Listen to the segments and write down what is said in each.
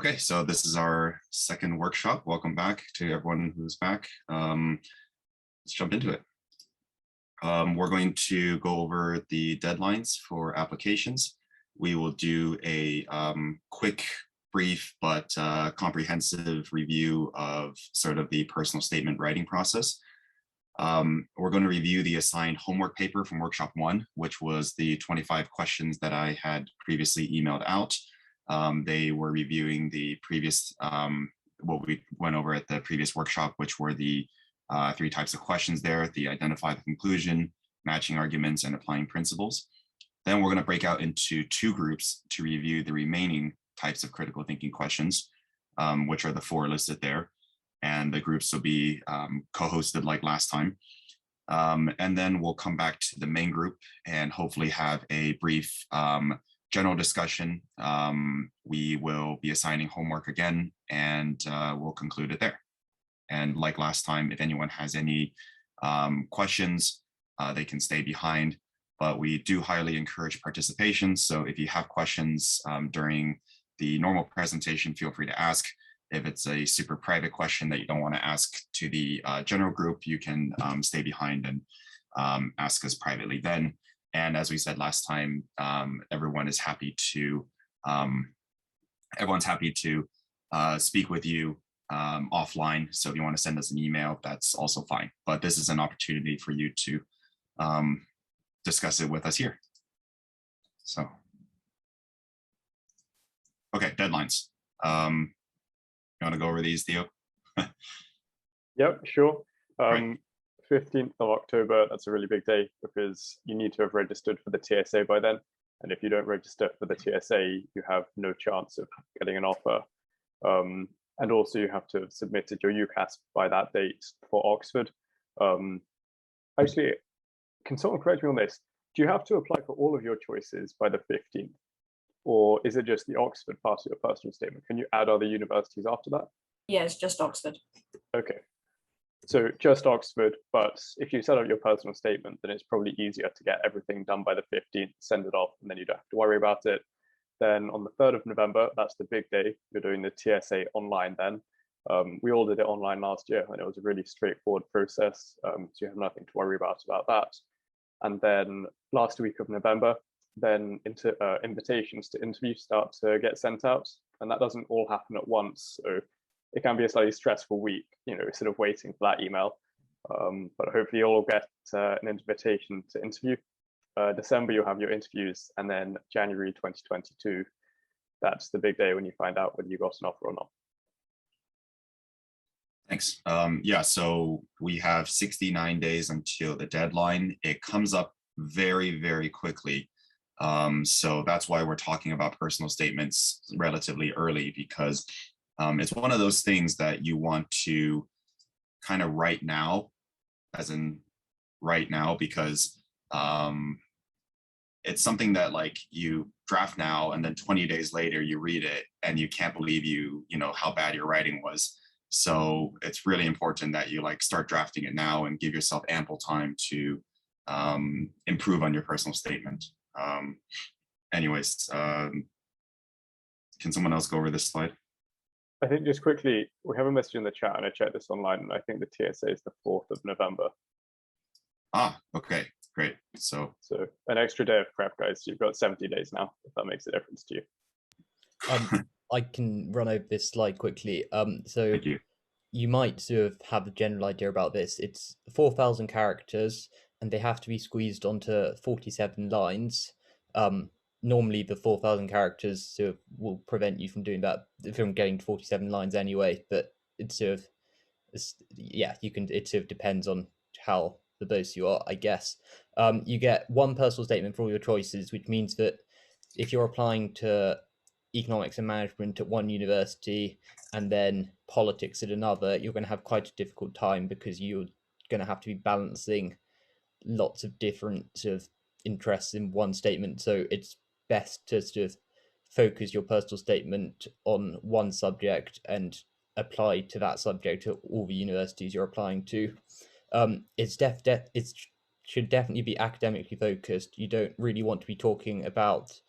Okay, so this is our second workshop. Welcome back to everyone who's back. Let's jump into it. We're going to go over the deadlines for applications. We will do a quick, brief, but comprehensive review of sort of the personal statement writing process. We're going to review the assigned homework paper from workshop 1, which was the 25 questions that I had previously emailed out. They were reviewing the previous, what we went over at the previous workshop, which were the 3 types of questions there: the identify the conclusion, matching arguments, and applying principles. Then we're going to break out into 2 groups to review the remaining types of critical thinking questions, which are the 4 listed there. And the groups will be co-hosted like last time. And then we'll come back to the main group and hopefully have a brief general discussion. We will be assigning homework again, and we'll conclude it there. And like last time, if anyone has any questions, they can stay behind, but we do highly encourage participation. So if you have questions during the normal presentation, feel free to ask. If it's a super private question that you don't want to ask to the general group, you can stay behind and ask us privately then. And as we said last time, everyone's happy to speak with you offline. So if you want to send us an email, that's also fine. But this is an opportunity for you to discuss it with us here. So, okay, deadlines. You want to go over these, Theo? Yep, sure. Right. 15th of October, that's a really big day because you need to have registered for the TSA by then. And if you don't register for the TSA, you have no chance of getting an offer. And also you have to have submitted your UCAS by that date for Oxford. Actually, can someone correct me on this? Do you have to apply for all of your choices by the 15th? Or is it just the Oxford part of your personal statement? Can you add other universities after that? Yeah, it's just Oxford. Okay. So just Oxford, but if you set up your personal statement, then it's probably easier to get everything done by the 15th, send it off, and then you don't have to worry about it. Then on the 3rd of November, that's the big day. You're doing the TSA online then. We all did it online last year, and it was a really straightforward process. So you have nothing to worry about that. And then last week of November, then invitations to interview start to get sent out, and that doesn't all happen at once, so it can be a slightly stressful week, sort of waiting for that email, but hopefully you'll all get an invitation to interview. December you'll have your interviews, and then January 2022, that's the big day when you find out whether you got an offer or not. Thanks. Yeah, so we have 69 days until the deadline. It comes up very, very quickly. So that's why we're talking about personal statements relatively early, because it's one of those things that you want to kind of write now, as in right now, because it's something that like you draft now and then 20 days later you read it and you can't believe how bad your writing was. So it's really important that you like start drafting it now and give yourself ample time to improve on your personal statement. Anyways, can someone else go over this slide? I think just quickly, we have a message in the chat, and I checked this online, and I think the TSA is the 4th of November. Okay, great. So an extra day of prep, guys. You've got 70 days now, if that makes a difference to you. I can run over this slide quickly. So thank you. You might sort of have a general idea about this. It's 4,000 characters, and they have to be squeezed onto 47 lines. Normally the 4,000 characters sort of will prevent you from doing that, from getting to 47 lines anyway, but it sort of depends on how verbose you are, I guess. You get 1 personal statement for all your choices, which means that if you're applying to economics and management at one university and then politics at another, you're going to have quite a difficult time because you're going to have to be balancing lots of different sort of interests in one statement. So it's best to sort of focus your personal statement on one subject and apply to that subject at all the universities you're applying to. It should definitely be academically focused. You don't really want to be talking about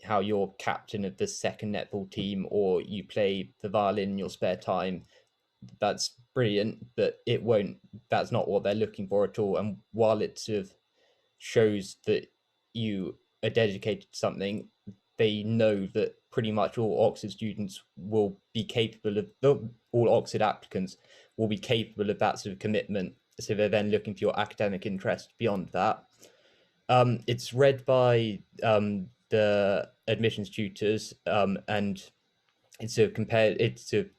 how you're captain of the second netball team or you play the violin in your spare time, that's brilliant, but that's not what they're looking for at all. And while it sort of shows that you are dedicated to something, they know that pretty much all Oxford students will be capable of, all Oxford applicants will be capable of that sort of commitment. So they're then looking for your academic interest beyond that. It's read by the admissions tutors, and it's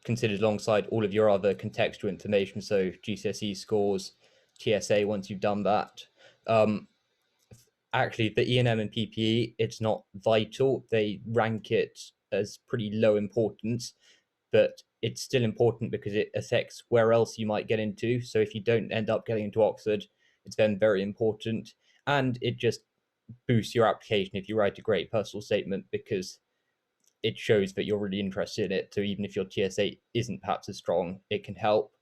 considered alongside all of your other contextual information, so GCSE scores, TSA once you've done that. Actually, the E&M and PPE, it's not vital. They rank it as pretty low importance, but it's still important because it affects where else you might get into. So if you don't end up getting into Oxford, it's then very important. And it just boosts your application if you write a great personal statement, because it shows that you're really interested in it. So even if your TSA isn't perhaps as strong, it can help.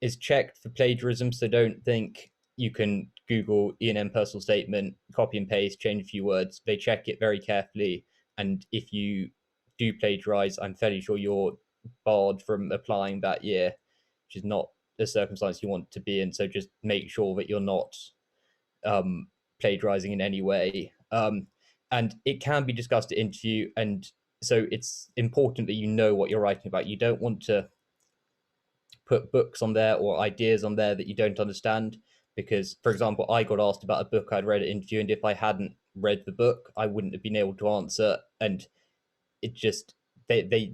It's checked for plagiarism, so don't think you can Google E&M personal statement, copy and paste, change a few words. They check it very carefully, and if you do plagiarize, I'm fairly sure you're barred from applying that year, which is not the circumstance you want to be in. So just make sure that you're not plagiarizing in any way. And it can be discussed at interview, and so it's important that you know what you're writing about. You don't want to put books on there or ideas on there that you don't understand, because, for example, I got asked about a book I'd read at interview, and if I hadn't read the book, I wouldn't have been able to answer. And it just, they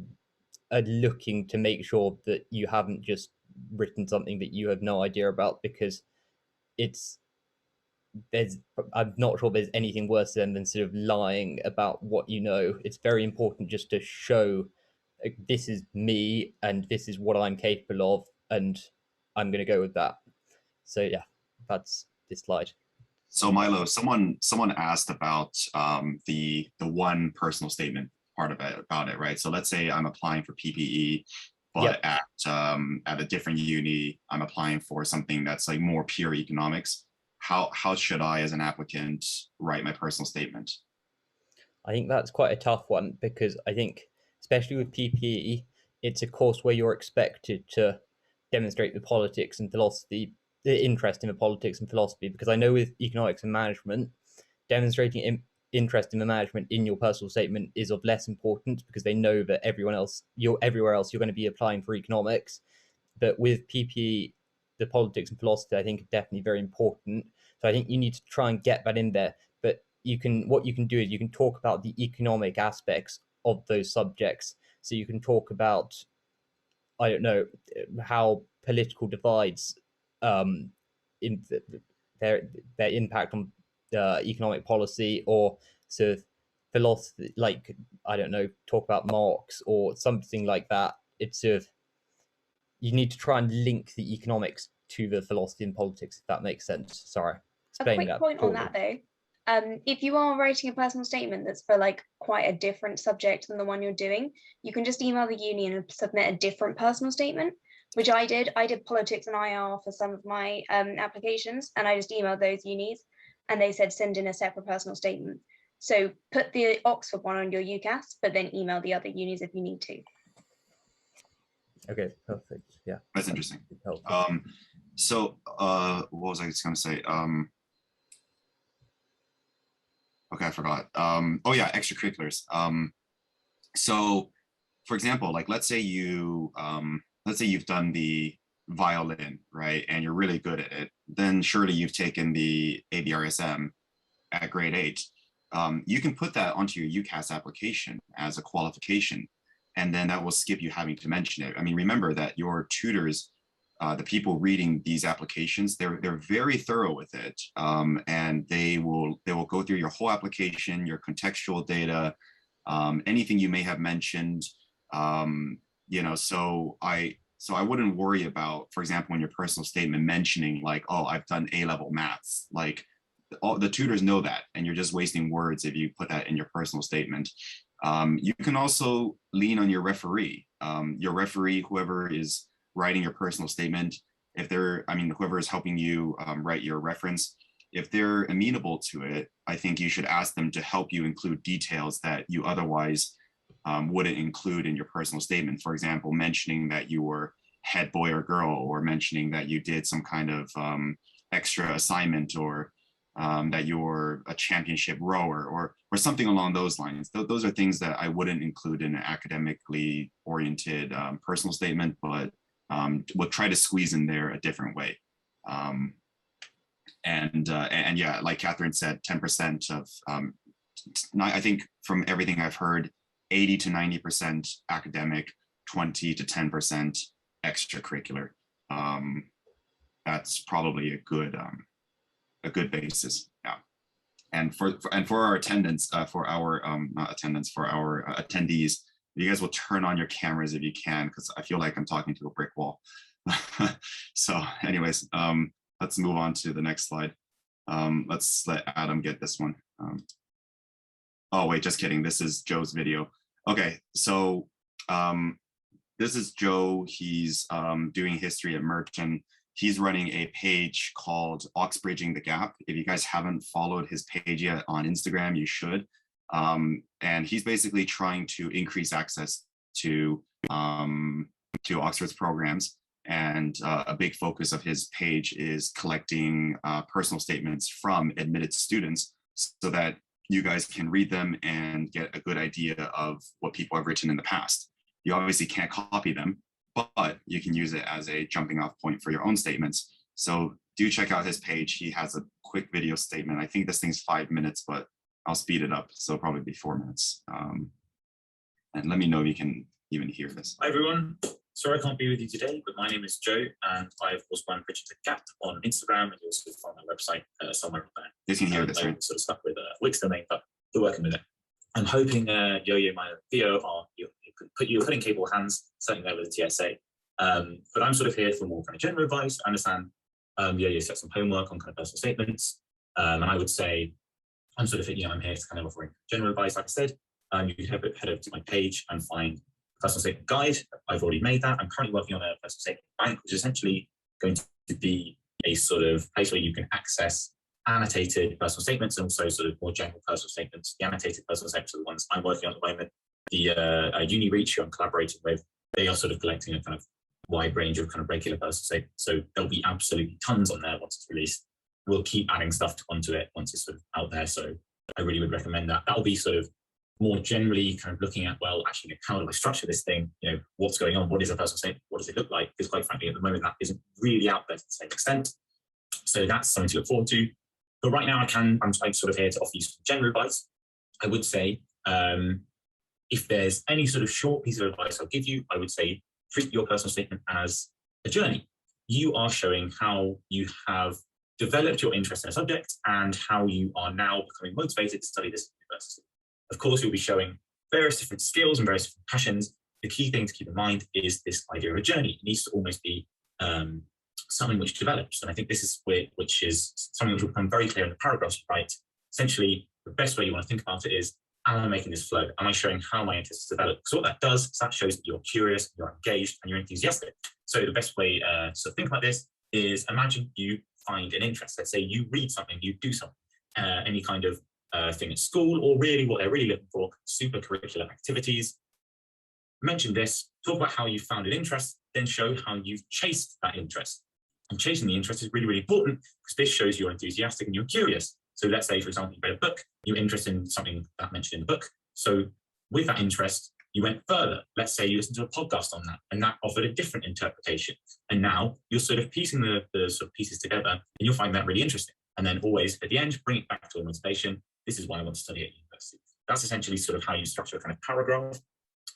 are looking to make sure that you haven't just written something that you have no idea about, because I'm not sure there's anything worse than sort of lying about what you know. It's very important just to show, like, this is me and this is what I'm capable of, and I'm going to go with that. So yeah, that's this slide. So Milo, someone asked about the one personal statement part of it, about it, right? So let's say I'm applying for PPE, but yep, at a different uni, I'm applying for something that's like more pure economics. How should I, as an applicant, write my personal statement? I think that's quite a tough one, because I think, especially with PPE, it's a course where you're expected to demonstrate the politics and philosophy, the interest in the politics and philosophy. Because I know with economics and management, demonstrating interest in the management in your personal statement is of less importance, because they know that everywhere else you're going to be applying for economics. But with PPE, the politics and philosophy, I think, are definitely very important. So I think you need to try and get that in there. But what you can do is you can talk about the economic aspects of those subjects. So you can talk about, I don't know, how political divides in their impact on economic policy, or sort of philosophy, like, I don't know, talk about Marx or something like that. It's sort of, you need to try and link the economics to the philosophy and politics, if that makes sense. Sorry, explaining that. A quick point on that though. If you are writing a personal statement that's for like quite a different subject than the one you're doing, you can just email the uni and submit a different personal statement, which I did. I did politics and IR for some of my applications, and I just emailed those unis and they said send in a separate personal statement. So put the Oxford one on your UCAS, but then email the other unis if you need to. Okay, perfect. Yeah, that's interesting. So what was I just going to say? Okay, I forgot. Oh yeah, extracurriculars. So for example, like let's say you've done the violin, right, and you're really good at it. Then surely you've taken the ABRSM at grade 8. You can put that onto your UCAS application as a qualification, and then that will skip you having to mention it. I mean, remember that your tutors, the people reading these applications, they're very thorough with it, and they will go through your whole application, your contextual data, anything you may have mentioned. So I wouldn't worry about, for example, in your personal statement mentioning like, oh, I've done A-level maths. Like, all the tutors know that, and you're just wasting words if you put that in your personal statement. You can also lean on your referee. Your referee, whoever is writing your personal statement, whoever is helping you write your reference, if they're amenable to it, I think you should ask them to help you include details that you otherwise wouldn't include in your personal statement. For example, mentioning that you were head boy or girl, or mentioning that you did some kind of extra assignment, or that you're a championship rower, or something along those lines. Those are things that I wouldn't include in an academically oriented personal statement, but we'll try to squeeze in there a different way. And yeah, like Catherine said, 10% of, I think from everything I've heard, 80 to 90% academic, 20 to 10% extracurricular. That's probably a good basis. Yeah. And for our attendance, for our not attendance, for our attendees, you guys will turn on your cameras if you can, because I feel like I'm talking to a brick wall. So anyways, let's move on to the next slide. Let's let Adam get this one. Oh wait, just kidding. This is Joe's video. Okay, so this is Joe. He's doing history at Merton. He's running a page called Oxbridging the Gap. If you guys haven't followed his page yet on Instagram, you should. And he's basically trying to increase access to Oxford's programs. And a big focus of his page is collecting personal statements from admitted students so that you guys can read them and get a good idea of what people have written in the past. You obviously can't copy them, but you can use it as a jumping off point for your own statements. So do check out his page. He has a quick video statement. I think this thing's 5 minutes, but I'll speed it up. So it'll probably be 4 minutes. And let me know if you can even hear this. Hi everyone. Sorry I can't be with you today, but my name is Joe, and I of course run Bridging the Gap on Instagram, and you also find my website somewhere on there. You can hear this, right? Sort of stuck with Wix domain, but we're working with it. I'm hoping Yo-Yo, my Theo, you're putting capable hands, certainly there with the TSA. But I'm sort of here for more kind of general advice. I understand Yo-Yo set some homework on kind of personal statements, and I would say I'm sort of, I'm here to kind of offering general advice. Like I said, you can head over to my page and find personal statement guide. I've already made that. I'm currently working on a personal statement bank, which is essentially going to be a sort of place where you can access annotated personal statements and also sort of more general personal statements. The annotated personal statements are the ones I'm working on at the moment. The Uni Reach, who I'm collaborating with, they are sort of collecting a kind of wide range of kind of regular personal statements. So there'll be absolutely tons on there once it's released. We'll keep adding stuff onto it once it's sort of out there. So I really would recommend that. That'll be sort of more generally kind of looking at, well, actually, how do I structure this thing? What's going on? What is a personal statement? What does it look like? Because quite frankly, at the moment, that isn't really out there to the same extent. So that's something to look forward to. But right now, I'm sort of here to offer you some general advice. I would say, if there's any sort of short piece of advice I'll give you, I would say treat your personal statement as a journey. You are showing how you have developed your interest in a subject and how you are now becoming motivated to study this at university. Of course, you'll be showing various different skills and various different passions. The key thing to keep in mind is this idea of a journey. It needs to almost be something which develops. And I think this is which is something which will become very clear in the paragraphs, right? Essentially, the best way you want to think about it is, am I making this flow? Am I showing how my interests develop? So what that does is that shows that you're curious, you're engaged, and you're enthusiastic. So the best way to sort of think about this is, imagine you find an interest. Let's say you read something, you do something, any kind of thing at school, or really what they're really looking for, super curricular activities. Mention this, talk about how you found an interest, then show how you've chased that interest. And chasing the interest is really, really important because this shows you're enthusiastic and you're curious. So let's say, for example, you read a book, you're interested in something that mentioned in the book. So with that interest, you went further. Let's say you listened to a podcast on that, and that offered a different interpretation. And now you're sort of piecing the sort of pieces together, and you'll find that really interesting. And then always at the end, bring it back to a motivation. This is why I want to study at university. That's essentially sort of how you structure a kind of paragraph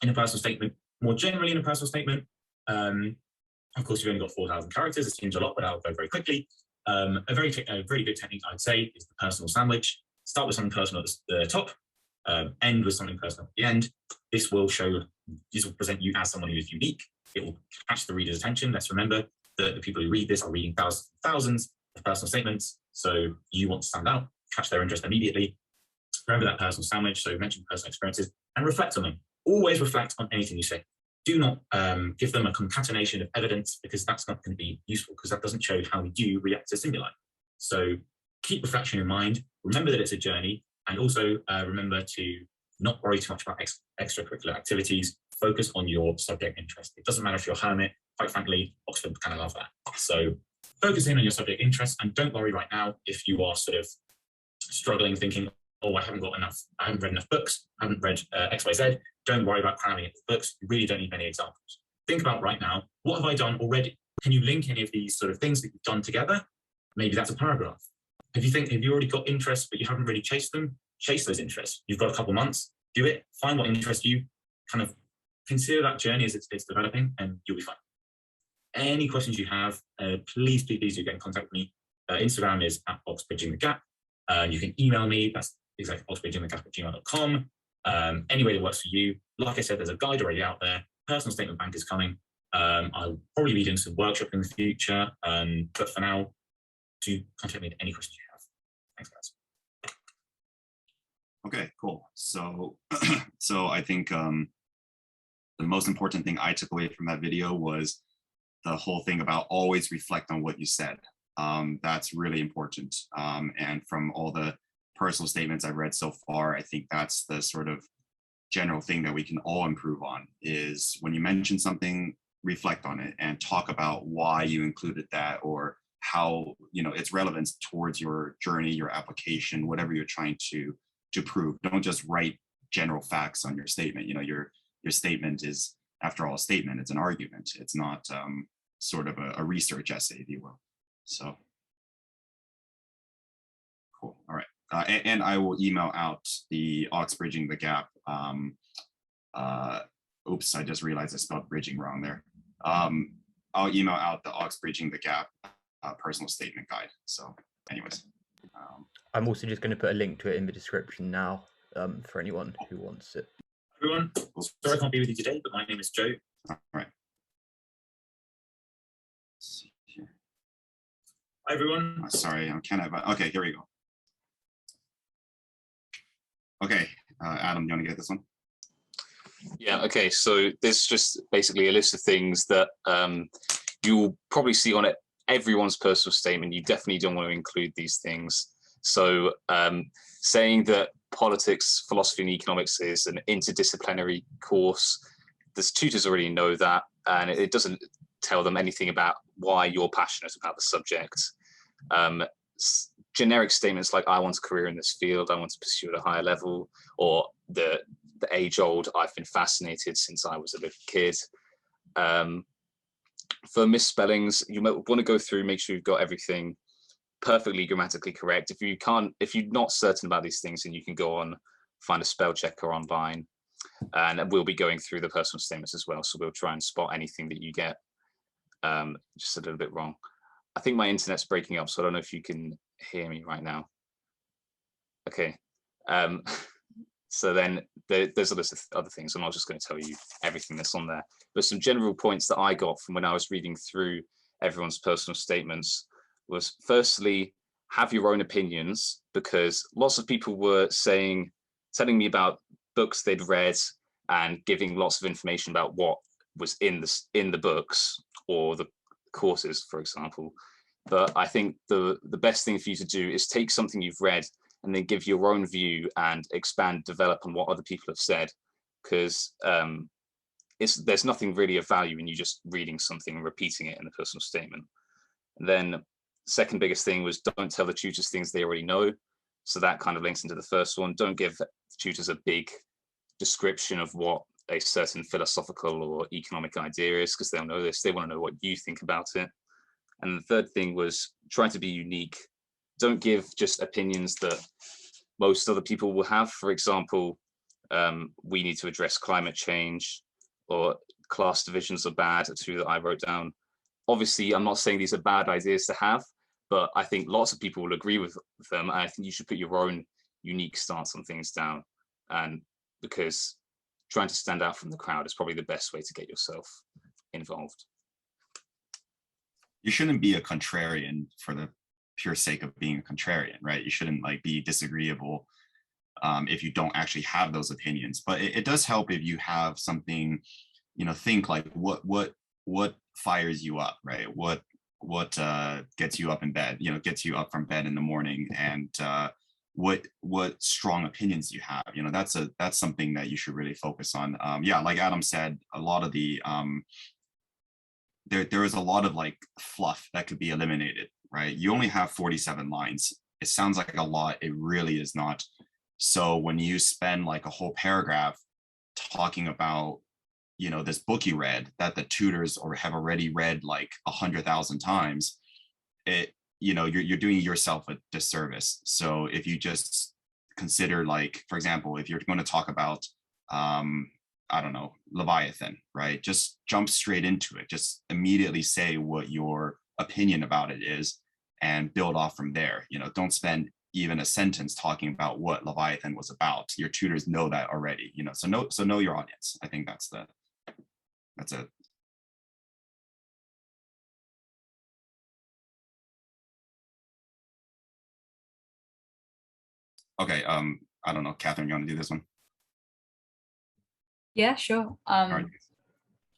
in a personal statement. More generally in a personal statement, of course, you've only got 4,000 characters. It seems a lot, but I'll go very quickly. A really good technique, I'd say, is the personal sandwich. Start with something personal at the top, end with something personal at the end. This will present you as someone who is unique. It will catch the reader's attention. Let's remember that the people who read this are reading thousands of personal statements. So you want to stand out, catch their interest immediately. Remember that personal sandwich. So mention personal experiences and reflect on them. Always reflect on anything you say. Do not give them a concatenation of evidence, because that's not going to be useful, because that doesn't show how you react to stimuli. So keep reflection in mind, remember that it's a journey, and also remember to not worry too much about extracurricular activities. Focus on your subject interest. It doesn't matter if you're a hermit. Quite frankly, Oxford kind of love that. So focus in on your subject interest, and don't worry right now if you are sort of struggling, thinking, oh, I haven't read enough books, I haven't read XYZ. Don't worry about cramming into books. You really don't need many examples. Think about right now, what have I done already? Can you link any of these sort of things that you've done together? Maybe that's a paragraph. Have you already got interests, but you haven't really chased them? Chase those interests. You've got a couple months, do it, find what interests you, kind of consider that journey as it's developing, and you'll be fine. Any questions you have, please do get in contact with me. Instagram is @oxbridgingthegap. You can email me, that's exactly oxbridgingthegap@gmail.com. Any way that works for you. Like I said, there's a guide already out there. Personal statement bank is coming. I'll probably be doing some workshop in the future, but for now, do contact me with any questions you have. Thanks, guys. Okay, cool. So, so I think the most important thing I took away from that video was the whole thing about always reflect on what you said. That's really important. And from all the personal statements I've read so far, I think that's the sort of general thing that we can all improve on, is when you mention something, reflect on it and talk about why you included that, or how, you know, its relevance towards your journey, your application, whatever you're trying to prove. Don't just write general facts on your statement. You know, your statement is, after all, a statement. It's an argument. It's not sort of a research essay, if you will. So cool. All right. And I will email out the Bridging the Gap. Oops, I just realized I spelled bridging wrong there. I'll email out the Bridging the Gap personal statement guide. So anyways. I'm also just going to put a link to it in the description now for anyone who wants it. Everyone, sorry I can't be with you today, but my name is Joe. All right. Hi, everyone. Sorry, I'm kind of, okay, here we go. Okay, Adam, you want to get this one? Yeah, okay, so this is just basically a list of things that you'll probably see on it, everyone's personal statement. You definitely don't want to include these things. So saying that politics, philosophy, and economics is an interdisciplinary course, the tutors already know that, and it doesn't tell them anything about why you're passionate about the subject. Generic statements like, I want a career in this field, I want to pursue at a higher level, or the age-old, I've been fascinated since I was a little kid. For misspellings, you might want to go through, make sure you've got everything perfectly grammatically correct. If you're not certain about these things, then you can go on, find a spell checker online, and we'll be going through the personal statements as well. So we'll try and spot anything that you get just a little bit wrong. I think my internet's breaking up, so I don't know if you can hear me right now. Okay. So then there's a list of other things. I'm not just going to tell you everything that's on there, but some general points that I got from when I was reading through everyone's personal statements was, firstly, have your own opinions, because lots of people were telling me about books they'd read and giving lots of information about what was in the books or the courses, for example. But I think the best thing for you to do is take something you've read and then give your own view and expand, develop on what other people have said, because there's nothing really of value in you just reading something and repeating it in the personal statement. And then second biggest thing was, don't tell the tutors things they already know. So that kind of links into the first one. Don't give the tutors a big description of what a certain philosophical or economic idea is, because they'll know this. They want to know what you think about it. And the third thing was, try to be unique. Don't give just opinions that most other people will have. For example, we need to address climate change, or class divisions are bad, two that I wrote down. Obviously, I'm not saying these are bad ideas to have, but I think lots of people will agree with them. And I think you should put your own unique stance on things down. And because trying to stand out from the crowd is probably the best way to get yourself involved. You shouldn't be a contrarian for the pure sake of being a contrarian, right? You shouldn't like be disagreeable if you don't actually have those opinions. But it does help if you have something, you know, think like what fires you up, right? What gets you up in bed, gets you up from bed in the morning, and what strong opinions you have. That's something that you should really focus on. Yeah, like Adam said, a lot of the there is a lot of like fluff that could be eliminated, right? You only have 47 lines. It sounds like a lot. It really is not. So when you spend like a whole paragraph talking about, this book you read that the tutors or have already read like 100,000 times, you're doing yourself a disservice. So if you just consider, like, for example, if you're going to talk about, I don't know, Leviathan, right? Just jump straight into it. Just immediately say what your opinion about it is and build off from there. Don't spend even a sentence talking about what Leviathan was about. Your tutors know that already, so know your audience. I think that's it. Okay, I don't know, Catherine, you want to do this one? Yeah, sure. Right.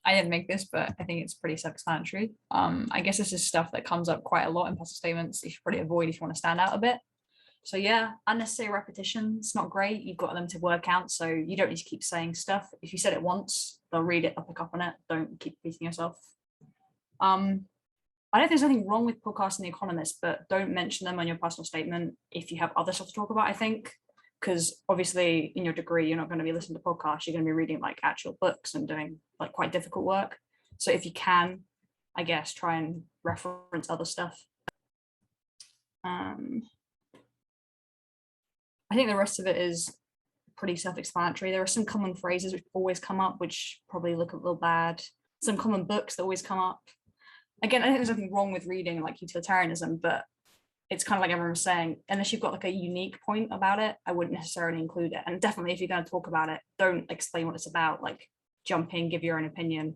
I didn't make this, but I think it's pretty self-explanatory. I guess this is stuff that comes up quite a lot in personal statements. You should probably avoid if you want to stand out a bit. So yeah, unnecessary repetition, it's not great. You've got them to word count, so you don't need to keep saying stuff. If you said it once, they'll read it, they'll pick up on it. Don't keep repeating yourself. I don't think there's anything wrong with podcasts and The Economist, but don't mention them on your personal statement if you have other stuff to talk about, I think. Because obviously in your degree, you're not going to be listening to podcasts, you're going to be reading like actual books and doing like quite difficult work. So if you can, I guess, try and reference other stuff. I think the rest of it is pretty self-explanatory. There are some common phrases which always come up, which probably look a little bad. Some common books that always come up. Again, I think there's nothing wrong with reading like utilitarianism, but it's kind of like everyone was saying, unless you've got like a unique point about it, I wouldn't necessarily include it. And definitely if you're going to talk about it, don't explain what it's about, like jump in, give your own opinion.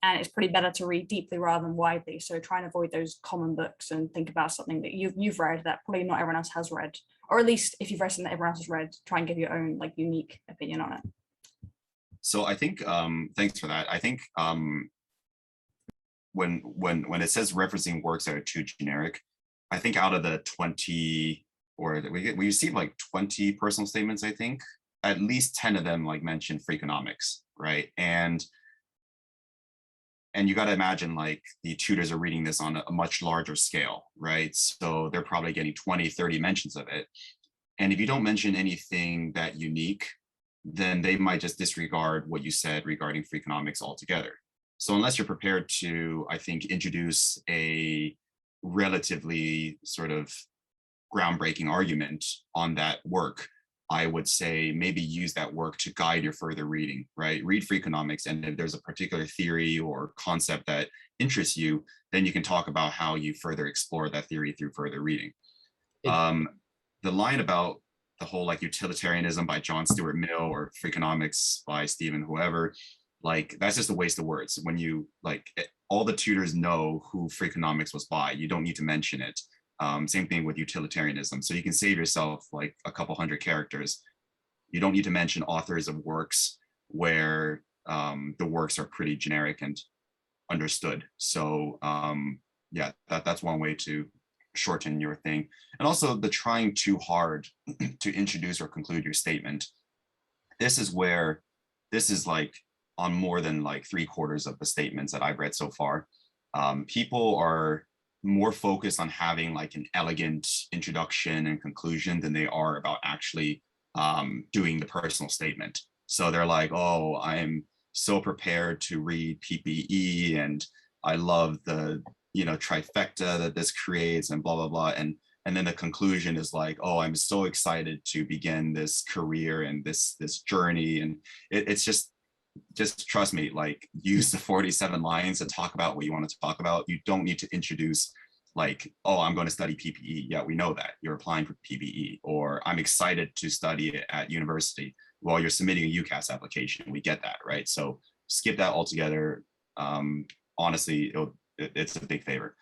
And it's pretty better to read deeply rather than widely. So try and avoid those common books and think about something that you've read that probably not everyone else has read. Or at least if you've read something that everyone else has read, try and give your own like unique opinion on it. So I think, thanks for that. I think when it says referencing works that are too generic, I think out of the 20, or we received like 20 personal statements, I think at least 10 of them like mention Freakonomics, right? And you got to imagine like the tutors are reading this on a much larger scale, right? So they're probably getting 20, 30 mentions of it. And if you don't mention anything that unique, then they might just disregard what you said regarding Freakonomics altogether. So unless you're prepared to, I think, introduce a relatively sort of groundbreaking argument on that work, I would say maybe use that work to guide your further reading, right? Read Freakonomics, and if there's a particular theory or concept that interests you, then you can talk about how you further explore that theory through further reading. The line about the whole like utilitarianism by John Stuart Mill or Freakonomics by Stephen whoever, like that's just a waste of words. When you like, all the tutors know who Freakonomics was by, you don't need to mention it. Same thing with utilitarianism. So you can save yourself like a couple hundred characters. You don't need to mention authors of works where the works are pretty generic and understood. So yeah, that's one way to shorten your thing. And also the trying too hard to introduce or conclude your statement. This is like on more than like 3/4 of the statements that I've read so far. People are more focused on having like an elegant introduction and conclusion than they are about actually doing the personal statement. So they're like, oh, I'm so prepared to read PPE and I love the trifecta that this creates and blah, blah, blah. And then the conclusion is like, oh, I'm so excited to begin this career and this journey. And it's just trust me, like use the 47 lines to talk about what you want to talk about. You don't need to introduce like, oh, I'm going to study PPE. Yeah, we know that you're applying for PPE, or I'm excited to study it at university while you're submitting a UCAS application. We get that, right? So skip that altogether. Honestly, it's a big favor.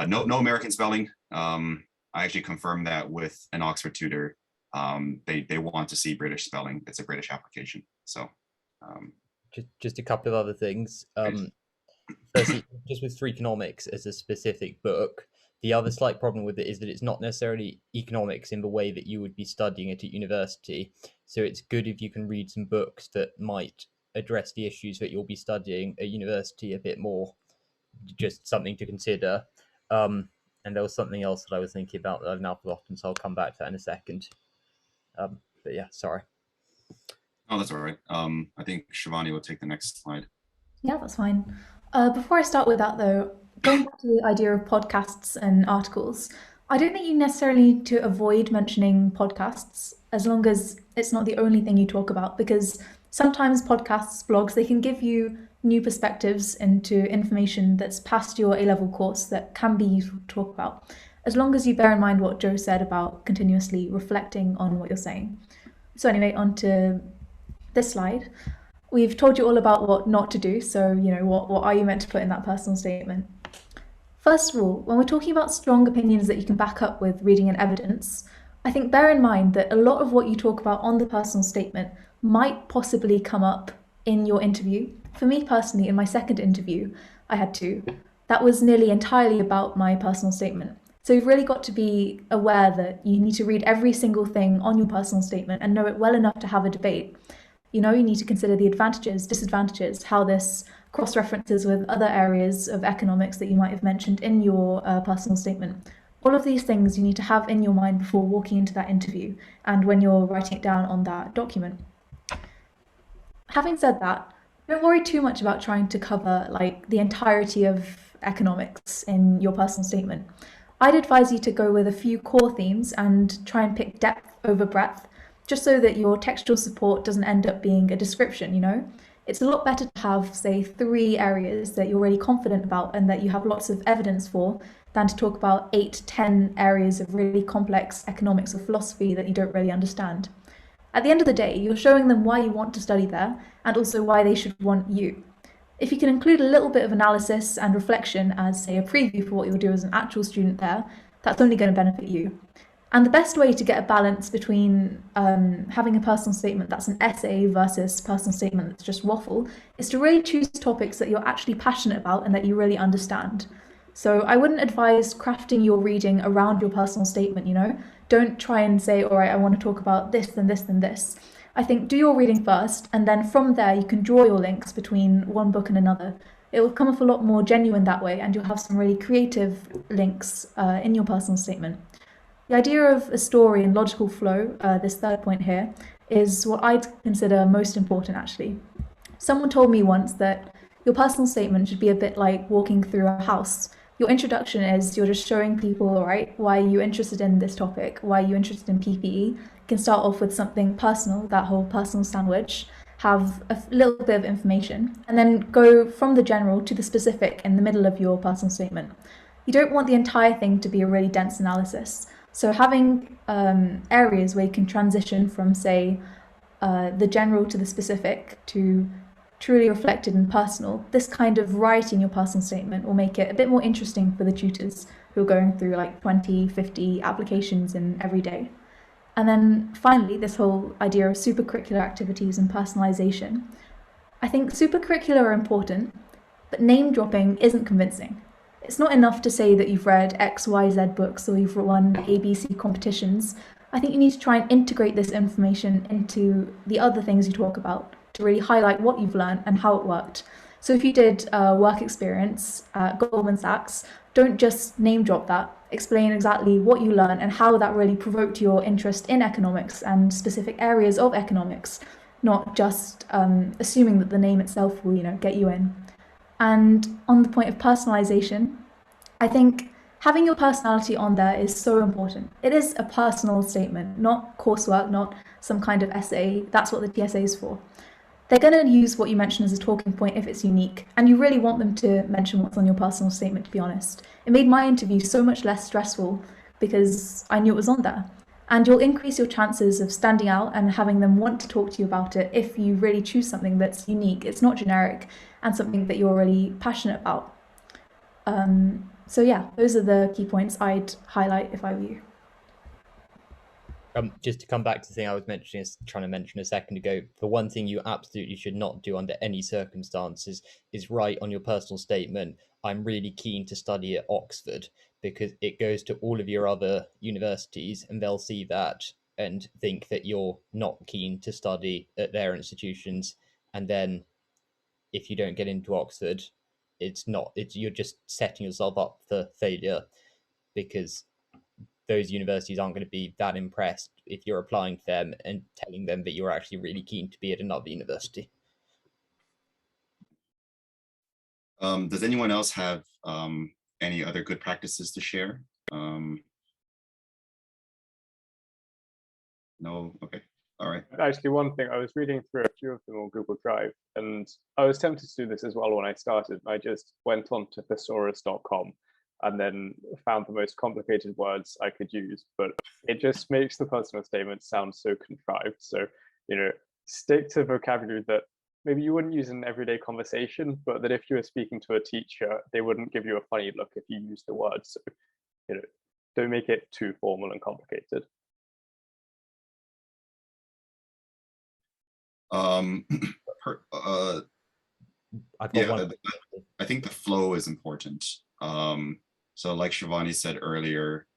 No American spelling. I actually confirmed that with an Oxford tutor. They want to see British spelling. It's a British application. So just a couple of other things. firstly, just with economics as a specific book, the other slight problem with it is that it's not necessarily economics in the way that you would be studying it at university. So it's good if you can read some books that might address the issues that you'll be studying at university a bit more. Just something to consider. And there was something else that I was thinking about that I've now forgotten, so I'll come back to that in a second. But yeah, sorry. Oh, that's all right. I think Shivanii will take the next slide. Yeah, that's fine. Before I start with that, though, going back to the idea of podcasts and articles, I don't think you necessarily need to avoid mentioning podcasts as long as it's not the only thing you talk about, because sometimes podcasts, blogs, they can give you new perspectives into information that's past your A-level course that can be useful to talk about, as long as you bear in mind what Joe said about continuously reflecting on what you're saying. So anyway, on to this slide. We've told you all about what not to do, so what are you meant to put in that personal statement? First of all, when we're talking about strong opinions that you can back up with reading and evidence, I think bear in mind that a lot of what you talk about on the personal statement might possibly come up in your interview. For me personally, in my second interview, I had two. That was nearly entirely about my personal statement. So you've really got to be aware that you need to read every single thing on your personal statement and know it well enough to have a debate. You need to consider the advantages, disadvantages, how this cross-references with other areas of economics that you might have mentioned in your personal statement. All of these things you need to have in your mind before walking into that interview and when you're writing it down on that document. Having said that, don't worry too much about trying to cover the entirety of economics in your personal statement. I'd advise you to go with a few core themes and try and pick depth over breadth, just so that your textual support doesn't end up being a description, It's a lot better to have, say, 3 areas that you're really confident about and that you have lots of evidence for than to talk about 8, 10 areas of really complex economics or philosophy that you don't really understand. At the end of the day, you're showing them why you want to study there and also why they should want you. If you can include a little bit of analysis and reflection as, say, a preview for what you'll do as an actual student there, that's only going to benefit you. And the best way to get a balance between having a personal statement that's an essay versus personal statement that's just waffle is to really choose topics that you're actually passionate about and that you really understand. So I wouldn't advise crafting your reading around your personal statement, Don't try and say, all right, I want to talk about this and this and this. I think do your reading first, and then from there you can draw your links between one book and another. It will come off a lot more genuine that way, and you'll have some really creative links in your personal statement. The idea of a story and logical flow, this third point here, is what I'd consider most important, actually. Someone told me once that your personal statement should be a bit like walking through a house. Your introduction is you're just showing people, all right, why are you interested in this topic, why are you interested in PPE. You can start off with something personal, that whole personal sandwich, have a little bit of information, and then go from the general to the specific in the middle of your personal statement. You don't want the entire thing to be a really dense analysis. So having areas where you can transition from, say, the general to the specific to truly reflected and personal, this kind of variety in your personal statement will make it a bit more interesting for the tutors who are going through 20, 50 applications in every day. And then finally, this whole idea of supercurricular activities and personalization. I think supercurricular are important, but name dropping isn't convincing. It's not enough to say that you've read X, Y, Z books or you've won ABC competitions. I think you need to try and integrate this information into the other things you talk about to really highlight what you've learned and how it worked. So if you did work experience at Goldman Sachs, don't just name drop that. Explain exactly what you learned and how that really provoked your interest in economics and specific areas of economics, not just assuming that the name itself will, get you in. And on the point of personalization, I think having your personality on there is so important. It is a personal statement, not coursework, not some kind of essay. That's what the TSA is for. They're going to use what you mention as a talking point if it's unique, and you really want them to mention what's on your personal statement, to be honest. It made my interview so much less stressful because I knew it was on there. And you'll increase your chances of standing out and having them want to talk to you about it if you really choose something that's unique, it's not generic, and something that you're really passionate about. So yeah, those are the key points I'd highlight if I were you. Just to come back to the thing I was trying to mention a second ago, the one thing you absolutely should not do under any circumstances is write on your personal statement, I'm really keen to study at Oxford, because it goes to all of your other universities and they'll see that and think that you're not keen to study at their institutions. And then if you don't get into Oxford, you're just setting yourself up for failure, because those universities aren't going to be that impressed if you're applying to them and telling them that you're actually really keen to be at another university. Does anyone else have any other good practices to share? No? Okay. All right. Actually, one thing, I was reading through a few of them on Google Drive, and I was tempted to do this as well when I started. I just went on to thesaurus.com and then found the most complicated words I could use, but it just makes the personal statement sound so contrived. So, stick to vocabulary that maybe you wouldn't use in everyday conversation, but that if you were speaking to a teacher, they wouldn't give you a funny look if you used the word. So, don't make it too formal and complicated. Yeah, I think the flow is important. So like Shivanii said earlier,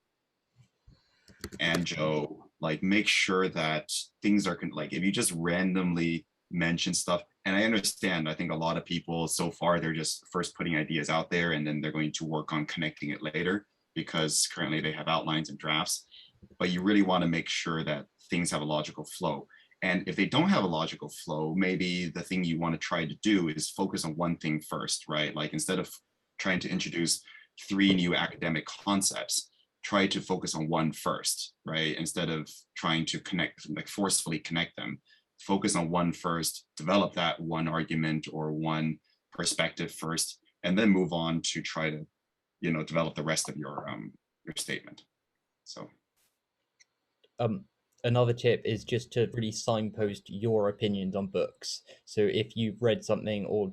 and Joe, like make sure that things are like, if you just randomly mention stuff, and I understand, I think a lot of people so far, they're just first putting ideas out there and then they're going to work on connecting it later, because currently they have outlines and drafts, but you really want to make sure that things have a logical flow. And if they don't have a logical flow, maybe the thing you want to try to do is focus on one thing first, right? Like instead of trying to introduce 3 new academic concepts, try to focus on one first, right? Instead of trying to connect, like forcefully connect them, focus on one first, develop that one argument or one perspective first, and then move on to try to, develop the rest of your statement. So. Another tip is just to really signpost your opinions on books. So if you've read something or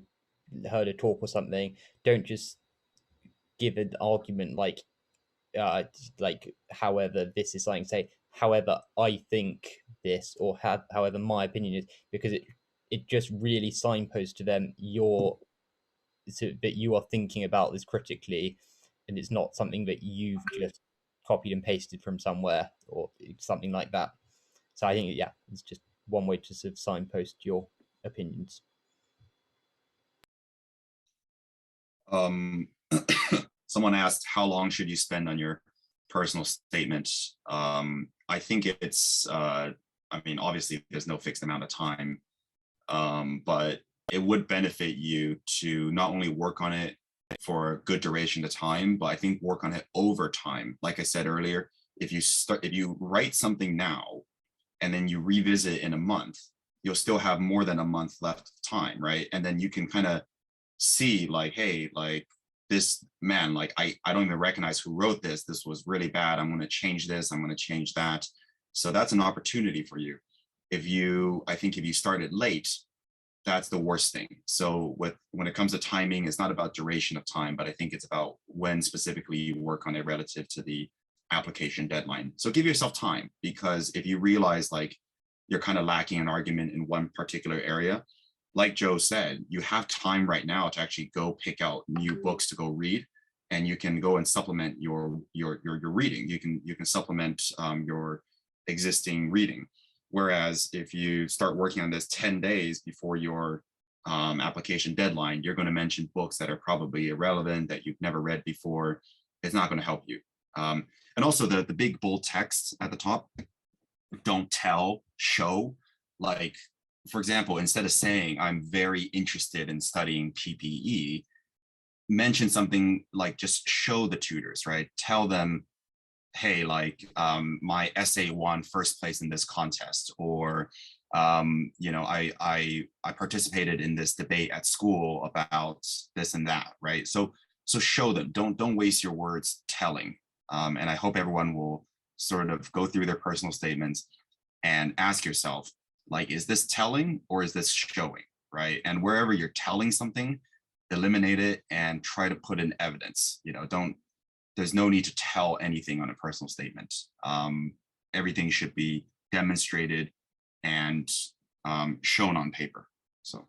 heard a talk or something, don't just give an argument like however this is something, say however I think this, or however my opinion is, because it just really signposts to them that you are thinking about this critically, and it's not something that you've just copied and pasted from somewhere or something like that. So I think, yeah, it's just one way to sort of signpost your opinions. Someone asked, how long should you spend on your personal statement? I think it's, obviously there's no fixed amount of time, but it would benefit you to not only work on it for a good duration of time, but I think work on it over time. Like I said earlier, if you write something now, and then you revisit in a month, you'll still have more than a month left of time, right? And then you can kind of see like, hey, like this man, like I don't even recognize who wrote this. This was really bad. I'm going to change this. I'm going to change that. So that's an opportunity for you. I think if you started late, that's the worst thing. So when it comes to timing, it's not about duration of time, but I think it's about when specifically you work on it relative to the application deadline. So give yourself time, because if you realize like you're kind of lacking an argument in one particular area, like Joe said, you have time right now to actually go pick out new books to go read, and you can go and supplement your reading. You can supplement your existing reading. Whereas if you start working on this 10 days before your application deadline, you're going to mention books that are probably irrelevant, that you've never read before. It's not going to help you. And also the big bold text at the top, don't tell, show. Like, for example, instead of saying, I'm very interested in studying PPE, mention something like, just show the tutors, right? Tell them, hey, like my essay won first place in this contest, or I participated in this debate at school about this and that, right? So show them. Don't waste your words telling. And I hope everyone will sort of go through their personal statements and ask yourself, like, is this telling or is this showing, right? And wherever you're telling something, eliminate it and try to put in evidence. There's no need to tell anything on a personal statement. everything should be demonstrated and shown on paper. So.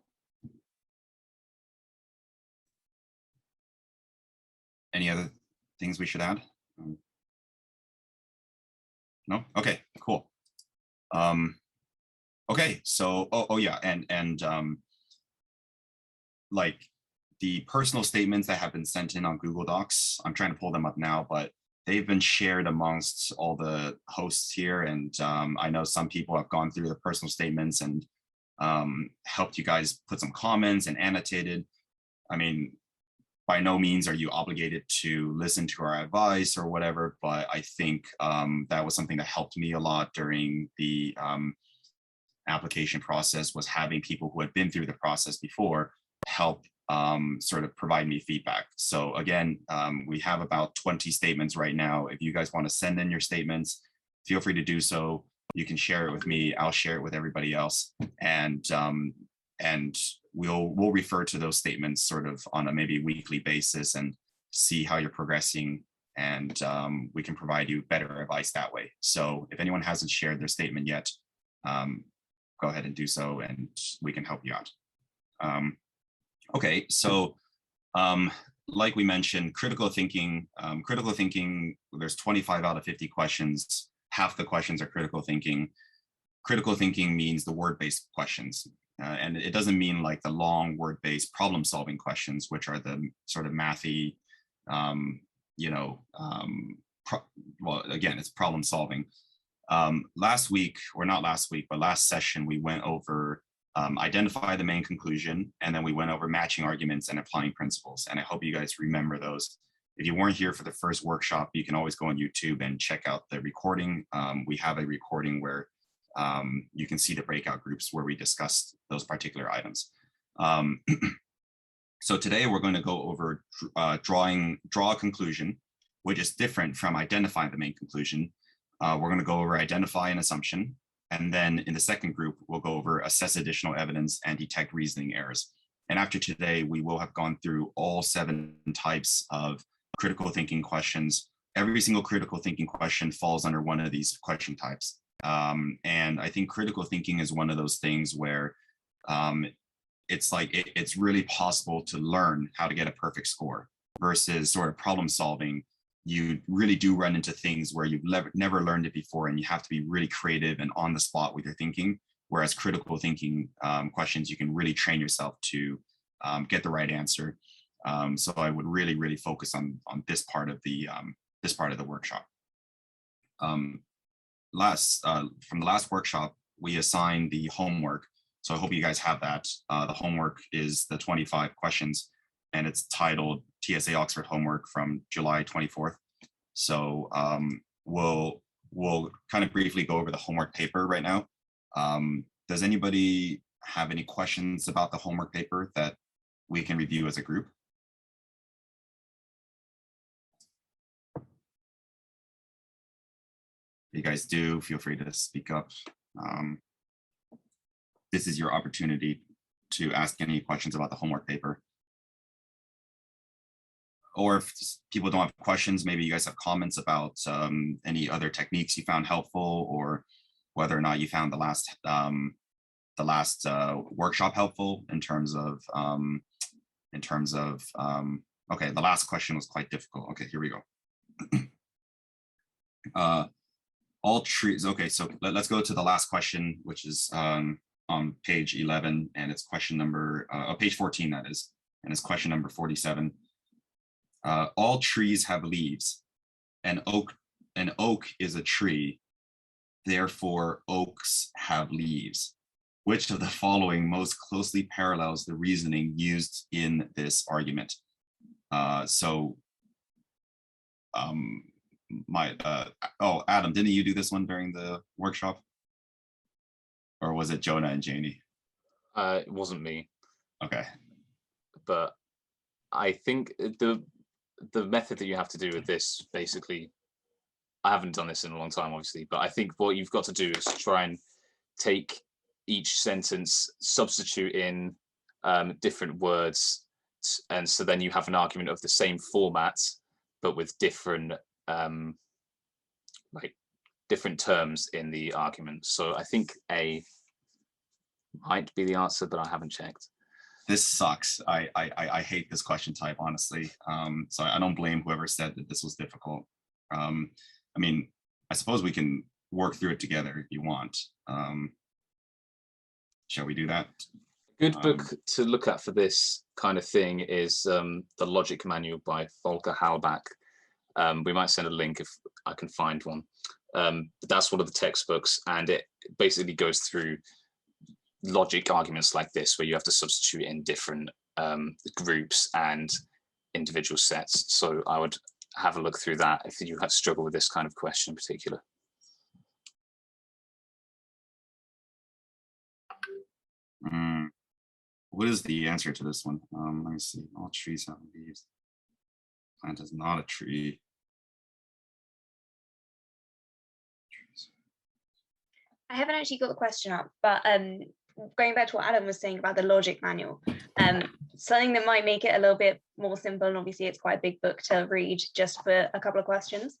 Any other things we should add? No? Okay, cool. Okay, so, oh yeah, and like the personal statements that have been sent in on Google Docs, I'm trying to pull them up now, but they've been shared amongst all the hosts here. And I know some people have gone through the personal statements and helped you guys put some comments and annotated. I mean, by no means are you obligated to listen to our advice or whatever, but I think that was something that helped me a lot during the application process, was having people who had been through the process before help sort of provide me feedback. So again, we have about 20 statements right now. If you guys want to send in your statements, feel free to do so. You can share it with me. I'll share it with everybody else. And we'll refer to those statements sort of on a maybe weekly basis and see how you're progressing. And we can provide you better advice that way. So if anyone hasn't shared their statement yet, go ahead and do so and we can help you out. Okay, so like we mentioned, critical thinking, there's 25 out of 50 questions. Half the questions are critical thinking. Critical thinking means the word-based questions. And it doesn't mean like the long word-based problem-solving questions, which are the sort of mathy, well, again, it's problem-solving. Last week, or not last week, but last session, we went over identify the main conclusion, and then we went over matching arguments and applying principles. And I hope you guys remember those. If you weren't here for the first workshop, you can always go on YouTube and check out the recording. We have a recording where you can see the breakout groups where we discussed those particular items. So today we're going to go over draw a conclusion, which is different from identifying the main conclusion. We're going to go over identify an assumption. And then in the second group, we'll go over assess additional evidence and detect reasoning errors. And after today, we will have gone through all 7 types of critical thinking questions. Every single critical thinking question falls under one of these question types. And I think critical thinking is one of those things where it's like it's really possible to learn how to get a perfect score versus sort of problem solving. You really do run into things where you've never learned it before, and you have to be really creative and on the spot with your thinking. Whereas critical thinking questions, you can really train yourself to get the right answer. So I would really, really focus on this part of the workshop. From the last workshop, we assigned the homework. So I hope you guys have that. The homework is the 25 questions, and it's titled TSA Oxford Homework from July 24th. So we'll kind of briefly go over the homework paper right now. Does anybody have any questions about the homework paper that we can review as a group? If you guys do, feel free to speak up. This is your opportunity to ask any questions about the homework paper. Or if people don't have questions, maybe you guys have comments about any other techniques you found helpful, or whether or not you found the last workshop helpful in terms of okay, the last question was quite difficult. Okay, here we go. All trees. Okay, so let's go to the last question, which is on page 11, and it's question number page 14, that is, and it's question number 47. All trees have leaves. An oak is a tree, therefore oaks have leaves. Which of the following most closely parallels the reasoning used in this argument? Adam, didn't you do this one during the workshop? Or was it Jonah and Janie? It wasn't me. Okay. But I think the method that you have to do with this, basically, I haven't done this in a long time, obviously, but I think what you've got to do is try and take each sentence, substitute in different words, and so then you have an argument of the same format, but with different like different terms in the argument. So I think A might be the answer, but I haven't checked. This sucks. I hate this question type, honestly. So I don't blame whoever said that this was difficult. I mean, I suppose we can work through it together if you want. Shall we do that? Good book to look at for this kind of thing is The Logic Manual by Volker Halbach. We might send a link if I can find one. But that's one of the textbooks, and it basically goes through logic arguments like this, where you have to substitute in different groups and individual sets. So I would have a look through that if you have struggled with this kind of question in particular. What is the answer to this one? Let me see. All trees have leaves. Plant is not a tree. I haven't actually got the question up, but going back to what Adam was saying about the logic manual, something that might make it a little bit more simple, and obviously it's quite a big book to read just for a couple of questions.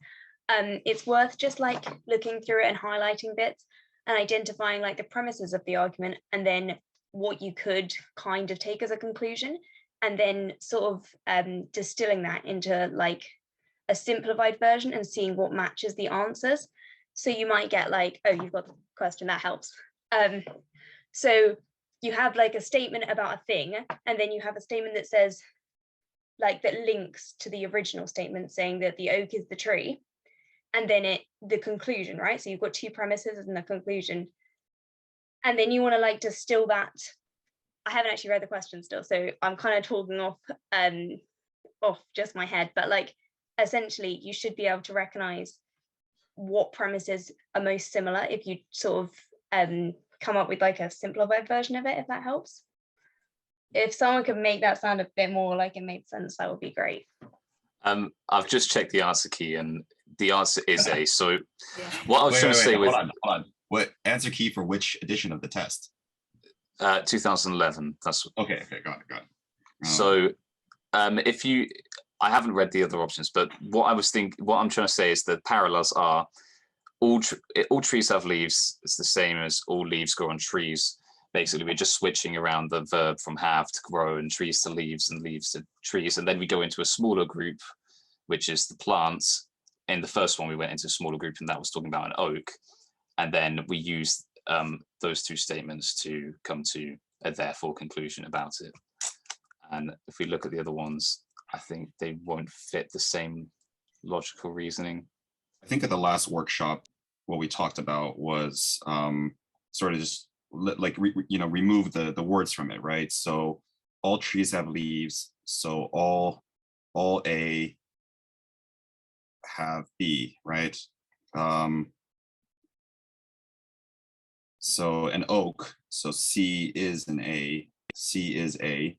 It's worth just like looking through it and highlighting bits and identifying like the premises of the argument, and then what you could kind of take as a conclusion, and then sort of distilling that into like a simplified version and seeing what matches the answers. So you might get like, oh, you've got the question, that helps. So you have like a statement about a thing, and then you have a statement that says, like, that links to the original statement saying that the oak is the tree, and then the conclusion, right? So you've got two premises and the conclusion, and then you want to like distill that. I haven't actually read the question still, so I'm kind of talking off just my head, but like essentially you should be able to recognize what premises are most similar if you sort of come up with like a simplified version of it, if that helps. If someone could make that sound a bit more like it made sense, that would be great. I've just checked the answer key, and the answer is A. So Yeah. what I was trying to say with hold on. What answer key for which edition of the test? 2011. That's okay. Got it. So if you, I haven't read the other options, but what I'm trying to say is that parallels are all trees have leaves. It's the same as all leaves grow on trees. Basically, we're just switching around the verb from have to grow and trees to leaves and leaves to trees. And then we go into a smaller group, which is the plants. In the first one, we went into a smaller group, and that was talking about an oak. And then we used those two statements to come to a therefore conclusion about it. And if we look at the other ones, I think they won't fit the same logical reasoning. I think at the last workshop, what we talked about was sort of just like remove the words from it, right? So all trees have leaves, so all A have B, right? So an oak, so C is an A, C is A.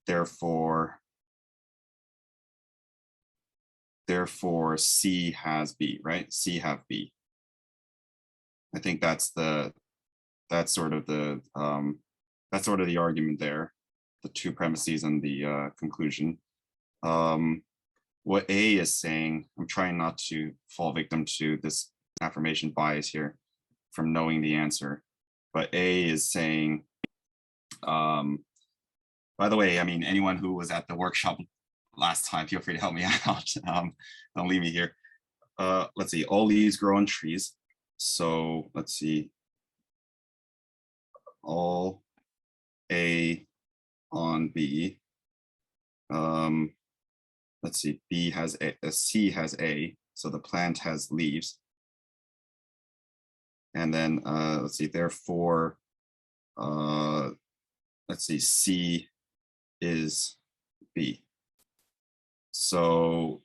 Therefore C has B, right? C have B. I think that's sort of the argument there, the two premises and the conclusion. What A is saying, I'm trying not to fall victim to this affirmation bias here from knowing the answer, but A is saying, by the way, I mean, anyone who was at the workshop last time, feel free to help me out. Don't leave me here. Let's see, all leaves grow on trees. So let's see, all A on B. Let's see, B has A, C has A, so the plant has leaves. And then let's see, therefore, let's see, C is B. So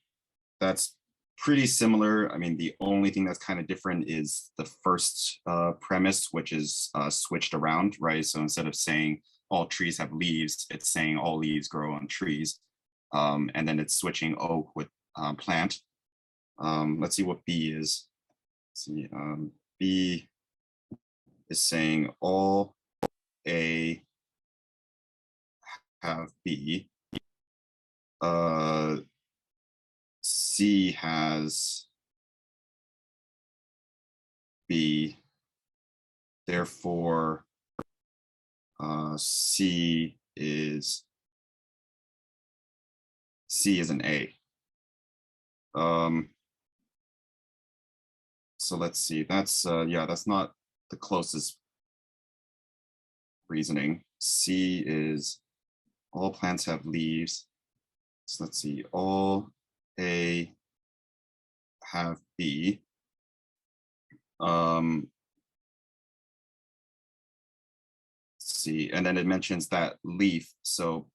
that's pretty similar. I mean, the only thing that's kind of different is the first premise, which is switched around, right? So instead of saying all trees have leaves, it's saying all leaves grow on trees. And then it's switching oak with plant. Let's see what B is. Let's see, B is saying all A have B. C has B. Therefore, C is an A. So let's see. That's yeah, that's not the closest reasoning. C is all plants have leaves. So let's see. All A have B. Let's see, and then it mentions that leaf. So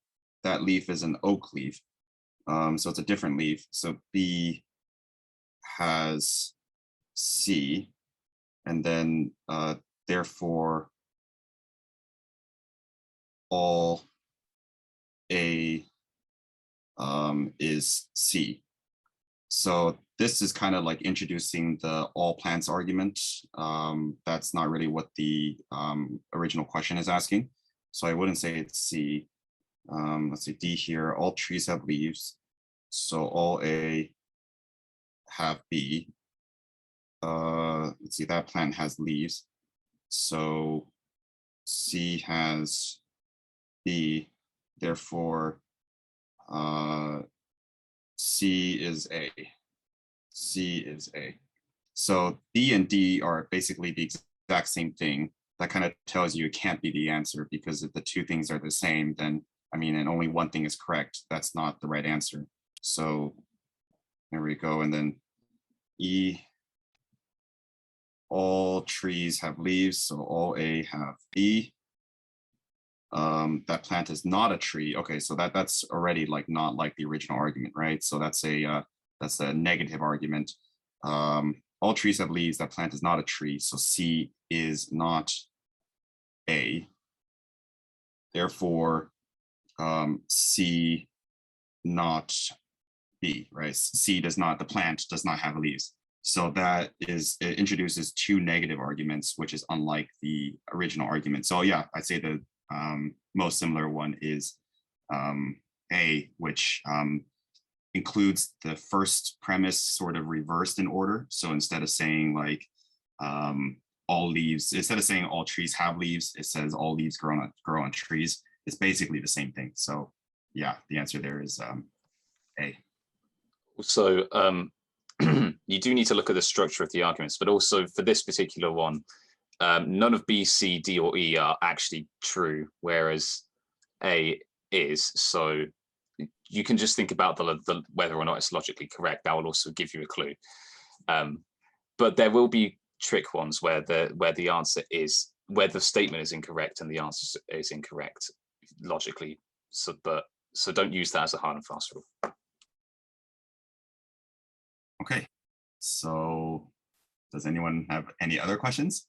that leaf is an oak leaf. So it's a different leaf. So B has C, and then therefore all A is C. So this is kind of like introducing the all plants argument. That's not really what the original question is asking. So I wouldn't say it's C. Let's see, D here, all trees have leaves. So all A have B. Let's see, that plant has leaves. So C has B, therefore C is A. C is A. So B and D are basically the exact same thing. That kind of tells you it can't be the answer, because if the two things are the same, then I mean, and only one thing is correct, that's not the right answer. So there we go. And then E, all trees have leaves, so all A have B. That plant is not a tree. Okay, so that's already like not like the original argument, right? So that's a negative argument. All trees have leaves, that plant is not a tree, so C is not A. Therefore, C not B, right? C does not, the plant does not have leaves. So that is, it introduces two negative arguments, which is unlike the original argument. So yeah, I'd say the most similar one is A, which includes the first premise sort of reversed in order. So instead of saying like all leaves, instead of saying all trees have leaves, it says all leaves grow on trees. It's basically the same thing. So yeah, the answer there is A. So you do need to look at the structure of the arguments, but also for this particular one, none of B, C, D, or E are actually true, whereas A is. So you can just think about the whether or not it's logically correct. That will also give you a clue. But there will be trick ones where the answer is, where the statement is incorrect and the answer is incorrect logically. So don't use that as a hard and fast rule. Okay, so does anyone have any other questions?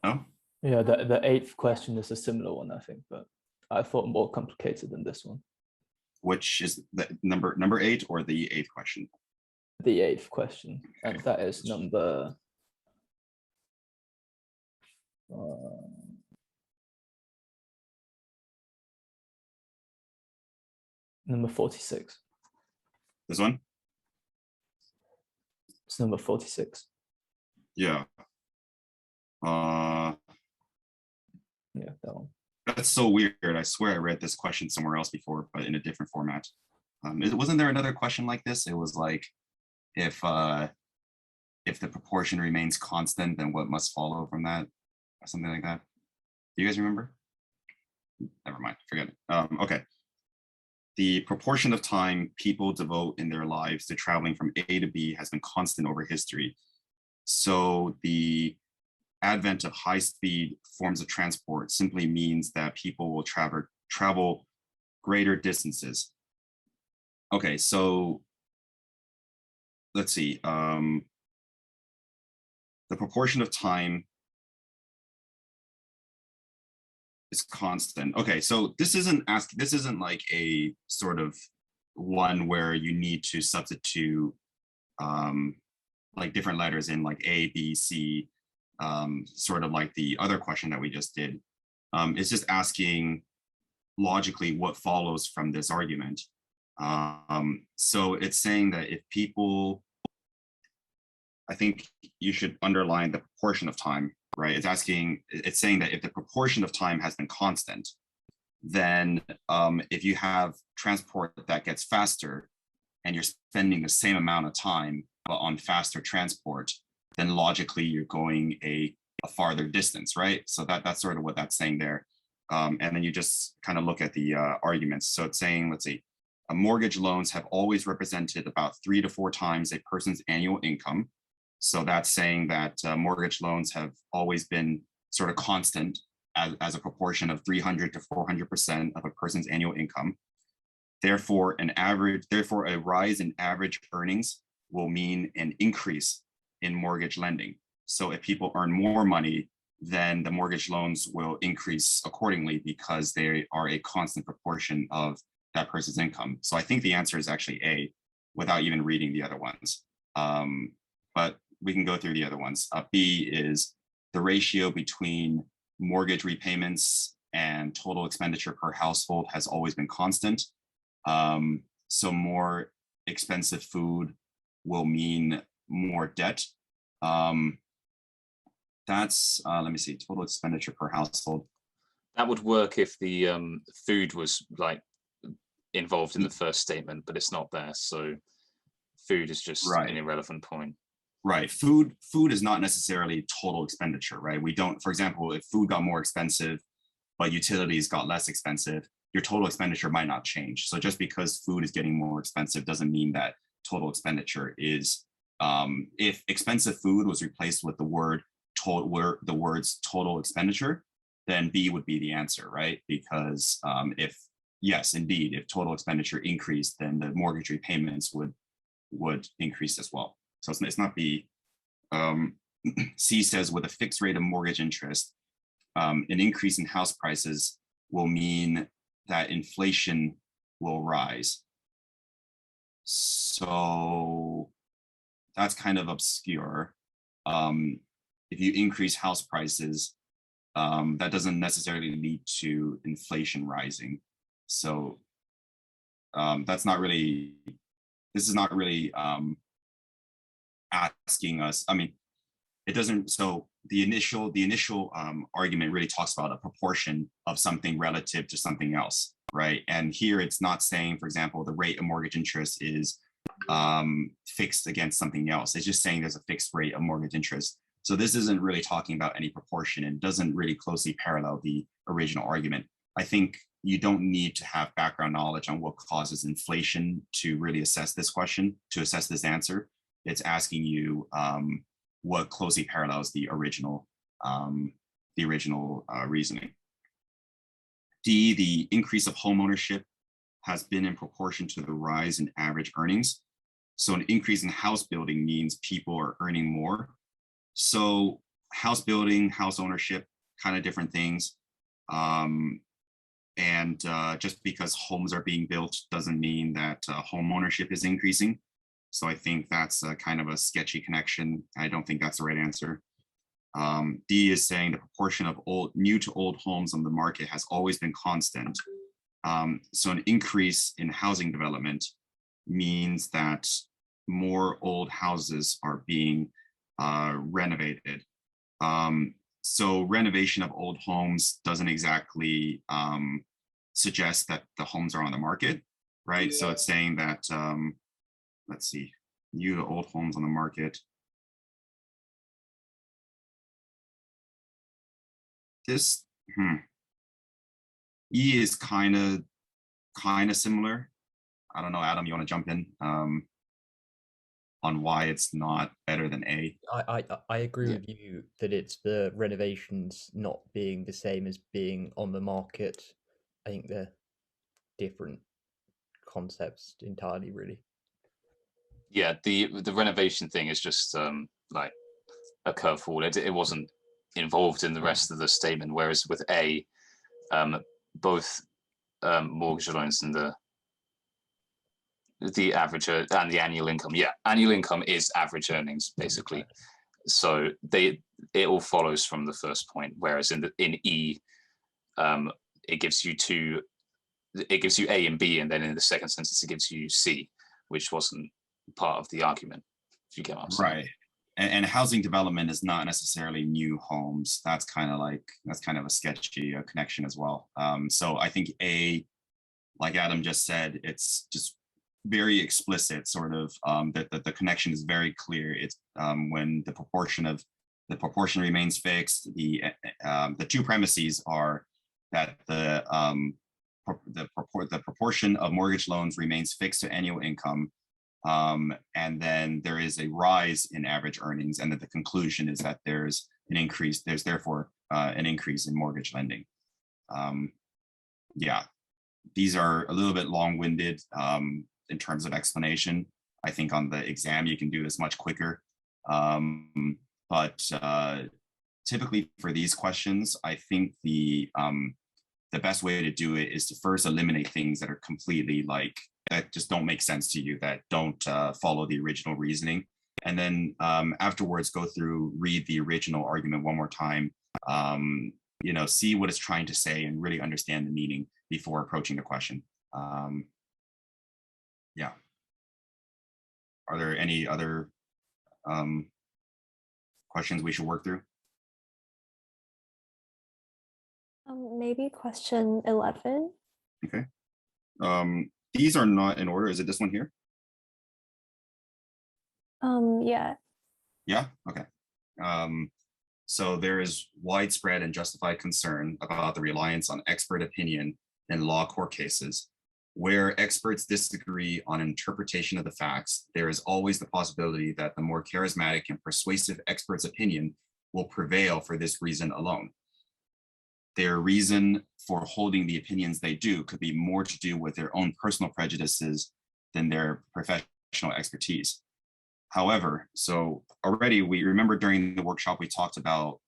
No? Yeah, the eighth question is a similar one, I think, but I thought more complicated than this one. Which is the number 8 or the 8th question? The eighth question, Okay. and that is number number 46. This one? It's number 46. Yeah. Yeah, that one. That's so weird. I swear I read this question somewhere else before, but in a different format. Wasn't there another question like this? It was like, if the proportion remains constant, then what must follow from that, or something like that. Do you guys remember? Never mind, forget it. Okay. The proportion of time people devote in their lives to traveling from A to B has been constant over history. So the advent of high-speed forms of transport simply means that people will travel greater distances. Okay, so let's see. The proportion of time is constant. Okay, so this isn't like a sort of one where you need to substitute like different letters in like A, B, C, sort of like the other question that we just did. It's just asking logically what follows from this argument. So it's saying that if people I think you should underline the proportion of time, right? It's saying that if the proportion of time has been constant, then if you have transport that gets faster and you're spending the same amount of time but on faster transport, then logically you're going a farther distance, right? So that's sort of what that's saying there. And then you just kind of look at the arguments. So it's saying, let's see, mortgage loans have always represented about 3 to 4 times a person's annual income. So that's saying that mortgage loans have always been sort of constant as a proportion of 300 to 400% of a person's annual income. Therefore, a rise in average earnings will mean an increase in mortgage lending. So if people earn more money, then the mortgage loans will increase accordingly because they are a constant proportion of that person's income. So I think the answer is actually A, without even reading the other ones. But we can go through the other ones. B is the ratio between mortgage repayments and total expenditure per household has always been constant. So more expensive food will mean more debt. That's, let me see, total expenditure per household. That would work if the food was like involved in the first statement, but it's not there. So food is just an irrelevant point. Right. Food is not necessarily total expenditure, right? We don't, for example, if food got more expensive, but utilities got less expensive, your total expenditure might not change. So just because food is getting more expensive doesn't mean that total expenditure is, if expensive food was replaced with the words total expenditure, then B would be the answer, right? Because yes, indeed, if total expenditure increased, then the mortgage repayments would increase as well. So it's not B. C says with a fixed rate of mortgage interest, an increase in house prices will mean that inflation will rise. So that's kind of obscure. If you increase house prices, that doesn't necessarily lead to inflation rising. So this is not really asking us, I mean, it doesn't, so the initial argument really talks about a proportion of something relative to something else, right? And here it's not saying, for example, the rate of mortgage interest is fixed against something else. It's just saying there's a fixed rate of mortgage interest. So this isn't really talking about any proportion and doesn't really closely parallel the original argument. I think you don't need to have background knowledge on what causes inflation to really assess this question, to assess this answer. It's asking you what closely parallels the original reasoning. D, the increase of home ownership has been in proportion to the rise in average earnings. So an increase in house building means people are earning more. So house building, house ownership, kind of different things. Just because homes are being built doesn't mean that home ownership is increasing. So I think that's kind of a sketchy connection. I don't think that's the right answer. D is saying the proportion of new to old homes on the market has always been constant. So an increase in housing development means that more old houses are being renovated. So renovation of old homes doesn't exactly suggest that the homes are on the market, right? So it's saying that, let's see, new to old homes on the market. This, E is kind of similar. I don't know, Adam, you want to jump in on why it's not better than A? I agree with you that it's the renovations not being the same as being on the market. I think they're different concepts entirely, really. Yeah, the renovation thing is just like a curveball. It wasn't involved in the rest of the statement, whereas with A, both mortgage loans and the average and the annual income. Yeah, annual income is average earnings, basically. So it all follows from the first point, whereas in E, it gives you A and B, and then in the second sentence it gives you C, which wasn't part of the argument. If you get what I'm saying. Right. and housing development is not necessarily new homes. That's kind of a sketchy connection as well. So I think A, like Adam just said, it's just very explicit, sort of that the connection is very clear. It's when the proportion remains fixed. The two premises are that the proportion of mortgage loans remains fixed to annual income, and then there is a rise in average earnings, and that the conclusion is that there's an increase. There's therefore an increase in mortgage lending. Yeah, these are a little bit long-winded in terms of explanation. I think on the exam you can do this much quicker. But typically for these questions, I think the best way to do it is to first eliminate things that are completely that just don't make sense to you, that don't follow the original reasoning. And then afterwards, go through, read the original argument one more time, see what it's trying to say and really understand the meaning before approaching the question. Yeah. Are there any other questions we should work through? Maybe question 11. Okay. These are not in order. Is it this one here? Yeah. Yeah, okay. So there is widespread and justified concern about the reliance on expert opinion in law court cases. Where experts disagree on interpretation of the facts, there is always the possibility that the more charismatic and persuasive expert's opinion will prevail for this reason alone. Their reason for holding the opinions they do could be more to do with their own personal prejudices than their professional expertise. However, so already we remember during the workshop, we talked about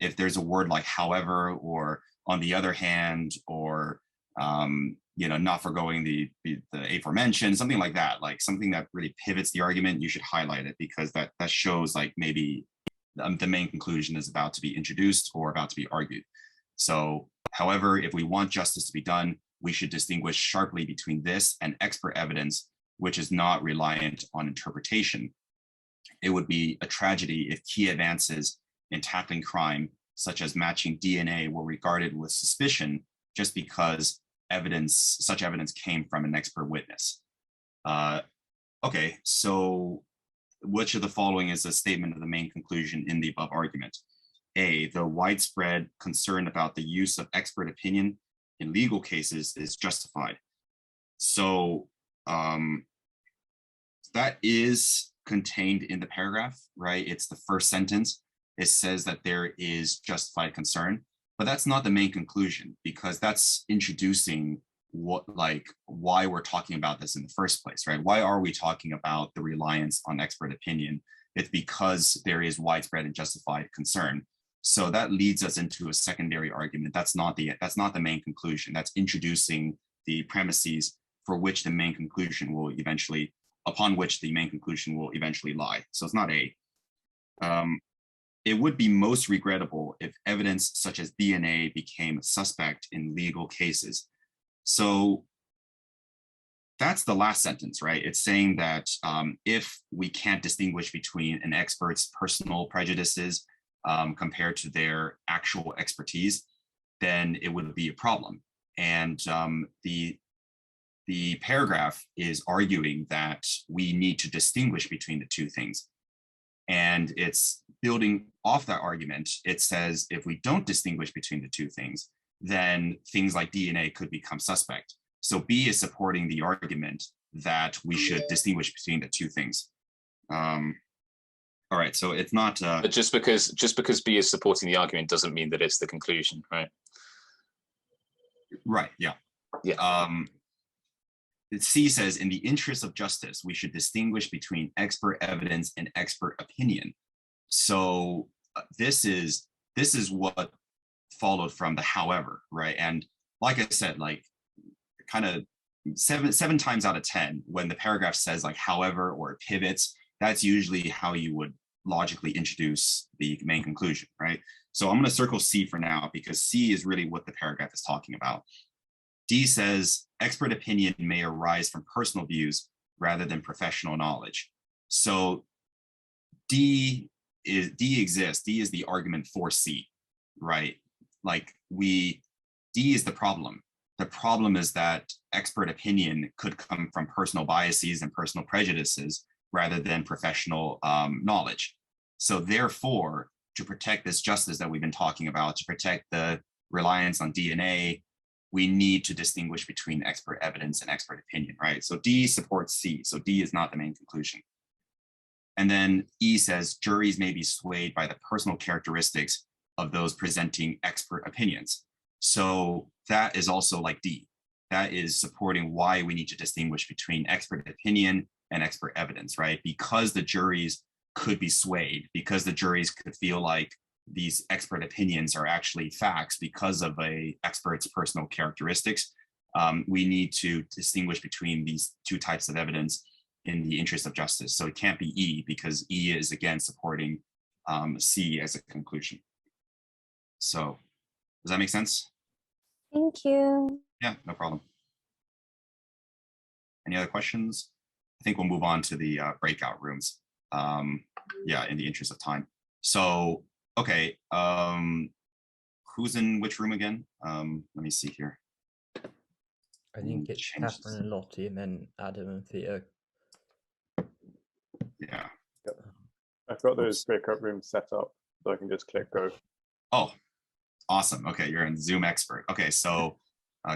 if there's a word like however, or on the other hand, or not foregoing the aforementioned, something like that, something that really pivots the argument, you should highlight it, because that shows maybe the main conclusion is about to be introduced or about to be argued. So, however, if we want justice to be done, we should distinguish sharply between this and expert evidence, which is not reliant on interpretation. It would be a tragedy if key advances in tackling crime, such as matching DNA, were regarded with suspicion just because such evidence came from an expert witness. Okay, so which of the following is a statement of the main conclusion in the above argument? A, the widespread concern about the use of expert opinion in legal cases is justified. So that is contained in the paragraph, right? It's the first sentence. It says that there is justified concern, but that's not the main conclusion, because that's introducing why we're talking about this in the first place, right? Why are we talking about the reliance on expert opinion? It's because there is widespread and justified concern. So that leads us into a secondary argument. That's not the main conclusion. That's introducing the premises upon which the main conclusion will eventually lie. So it's not A. It would be most regrettable if evidence such as DNA became suspect in legal cases. So that's the last sentence, right? It's saying that if we can't distinguish between an expert's personal prejudices compared to their actual expertise, then it would be a problem. And the paragraph is arguing that we need to distinguish between the two things. And it's building off that argument. It says if we don't distinguish between the two things, then things like DNA could become suspect. So B is supporting the argument that we should distinguish between the two things. All right, so it's not. But just because B is supporting the argument doesn't mean that it's the conclusion, right? Right. Yeah. Yeah. C says, in the interest of justice, we should distinguish between expert evidence and expert opinion. So this is what followed from the however, right? And like I said, kind of seven times out of 10, when the paragraph says however or pivots, that's usually how you would logically introduce the main conclusion, right? So I'm going to circle C for now, because C is really what the paragraph is talking about. D says expert opinion may arise from personal views rather than professional knowledge. So D exists. D is the argument for C, right? Like D is the problem. The problem is that expert opinion could come from personal biases and personal prejudices rather than professional knowledge. So therefore, to protect this justice that we've been talking about, to protect the reliance on DNA, we need to distinguish between expert evidence and expert opinion, right? So D supports C, so D is not the main conclusion. And then E says juries may be swayed by the personal characteristics of those presenting expert opinions. So that is also like D. That is supporting why we need to distinguish between expert opinion and expert evidence, right? Because the juries could be swayed, because the juries could feel like these expert opinions are actually facts because of a expert's personal characteristics. We need to distinguish between these two types of evidence in the interest of justice. So it can't be E, because E is again supporting C as a conclusion. So does that make sense? Thank you. Yeah, no problem. Any other questions? I think we'll move on to the breakout rooms. Yeah, in the interest of time. So, okay, who's in which room again? Let me see here. I think it's Catherine and Lottie, and then Adam and Theo. Yeah. Yep. I've got those breakout rooms set up, so I can just click go. Oh, awesome. Okay, you're a Zoom expert. Okay, so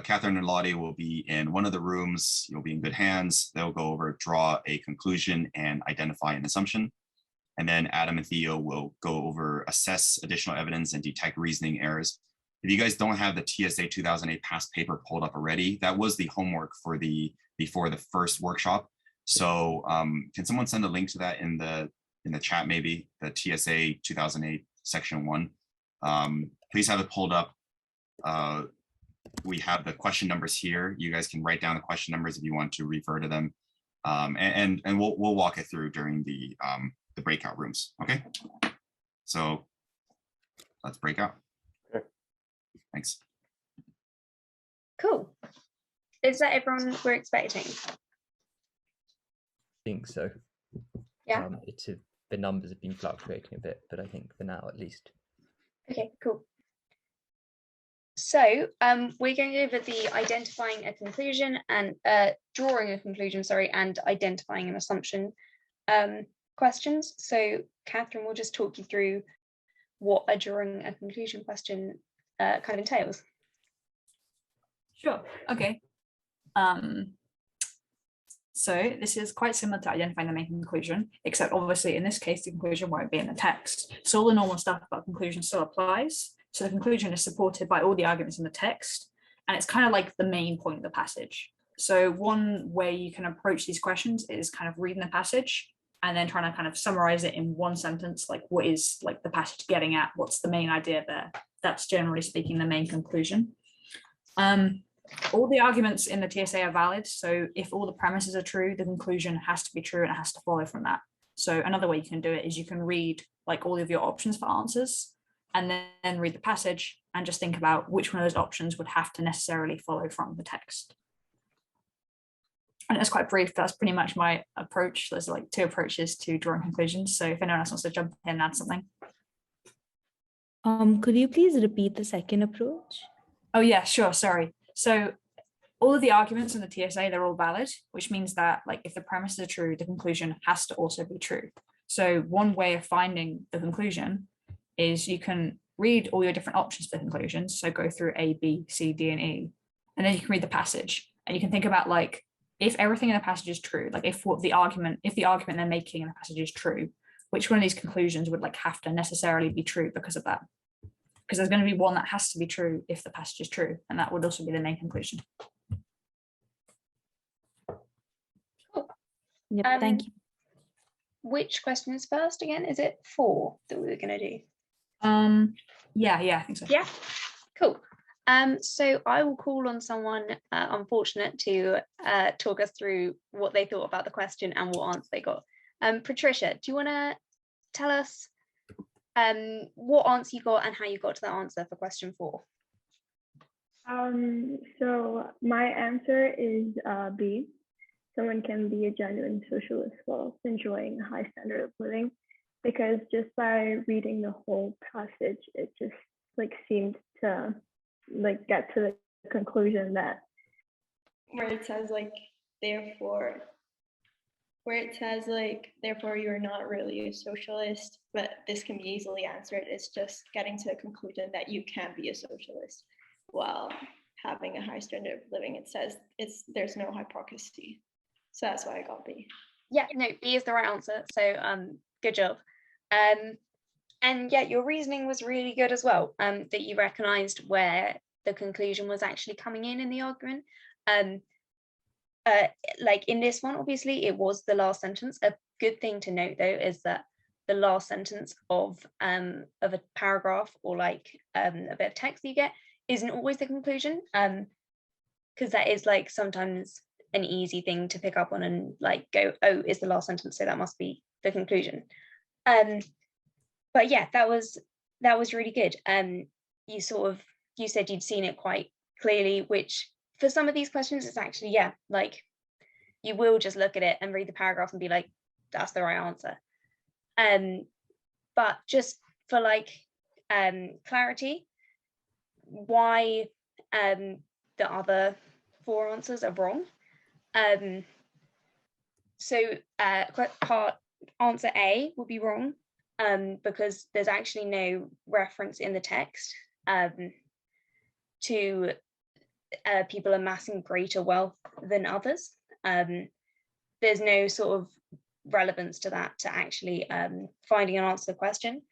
Catherine and Lottie will be in one of the rooms. You'll be in good hands. They'll go over, draw a conclusion and identify an assumption. And then Adam and Theo will go over, assess additional evidence and detect reasoning errors. If you guys don't have the TSA 2008 past paper pulled up already, that was the homework for before the first workshop. So can someone send a link to that in the chat, maybe the TSA 2008 section 1? Please have it pulled up. We have the question numbers here. You guys can write down the question numbers if you want to refer to them, and we'll walk it through during the breakout rooms. Okay, so let's break out. Okay. Thanks. Cool. Is that everyone we're expecting? I think so. Yeah. The numbers have been fluctuating a bit, but I think for now at least. Okay, cool. So we're going over the identifying a conclusion and drawing a conclusion, sorry, and identifying an assumption questions. So Catherine will just talk you through what a drawing a conclusion question kind of entails. Sure. Okay. So this is quite similar to identifying the main conclusion, except obviously in this case, the conclusion won't be in the text. So all the normal stuff about conclusion still applies. So the conclusion is supported by all the arguments in the text, and it's kind of like the main point of the passage. So one way you can approach these questions is kind of reading the passage and then trying to kind of summarize it in one sentence, like what is like the passage getting at, what's the main idea there? That's generally speaking the main conclusion. All the arguments in the TSA are valid. So if all the premises are true, the conclusion has to be true and it has to follow from that. So another way you can do it is you can read like all of your options for answers and then read the passage and just think about which one of those options would have to necessarily follow from the text. And it's quite brief. That's pretty much my approach. There's like two approaches to drawing conclusions. So if anyone else wants to jump in and add something. Could you please repeat the second approach? Oh yeah, sure, sorry. So all of the arguments in the TSA, they're all valid, which means that like if the premises are true, the conclusion has to also be true. So one way of finding the conclusion is you can read all your different options for conclusions. So go through A, B, C, D, and E, and then you can read the passage and you can think about like, if everything in the passage is true, like if the argument they're making in the passage is true, which one of these conclusions would like have to necessarily be true because of that? Because there's going to be one that has to be true if the passage is true, and that would also be the main conclusion. Cool. Yep, thank you. Which question is first again? Is it 4 that we were going to do? Yeah, I think so. Yeah, cool. So I will call on someone unfortunate to talk us through what they thought about the question and what answer they got. Patricia, do you want to tell us what answer you got and how you got to that answer for question 4? So my answer is B. Someone can be a genuine socialist while enjoying a high standard of living. because just by reading the whole passage, it just like seemed to like get to the conclusion that where it says like therefore you're not really a socialist, but this can be easily answered. It's just getting to the conclusion that you can be a socialist while having a high standard of living. It says there's no hypocrisy. So that's why I got B. Yeah, no, B is the right answer. So good job. And yeah, your reasoning was really good as well, that you recognized where the conclusion was actually coming in the argument. Like in this one, obviously, it was the last sentence. A good thing to note, though, is that the last sentence of a paragraph or like a bit of text that you get isn't always the conclusion, because that is like sometimes an easy thing to pick up on and like go, oh, it's the last sentence, so that must be the conclusion. But yeah, that was really good. You said you'd seen it quite clearly, which for some of these questions, it's actually, yeah, like you will just look at it and read the paragraph and be like, that's the right answer. But just for like clarity, why the other 4 answers are wrong. So part answer A will be wrong because there's actually no reference in the text to people amassing greater wealth than others. There's no sort of relevance to that to actually finding an answer to the question.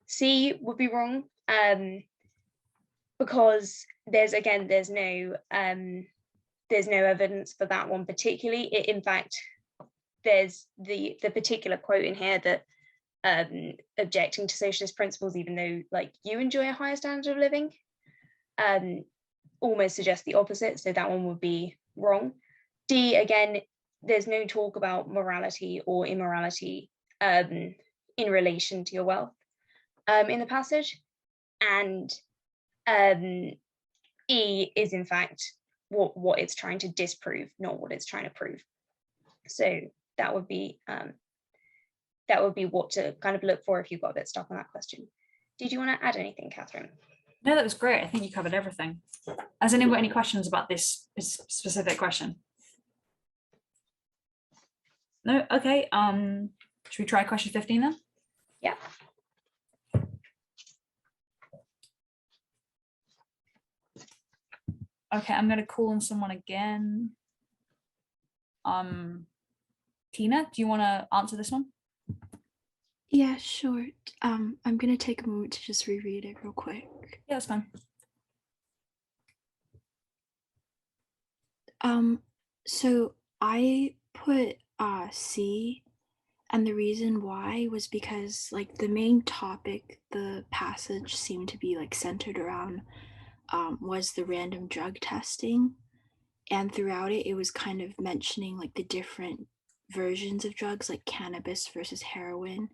C would be wrong because there's no evidence for that one particularly. In fact, there's the particular quote in here that objecting to socialist principles, even though like you enjoy a higher standard of living, almost suggests the opposite. So that one would be wrong. D, again, there's no talk about morality or immorality in relation to your wealth in the passage. And E is in fact what it's trying to disprove, not what it's trying to prove. So that would be what to kind of look for if you've got a bit stuck on that question. Did you want to add anything, Catherine? No, that was great. I think you covered everything. Has anyone got any questions about this specific question? No? Okay. Should we try question 15 then? Yeah. Okay, I'm going to call on someone again. Tina, do you want to answer this one? Yeah, sure. I'm going to take a moment to just reread it real quick. Yeah, that's fine. So I put C, and the reason why was because like the main topic the passage seemed to be like centered around was the random drug testing, and throughout it was kind of mentioning like the different versions of drugs, like cannabis versus heroin,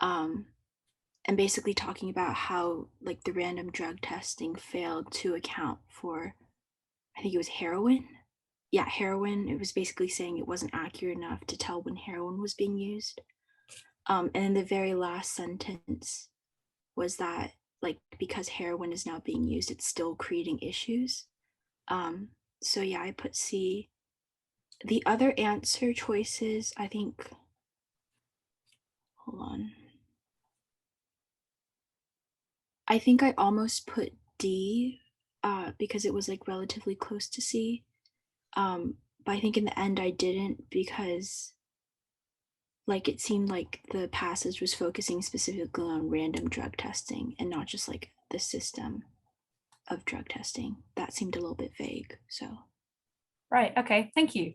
and basically talking about how like the random drug testing failed to account for, I think it was heroin. Yeah, heroin. It was basically saying it wasn't accurate enough to tell when heroin was being used. And in the very last sentence was that like because heroin is now being used, it's still creating issues. So yeah, I put C. The other answer choices, I think, hold on. I think I almost put D because it was like relatively close to C. But I think in the end I didn't, because like it seemed like the passage was focusing specifically on random drug testing and not just like the system of drug testing. That seemed a little bit vague. So right, okay, thank you.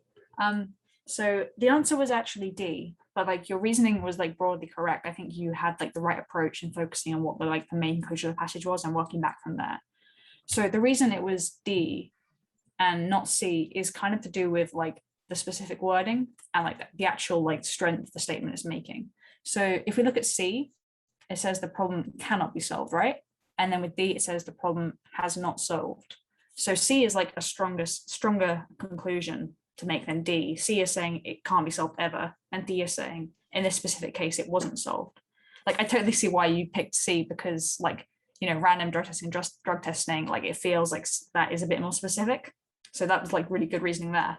So the answer was actually D, but like your reasoning was like broadly correct. I think you had like the right approach in focusing on what the like the main conclusion of the passage was and working back from there. So the reason it was D and not C is kind of to do with like the specific wording and like the actual like strength the statement is making. So if we look at C, it says the problem cannot be solved, right? And then with D, it says the problem has not solved. So C is like a stronger conclusion to make than D. C is saying it can't be solved ever, and D is saying in this specific case it wasn't solved. like I totally see why you picked C, because like, you know, random drug testing, just drug testing, like it feels like that is a bit more specific. So that was like really good reasoning there.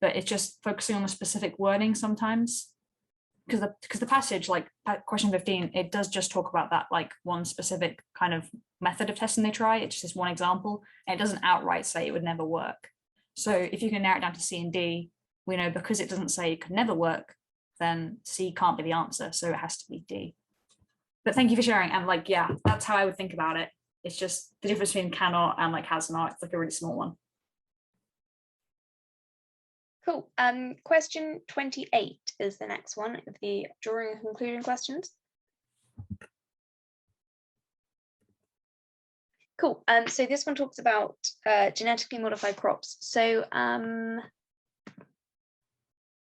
But it's just focusing on the specific wording sometimes, because the passage, like question 15, it does just talk about that like one specific kind of method of testing they try. It's just one example, and it doesn't outright say it would never work. So if you can narrow it down to C and D, we know because it doesn't say it could never work, then C can't be the answer, so it has to be D. But thank you for sharing. And like, yeah, that's how I would think about it. It's just the difference between cannot and like has not. It's like a really small one. Cool. Question 28 is the next one of the drawing and concluding questions. Cool. So this one talks about genetically modified crops. So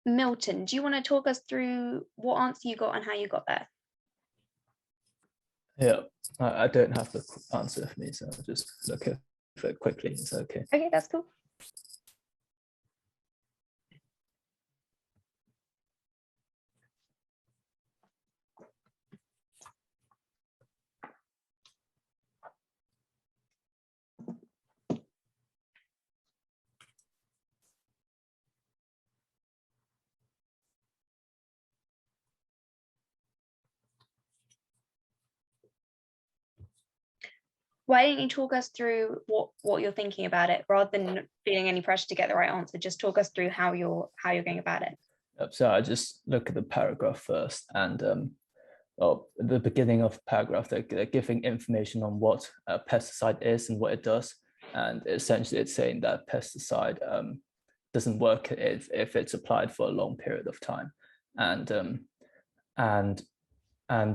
Milton, do you want to talk us through what answer you got and how you got there? Yeah, I don't have the answer for me, so I'll just look at it quickly. It's okay. Okay, that's cool. Why don't you talk us through what you're thinking about it, rather than feeling any pressure to get the right answer? Just talk us through how you're going about it. So I just look at the paragraph first, and well, at the beginning of the paragraph, they're giving information on what a pesticide is and what it does, and essentially it's saying that pesticide doesn't work if it's applied for a long period of time, and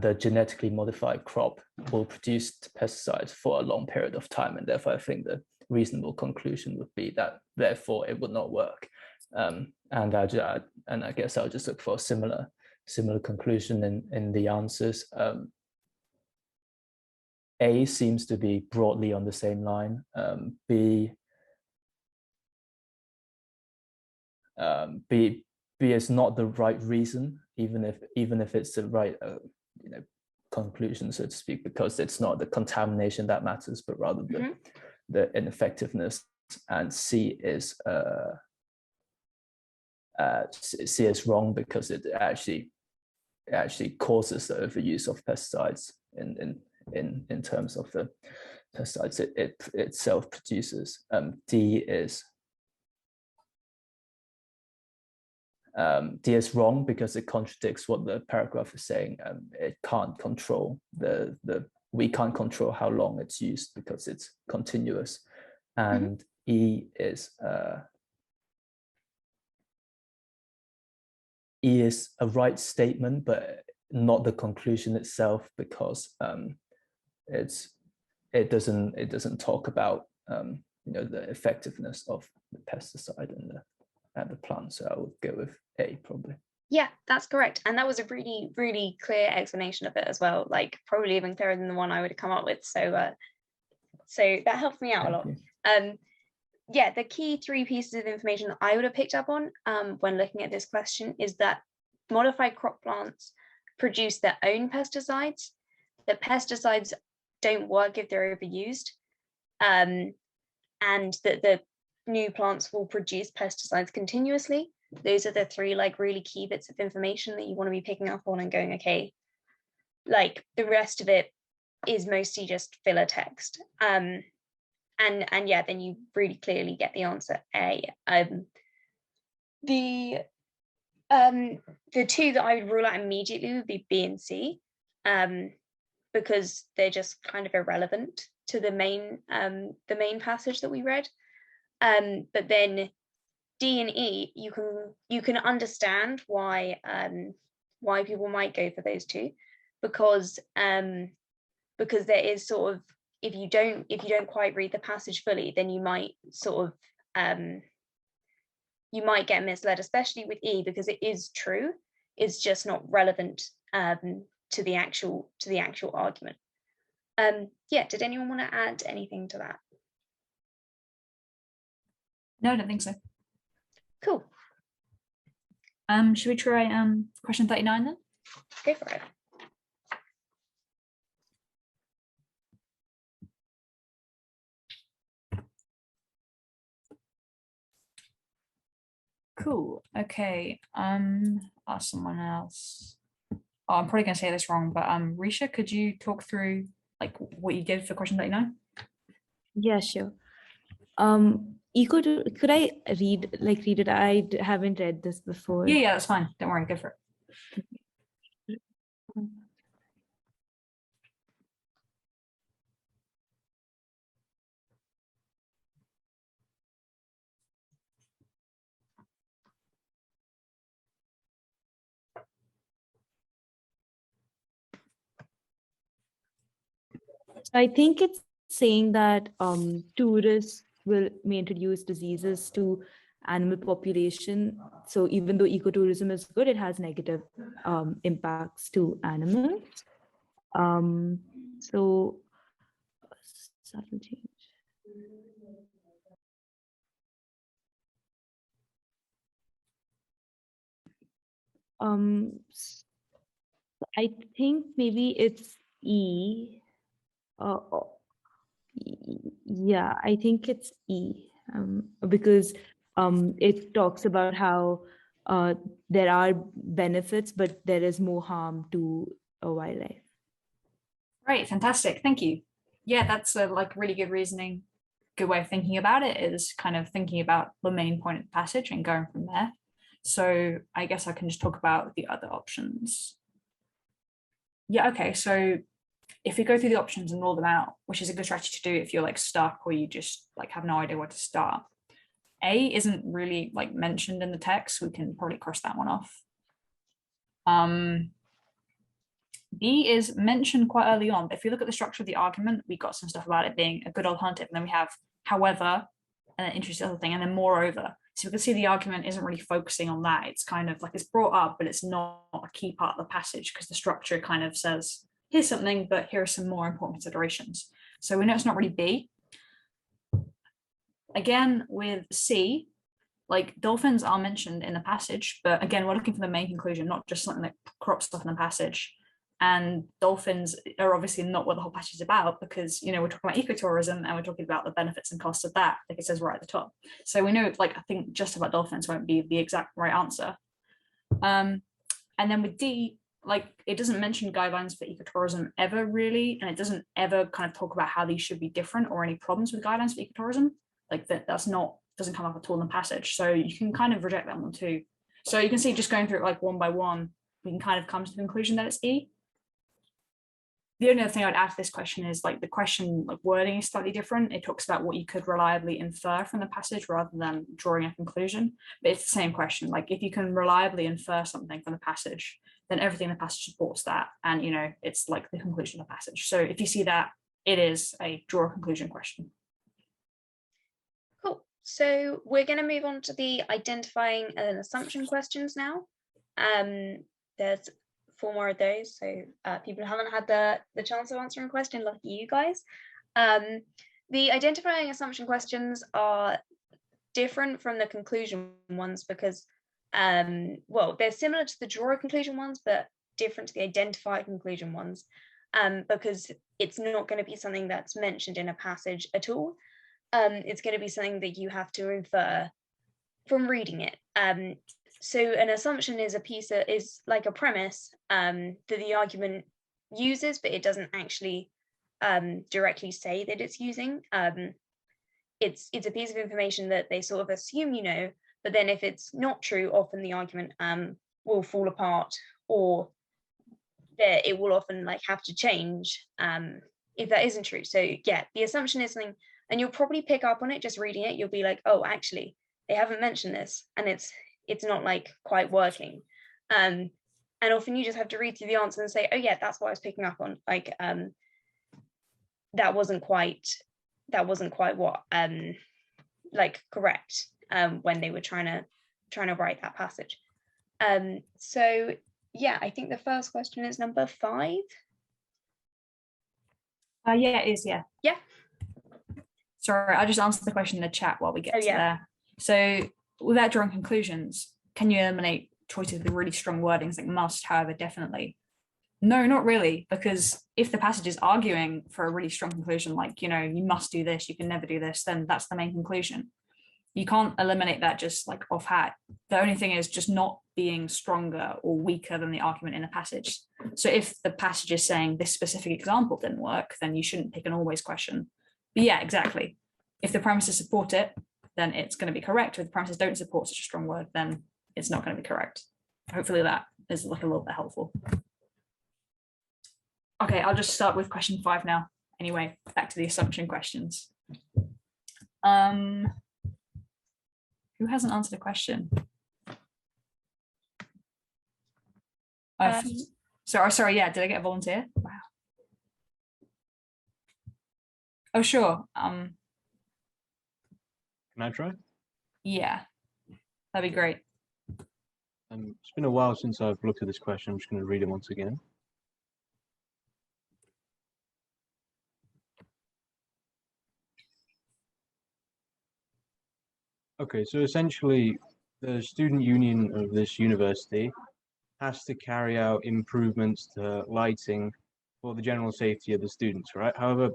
the genetically modified crop will produce pesticides for a long period of time, and therefore I think the reasonable conclusion would be that therefore it would not work. And I guess I'll just look for a similar conclusion in the answers. A seems to be broadly on the same line. B is not the right reason, even if it's the right conclusion, so to speak, because it's not the contamination that matters, but rather the ineffectiveness. And C is wrong because it actually causes the overuse of pesticides in terms of the pesticides it itself produces. D is wrong because it contradicts what the paragraph is saying. It can't control we can't control how long it's used because it's continuous. And E is a right statement, but not the conclusion itself, because it doesn't talk about the effectiveness of the pesticide and the plant. So I would go with A probably. Yeah, that's correct. And that was a really, really clear explanation of it as well, like probably even clearer than the one I would have come up with. So that helped me out a lot. Yeah, the key three pieces of information that I would have picked up on when looking at this question is that modified crop plants produce their own pesticides, that pesticides don't work if they're overused, and that the new plants will produce pesticides continuously. Those are the three like really key bits of information that you want to be picking up on and going, okay, like the rest of it is mostly just filler text. And yeah, then you really clearly get the answer A. The two that I would rule out immediately would be B and C, because they're just kind of irrelevant to the main passage that we read. But then D and E, you can understand why people might go for those two, because there is sort of, if you don't quite read the passage fully, then you might sort of you might get misled, especially with E, because it is true, it's just not relevant to the actual argument. Yeah, did anyone want to add anything to that? No, I don't think so. Cool. Should we try question 39 then? Go for it. Cool. Okay. Ask someone else. Oh, I'm probably gonna say this wrong, but Risha, could you talk through like what you did for question 39? Yeah, sure. Could I read it? Haven't read this before. Yeah, that's fine. Don't worry, go for it. I think it's saying that tourists may introduce diseases to animal population. So even though ecotourism is good, it has negative impacts to animals. So subtle change. I think maybe it's E. Yeah, I think it's E, because it talks about how there are benefits, but there is more harm to wildlife. Right, fantastic. Thank you. Yeah, that's a like really good reasoning. Good way of thinking about it is kind of thinking about the main point of the passage and going from there. So I guess I can just talk about the other options. Yeah, okay. So if we go through the options and rule them out, which is a good strategy to do if you're like stuck or you just like have no idea where to start. A isn't really like mentioned in the text. We can probably cross that one off. B is mentioned quite early on, but if you look at the structure of the argument, we got some stuff about it being a good alternative, and then we have however, and then interesting other thing, and then moreover. So we can see the argument isn't really focusing on that. It's kind of like it's brought up, but it's not a key part of the passage because the structure kind of says, here's something, but here are some more important considerations. So we know it's not really B. Again, with C, like dolphins are mentioned in the passage, but again, we're looking for the main conclusion, not just something that crops up in the passage. And dolphins are obviously not what the whole passage is about because, you know, we're talking about ecotourism and we're talking about the benefits and costs of that, like it says right at the top. So we know, like, I think just about dolphins won't be the exact right answer. And then with D, like, it doesn't mention guidelines for ecotourism ever really, and it doesn't ever kind of talk about how these should be different or any problems with guidelines for ecotourism. Like that's not, doesn't come up at all in the passage. So you can kind of reject that one too. So you can see just going through it like one by one, we can kind of come to the conclusion that it's E. The only other thing I'd add to this question is like the question like wording is slightly different. It talks about what you could reliably infer from the passage rather than drawing a conclusion, but it's the same question. Like if you can reliably infer something from the passage, then everything in the passage supports that. And, you know, it's like the conclusion of the passage. So if you see that, it is a draw a conclusion question. Cool. So we're going to move on to the identifying an assumption questions now. There's 4 more of those, so people who haven't had the chance of answering a question, lucky you guys. The identifying assumption questions are different from the conclusion ones because, well, they're similar to the draw a conclusion ones, but different to the identify conclusion ones, because it's not going to be something that's mentioned in a passage at all. It's going to be something that you have to infer from reading it. So an assumption is a piece that is like a premise that the argument uses, but it doesn't actually directly say that it's using. It's a piece of information that they sort of assume you know, but then if it's not true, often the argument will fall apart, or that it will often like have to change if that isn't true. So yeah, the assumption is something, and you'll probably pick up on it just reading it. You'll be like, oh, actually, they haven't mentioned this, and it's not like quite working. And often you just have to read through the answer and say, oh yeah, that's what I was picking up on. Like that wasn't quite what like correct when they were trying to write that passage. So yeah, I think the first question is number 5. Yeah, it is, yeah. Yeah. Sorry, I'll just answer the question in the chat while we get to there. So without drawing conclusions, can you eliminate choices with really strong wordings like must, however, definitely? No, not really, because if the passage is arguing for a really strong conclusion, like, you know, you must do this, you can never do this, then that's the main conclusion. You can't eliminate that just like off hat. The only thing is just not being stronger or weaker than the argument in a passage. So if the passage is saying this specific example didn't work, then you shouldn't pick an always question. But yeah, exactly. If the premises support it, then it's going to be correct. If the premises don't support such a strong word, then it's not going to be correct. Hopefully that is like a little bit helpful. Okay, I'll just start with question 5 now. Anyway, back to the assumption questions. Who hasn't answered a question? Sorry, yeah, did I get a volunteer? Wow. Oh, sure. Can I try? Yeah, that'd be great. It's been a while since I've looked at this question. I'm just going to read it once again. Okay, so essentially, the student union of this university has to carry out improvements to lighting for the general safety of the students, right? However,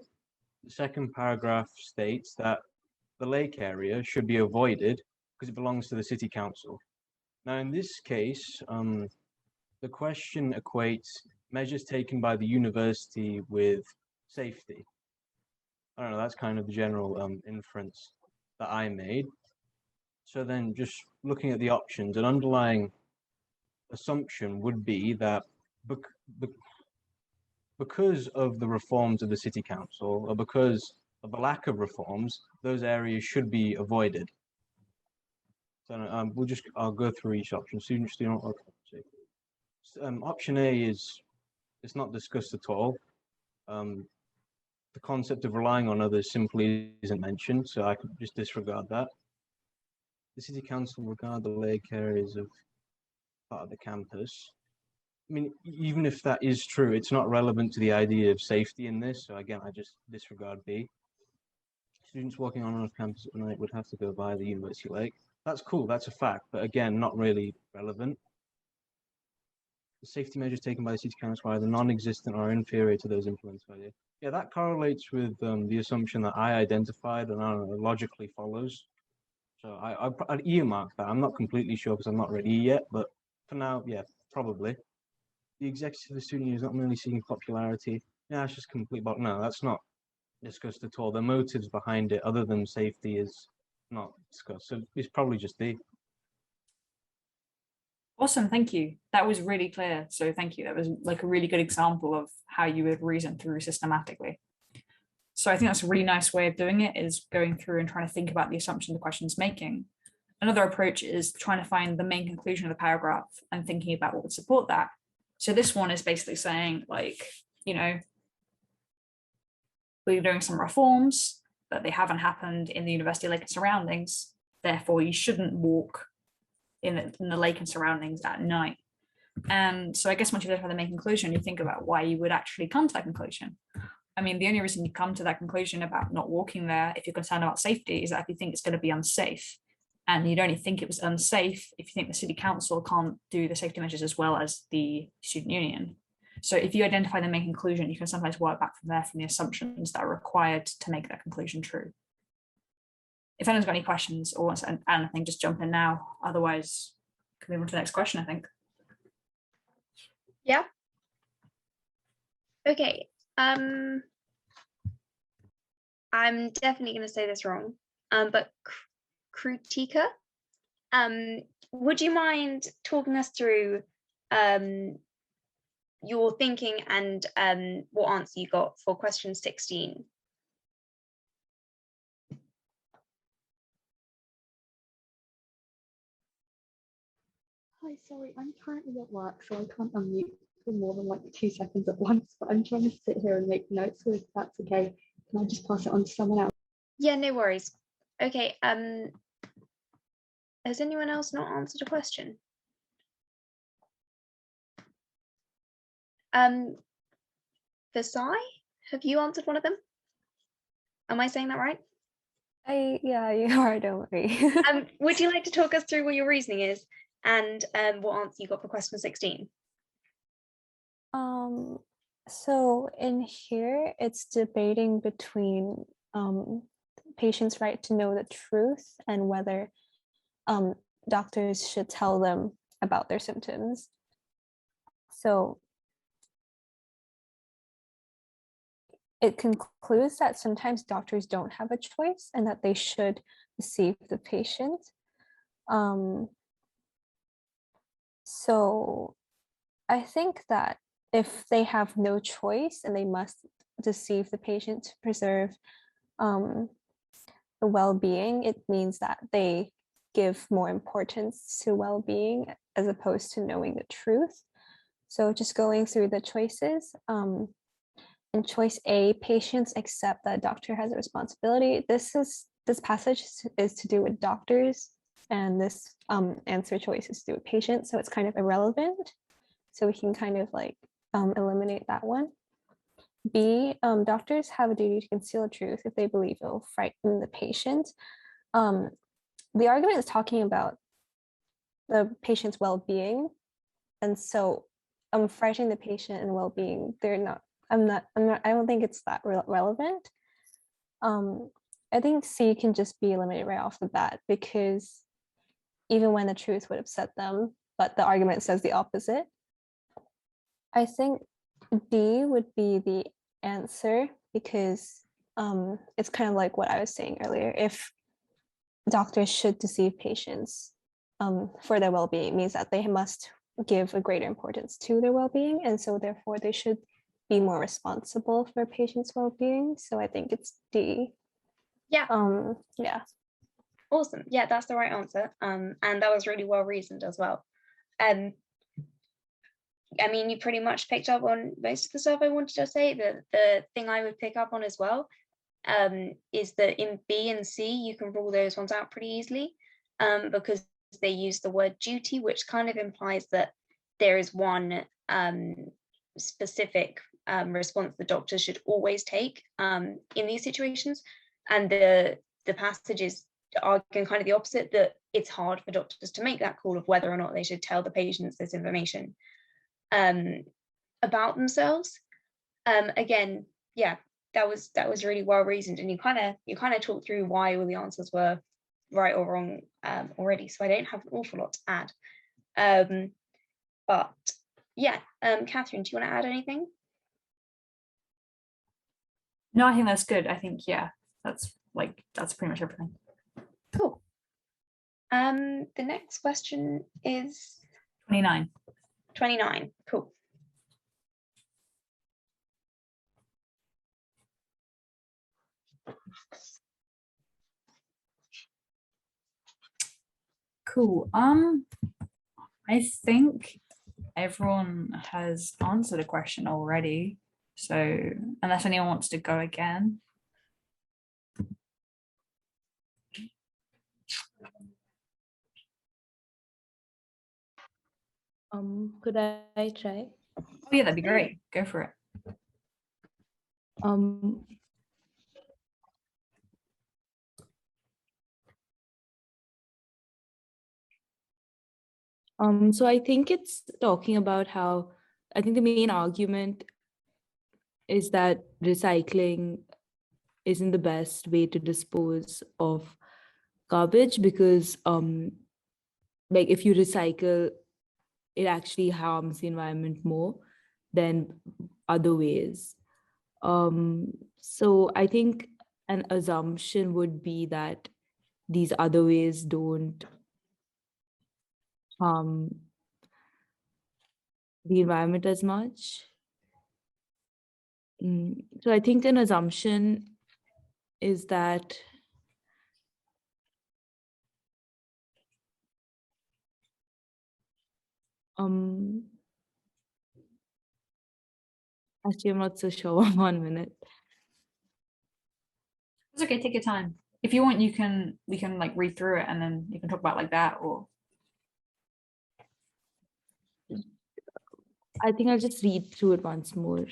the second paragraph states that the lake area should be avoided because it belongs to the city council. Now, in this case, the question equates measures taken by the university with safety. I don't know, that's kind of the general inference that I made. So then just looking at the options, an underlying assumption would be that because of the reforms of the city council, or because of the lack of reforms, those areas should be avoided. So I'll go through each option. Option A is, it's not discussed at all. The concept of relying on others simply isn't mentioned, so I could just disregard that. The city council regard the lake areas of part of the campus. I mean, even if that is true, it's not relevant to the idea of safety in this. So again, I just disregard B. Students walking on campus at night would have to go by the university lake. That's cool, that's a fact, but again, not really relevant. The safety measures taken by the city council are either non-existent or inferior to those implemented by you. Yeah, that correlates with the assumption that I identified, and I don't know, logically follows. So I'd earmark that. I'm not completely sure because I'm not ready yet, but for now, yeah, probably. The executive of the student union is not merely seeking popularity. Yeah, it's just complete, but no, that's not discussed at all. The motives behind it, other than safety, is not discussed. So it's probably just D. Awesome, thank you. That was really clear. So thank you. That was like a really good example of how you would reason through systematically. So I think that's a really nice way of doing it, is going through and trying to think about the assumption the question's making. Another approach is trying to find the main conclusion of the paragraph and thinking about what would support that. So this one is basically saying, like, you know, we're doing some reforms, but they haven't happened in the university lake and surroundings. Therefore, you shouldn't walk in the lake and surroundings at night. And so I guess once you identify the main conclusion, you think about why you would actually come to that conclusion. I mean, the only reason you come to that conclusion about not walking there, if you're concerned about safety, is that if you think it's going to be unsafe. And you'd only think it was unsafe if you think the city council can't do the safety measures as well as the student union. So if you identify the main conclusion, you can sometimes work back from there from the assumptions that are required to make that conclusion true. If anyone's got any questions or wants to add anything, just jump in now. Otherwise, can we move on to the next question, I think. Yeah. Okay. I'm definitely going to say this wrong, but Krutika, would you mind talking us through your thinking and what answer you got for question 16? Hi, sorry, I'm currently at work, so I can't unmute for more than like 2 seconds at once, but I'm trying to sit here and make notes, so if that's okay, can I just pass it on to someone else? Yeah, no worries. Okay, has anyone else not answered a question? Versailles, have you answered one of them? Am I saying that right? Yeah, you are, don't worry. Would you like to talk us through what your reasoning is and what answer you got for question 16? So in here, it's debating between patients' right to know the truth and whether doctors should tell them about their symptoms. So it concludes that sometimes doctors don't have a choice and that they should deceive the patient. So I think that if they have no choice and they must deceive the patient to preserve the well-being, it means that they give more importance to well-being as opposed to knowing the truth. So just going through the choices. In choice A, patients accept that a doctor has a responsibility. This passage is to do with doctors, and this answer choice is to do with patients, so it's kind of irrelevant. So we can kind of like eliminate that one. B, doctors have a duty to conceal the truth if they believe it will frighten the patient. The argument is talking about the patient's well-being, and so frightening the patient and well-being, I don't think it's that relevant. I think C can just be eliminated right off the bat, because even when the truth would upset them, but the argument says the opposite. I think D would be the answer, because it's kind of like what I was saying earlier. If doctors should deceive patients for their well-being, means that they must give a greater importance to their well-being, and so therefore they should be more responsible for patients' well-being. So I think it's D. Yeah. Yeah. Awesome. Yeah, that's the right answer. And that was really well reasoned as well. I mean, you pretty much picked up on most of the stuff I wanted to say. The thing I would pick up on as well is that in B and C, you can rule those ones out pretty easily, because they use the word duty, which kind of implies that there is one specific response the doctor should always take in these situations. And the passages argue kind of the opposite, that it's hard for doctors to make that call of whether or not they should tell the patients this information about themselves. Again, yeah, that was really well reasoned, and you kind of talked through why all the answers were right or wrong already, so I don't have an awful lot to add. But yeah, Catherine, do you want to add anything? No, I think that's good. I think, yeah, that's pretty much everything. Cool. The next question is 29. 29. Cool. Cool. I think everyone has answered a question already. So unless anyone wants to go again. Could I try? Oh yeah, that'd be great. Go for it. So I think it's talking about how, I think the main argument is that recycling isn't the best way to dispose of garbage, because like if you recycle, it actually harms the environment more than other ways. So I think an assumption would be that these other ways don't harm the environment as much. So I think an assumption is that actually, I'm not so sure. 1 minute. It's okay, take your time. If you want, we can like read through it and then you can talk about like that, or I think I'll just read through it once more.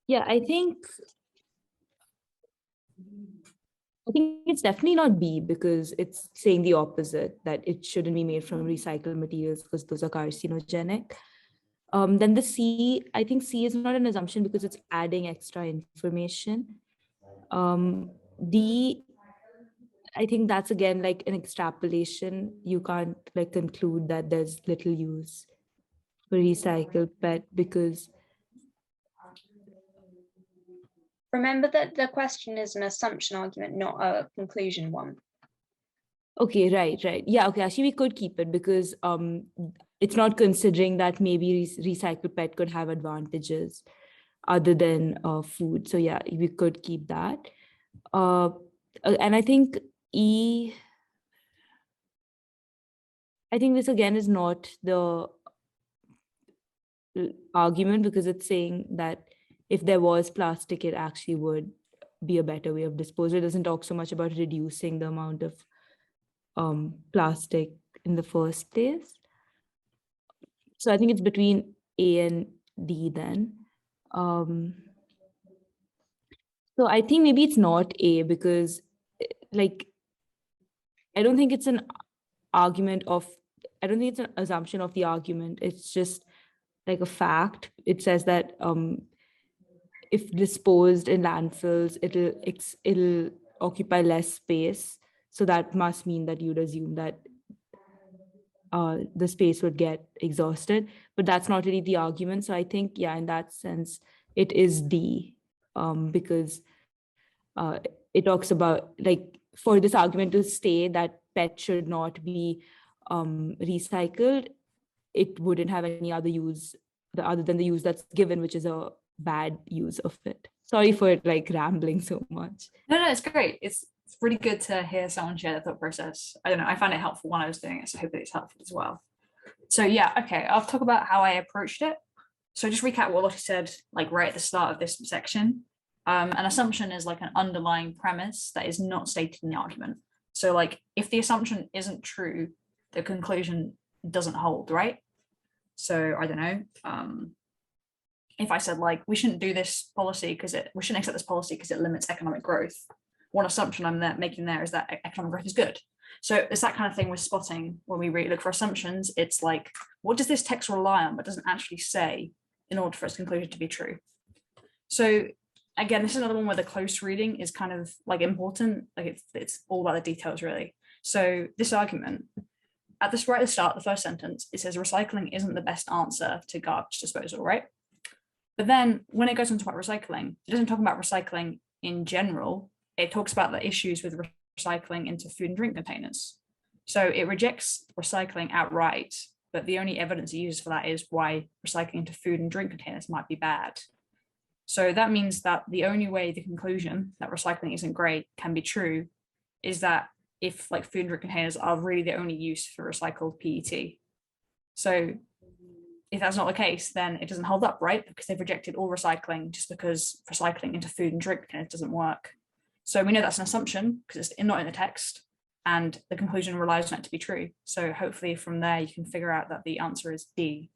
Yeah, I think it's definitely not B, because it's saying the opposite, that it shouldn't be made from recycled materials because those are carcinogenic. Then the C, I think C is not an assumption because it's adding extra information. D, I think that's again like an extrapolation. You can't like conclude that there's little use for recycled PET because. Remember that the question is an assumption argument, not a conclusion one. Okay, right. Yeah, okay, actually we could keep it because it's not considering that maybe recycled PET could have advantages other than food. So yeah, we could keep that. And I think E, I think this again is not the argument because it's saying that if there was plastic, it actually would be a better way of disposal. It doesn't talk so much about reducing the amount of plastic in the first place. So I think it's between A and D then. So I think maybe it's not A because like, I don't think it's an argument of, I don't think it's an assumption of the argument. It's just like a fact. It says that if disposed in landfills, it'll occupy less space. So that must mean that you'd assume that the space would get exhausted, but that's not really the argument. So I think, yeah, in that sense, it is D because it talks about like for this argument to say that PET should not be recycled, it wouldn't have any other use other than the use that's given, which is a bad use of it. Sorry for like rambling so much. No, it's great. It's really good to hear someone share their thought process. I don't know, I found it helpful when I was doing it, so hopefully it's helpful as well. So yeah, okay, I'll talk about how I approached it. So just recap what Lottie said, like right at the start of this section. An assumption is like an underlying premise that is not stated in the argument. So like if the assumption isn't true, the conclusion doesn't hold, right? So I don't know, if I said like, we shouldn't do this policy because we shouldn't accept this policy because it limits economic growth, one assumption I'm making there is that economic growth is good. So it's that kind of thing with spotting when we really look for assumptions. It's like, what does this text rely on but doesn't actually say in order for its conclusion to be true? So again, this is another one where the close reading is kind of like important. Like it's all about the details really. So this argument, at this right at the start, the first sentence, it says recycling isn't the best answer to garbage disposal, right? But then when it goes on to about recycling, it doesn't talk about recycling in general. It talks about the issues with recycling into food and drink containers. So it rejects recycling outright, but the only evidence it uses for that is why recycling into food and drink containers might be bad. So that means that the only way the conclusion that recycling isn't great can be true is that if like food and drink containers are really the only use for recycled PET. So if that's not the case, then it doesn't hold up, right? Because they've rejected all recycling just because recycling into food and drink containers doesn't work. So we know that's an assumption because it's not in the text and the conclusion relies on it to be true. So hopefully from there, you can figure out that the answer is D.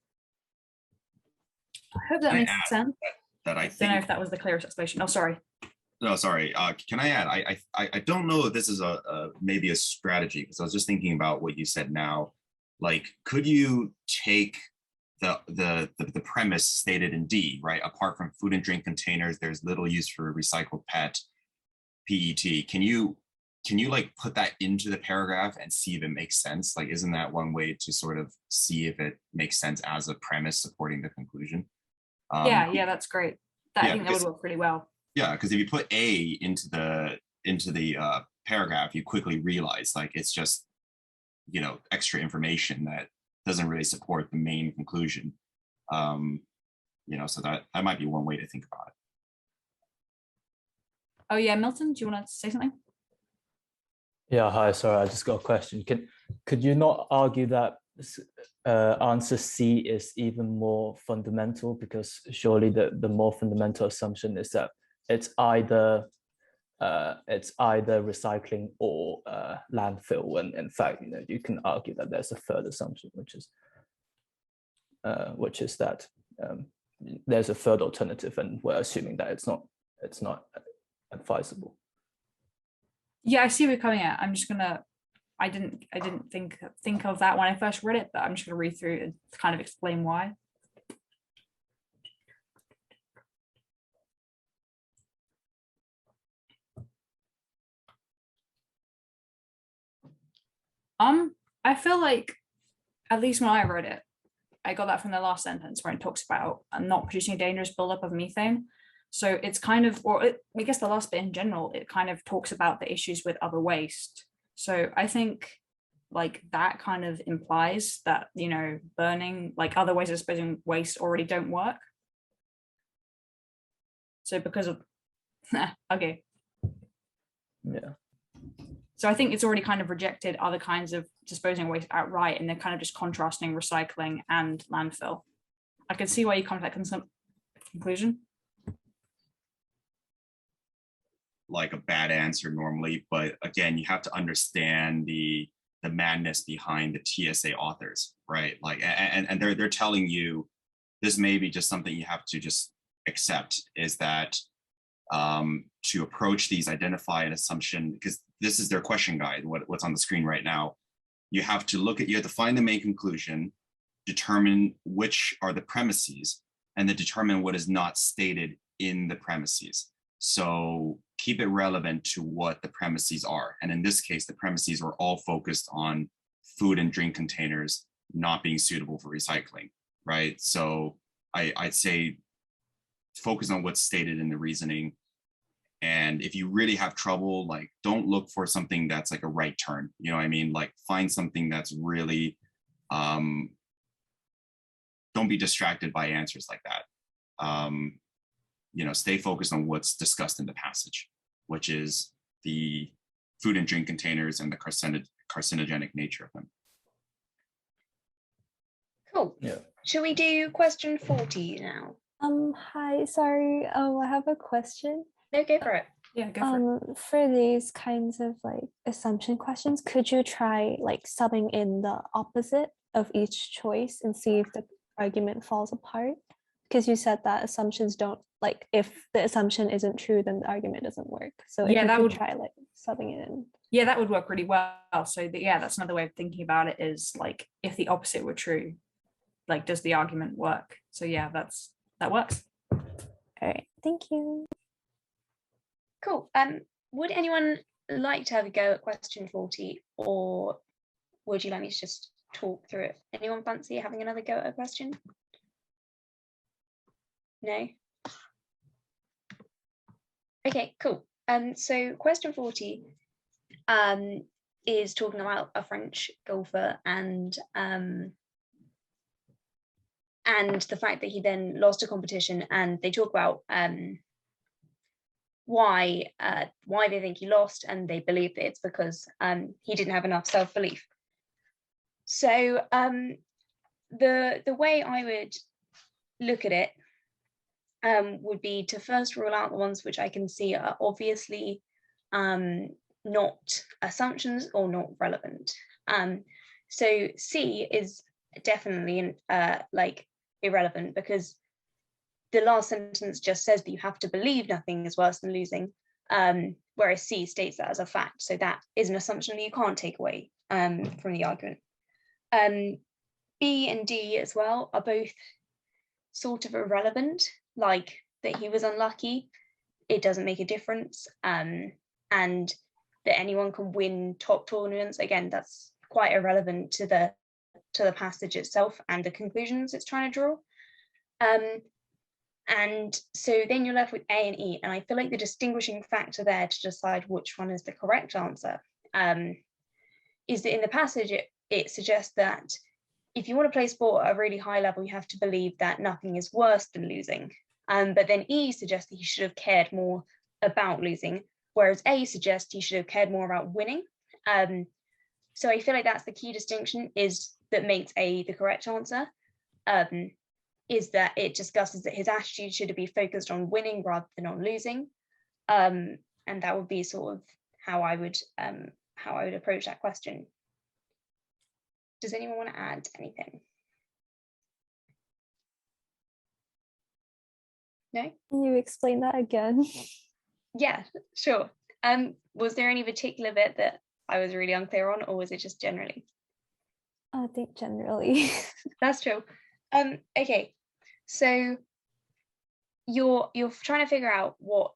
I hope that makes sense. That I don't know if that was the clearest explanation. Oh, sorry. No, sorry. Can I add? I don't know if this is maybe a strategy because I was just thinking about what you said now. Like, could you take the premise stated in D, right? Apart from food and drink containers, there's little use for recycled PET. Can you like put that into the paragraph and see if it makes sense? Like, isn't that one way to sort of see if it makes sense as a premise supporting the conclusion? Yeah, that's great. I think that would work pretty well. Yeah, because if you put A into the paragraph, you quickly realize like it's just, you know, extra information that doesn't really support the main conclusion. You know, so that might be one way to think about it. Oh yeah, Milton, do you want to say something? Yeah, hi, sorry, I just got a question. Could you not argue that answer C is even more fundamental, because surely the more fundamental assumption is that it's either recycling or landfill, when in fact, you know, you can argue that there's a third assumption, which is that there's a third alternative, and we're assuming that it's not advisable. Yeah, I see where you're coming at. I'm just gonna. I didn't think of that when I first read it, but I'm just gonna read through and kind of explain why. I feel like, at least when I read it, I got that from the last sentence where it talks about not producing a dangerous buildup of methane. So it's kind of, I guess the last bit in general, it kind of talks about the issues with other waste. So I think like that kind of implies that, you know, burning, like other ways of disposing waste already don't work. So because of, okay. Yeah. So I think it's already kind of rejected other kinds of disposing waste outright, and they're kind of just contrasting recycling and landfill. I can see why you come to that conclusion. Like a bad answer normally, but again, you have to understand the madness behind the TSA authors, right? Like, and they're telling you this may be just something you have to just accept, is that to approach these, identify an assumption, because this is their question guide, what's on the screen right now. You have to find the main conclusion, determine which are the premises, and then determine what is not stated in the premises. So keep it relevant to what the premises are. And in this case, the premises were all focused on food and drink containers not being suitable for recycling, right? So I'd say focus on what's stated in the reasoning. And if you really have trouble, like, don't look for something that's like a right turn, you know what I mean? Like, find something that's really, don't be distracted by answers like that. You know, stay focused on what's discussed in the passage, which is the food and drink containers and the carcinogenic nature of them. Cool. Yeah. Shall we do question 40 now? Hi, sorry. I have a question. No, go for it. Yeah, go for it. For these kinds of like assumption questions, could you try like subbing in the opposite of each choice and see if the argument falls apart? Because you said that assumptions don't, like, if the assumption isn't true, then the argument doesn't work. So Yeah, if you that could would try like subbing it in. Yeah, that would work really well. So yeah, that's another way of thinking about it, is like, if the opposite were true, like, does the argument work? So yeah, that works. All right, thank you. Cool. Would anyone like to have a go at question 40, or would you like me to just talk through it? Anyone fancy having another go at a question? No? Okay, cool. So question 40 is talking about a French golfer and the fact that he then lost a competition, and they talk about why they think he lost, and they believe that it's because he didn't have enough self-belief. So the way I would look at it would be to first rule out the ones which I can see are obviously not assumptions or not relevant. So C is definitely like irrelevant, because the last sentence just says that you have to believe nothing is worse than losing, whereas C states that as a fact. So that is an assumption that you can't take away from the argument. B and D as well are both sort of irrelevant, like that he was unlucky, it doesn't make a difference, and that anyone can win top tournaments, again, that's quite irrelevant to the passage itself and the conclusions it's trying to draw. And so then you're left with A and E, and I feel like the distinguishing factor there to decide which one is the correct answer is that in the passage it suggests that if you want to play sport at a really high level, you have to believe that nothing is worse than losing. But then E suggests that he should have cared more about losing, whereas A suggests he should have cared more about winning. So I feel like that's the key distinction, is that makes A the correct answer, is that it discusses that his attitude should be focused on winning rather than on losing. And that would be sort of how I would approach that question. Does anyone want to add anything? No? Can you explain that again? Yeah, sure. Was there any particular bit that I was really unclear on, or was it just generally? I think generally. That's true. Okay, so you're trying to figure out what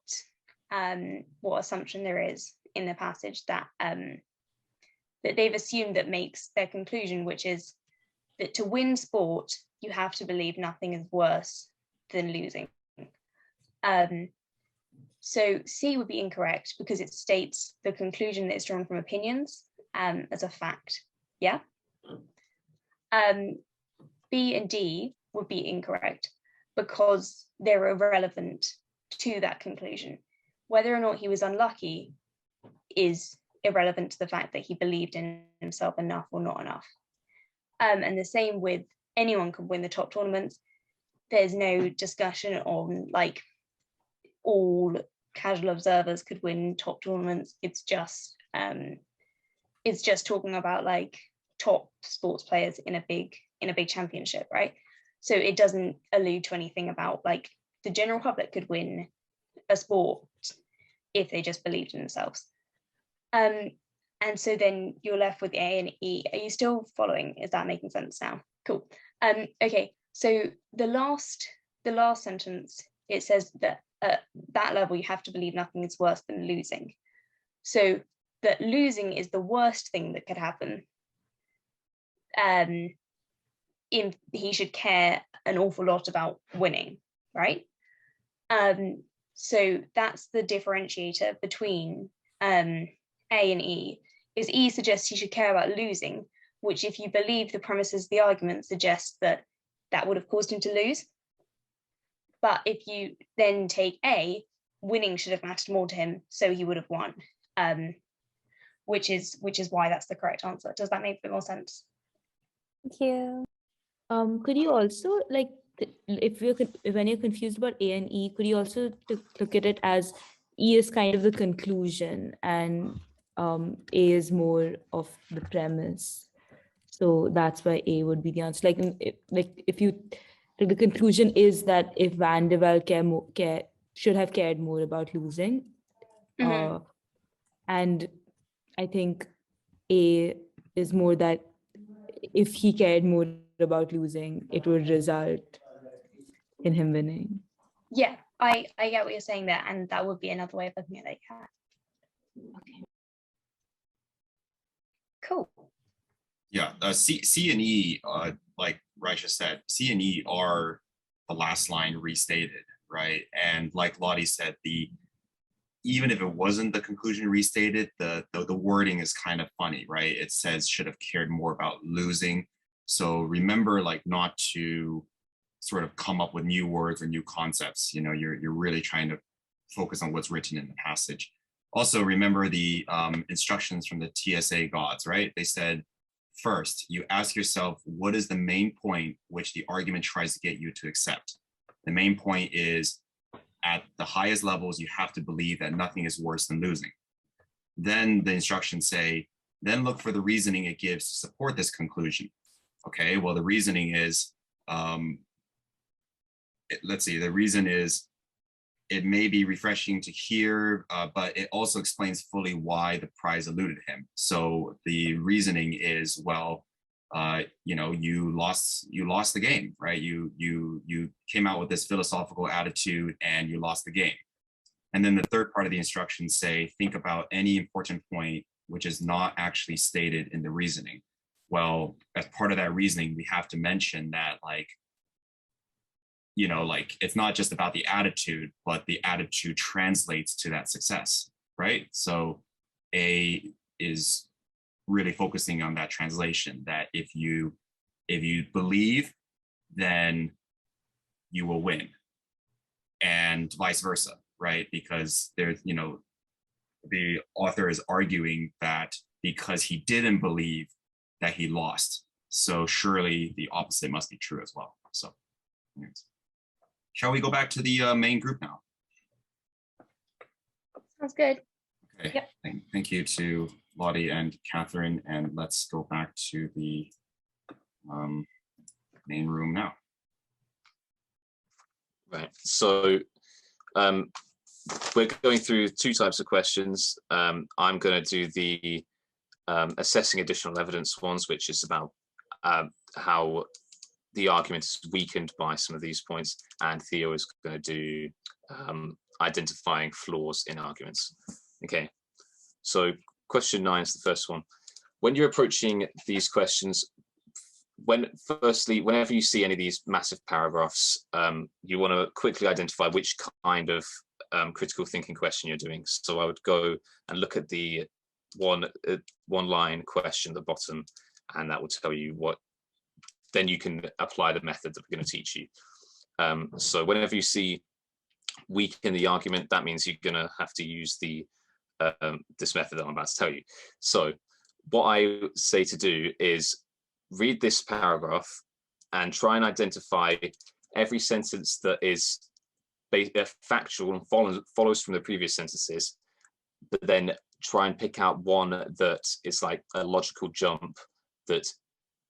assumption there is in the passage that they've assumed that makes their conclusion, which is that to win sport, you have to believe nothing is worse than losing. So C would be incorrect because it states the conclusion that is drawn from opinions as a fact. Yeah. B and D would be incorrect because they're irrelevant to that conclusion. Whether or not he was unlucky is irrelevant to the fact that he believed in himself enough or not enough. And the same with anyone could win the top tournaments. There's no discussion on like all casual observers could win top tournaments. It's just talking about like top sports players in a big championship, right? So it doesn't allude to anything about like the general public could win a sport if they just believed in themselves. And so then you're left with A and E. Are you still following? Is that making sense now? Cool. Okay, so the last sentence, it says that at that level you have to believe nothing is worse than losing. So that losing is the worst thing that could happen. He should care an awful lot about winning, right? So that's the differentiator between A and E. Is E suggests he should care about losing, which if you believe the premises of the argument suggests that would have caused him to lose. But if you then take A, winning should have mattered more to him, so he would have won. Which is why that's the correct answer. Does that make a bit more sense? Thank you. Could you also like when you're confused about A and E, could you also look at it as E is kind of the conclusion and A is more of the premise. So that's why A would be the answer. If you the conclusion is that if Van der Waal should have cared more about losing, and I think A is more that if he cared more about losing, it would result in him winning. Yeah, I get what you're saying there, and that would be another way of looking at it. Okay. Cool. Yeah, C and E, like Raisha said, C and E are the last line restated, right? And like Lottie said, even if it wasn't the conclusion restated, the wording is kind of funny, right? It says should have cared more about losing. So remember, like, not to sort of come up with new words or new concepts. You know, you're really trying to focus on what's written in the passage. Also, remember the instructions from the TSA gods, right? They said, first, you ask yourself, what is the main point which the argument tries to get you to accept? The main point is, at the highest levels, you have to believe that nothing is worse than losing. Then the instructions say, then look for the reasoning it gives to support this conclusion. Okay, well, the reasoning is, let's see, the reason is, it may be refreshing to hear, but it also explains fully why the prize eluded him. So the reasoning is, well, you know, you lost the game, right? You came out with this philosophical attitude and you lost the game. And then the third part of the instructions say, think about any important point which is not actually stated in the reasoning. Well, as part of that reasoning, we have to mention that, like, you know, like, it's not just about the attitude, but the attitude translates to that success, right? So A is really focusing on that translation, that if you believe, then you will win, and vice versa, right? Because there's, you know, the author is arguing that because he didn't believe, that he lost. So surely the opposite must be true as well. So anyways. Shall we go back to the main group now? Sounds good. Okay. Yep. Thank you to Lottie and Catherine, and let's go back to the main room now. Right. So we're going through two types of questions. I'm going to do the assessing additional evidence ones, which is about how the argument is weakened by some of these points, and Theo is going to do identifying flaws in arguments. Okay, so question 9 is the first one. When you're approaching these questions, whenever you see any of these massive paragraphs, you want to quickly identify which kind of critical thinking question you're doing. So I would go and look at the one line question at the bottom, and that will tell you what, then you can apply the method that we're going to teach you. So whenever you see weaken the argument, that means you're going to have to use the this method that I'm about to tell you. So what I say to do is read this paragraph and try and identify every sentence that is factual and follows from the previous sentences, but then try and pick out one that is like a logical jump that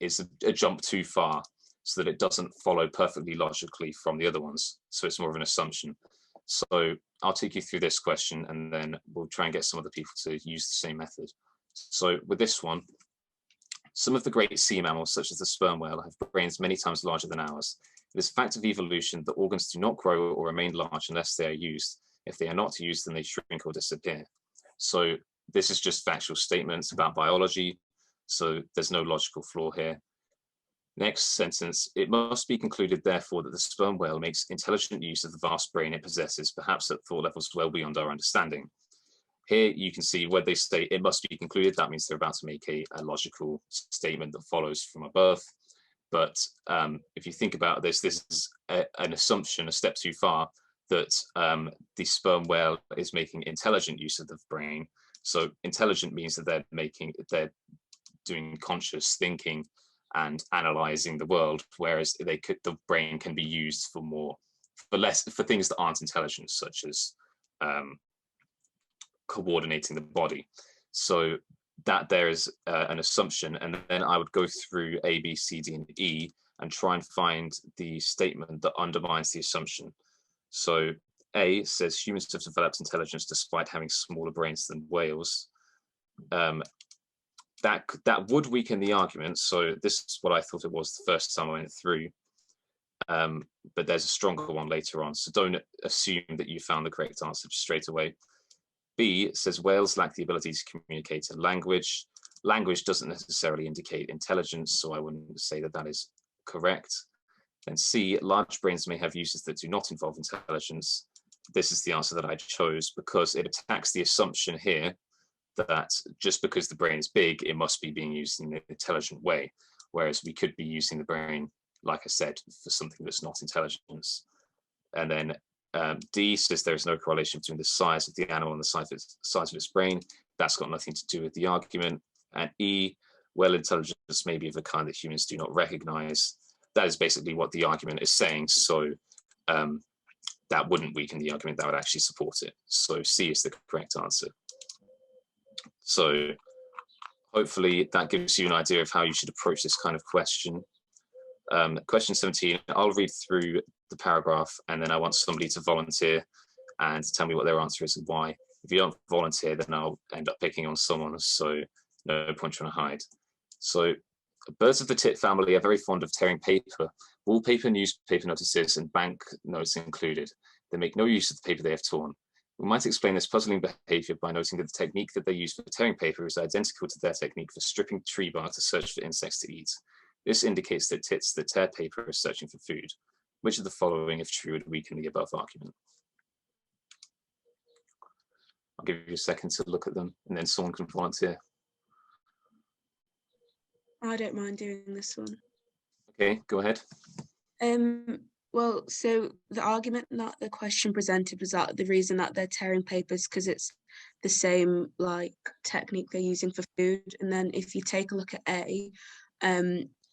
is a jump too far, so that it doesn't follow perfectly logically from the other ones. So it's more of an assumption. So I'll take you through this question, and then we'll try and get some other people to use the same method. So with this one, some of the great sea mammals, such as the sperm whale, have brains many times larger than ours. It is a fact of evolution that organs do not grow or remain large unless they are used. If they are not used, then they shrink or disappear. So this is just factual statements about biology. So there's no logical flaw here. Next sentence, it must be concluded, therefore, that the sperm whale makes intelligent use of the vast brain it possesses, perhaps at thought levels well beyond our understanding. Here you can see where they say it must be concluded, that means they're about to make a logical statement that follows from above. But if you think about this, this is an assumption, a step too far, that the sperm whale is making intelligent use of the brain. So intelligent means that they're doing conscious thinking and analyzing the world, whereas the brain can be used for things that aren't intelligent, such as coordinating the body. So that there is an assumption, and then I would go through A, B, C, D, and E and try and find the statement that undermines the assumption. So A says humans have developed intelligence despite having smaller brains than whales. That would weaken the argument. So this is what I thought it was the first time I went through. But there's a stronger one later on. So don't assume that you found the correct answer straight away. B says whales lack the ability to communicate in language. Language doesn't necessarily indicate intelligence, so I wouldn't say that that is correct. Then C, large brains may have uses that do not involve intelligence. This is the answer that I chose because it attacks the assumption here that just because the brain is big, it must be being used in an intelligent way, whereas we could be using the brain, like I said, for something that's not intelligence. And then D says there is no correlation between the size of the animal and the size of its brain. That's got nothing to do with the argument. And E, well, intelligence may be of a kind that humans do not recognize. That is basically what the argument is saying. So that wouldn't weaken the argument, that would actually support it. So C is the correct answer. So hopefully that gives you an idea of how you should approach this kind of question. Question 17, I'll read through the paragraph and then I want somebody to volunteer and tell me what their answer is and why. If you don't volunteer, then I'll end up picking on someone, so no point trying to hide. So birds of the tit family are very fond of tearing paper, wallpaper, newspaper notices, and bank notes included. They make no use of the paper they have torn. We might explain this puzzling behavior by noting that the technique that they use for tearing paper is identical to their technique for stripping tree bark to search for insects to eat. This indicates that tits that tear paper are searching for food. Which of the following, if true, would weaken the above argument? I'll give you a second to look at them and then someone can volunteer. I don't mind doing this one. Okay, go ahead. Well, so the argument that the question presented was that the reason that they're tearing papers because it's the same like technique they're using for food. And then if you take a look at A,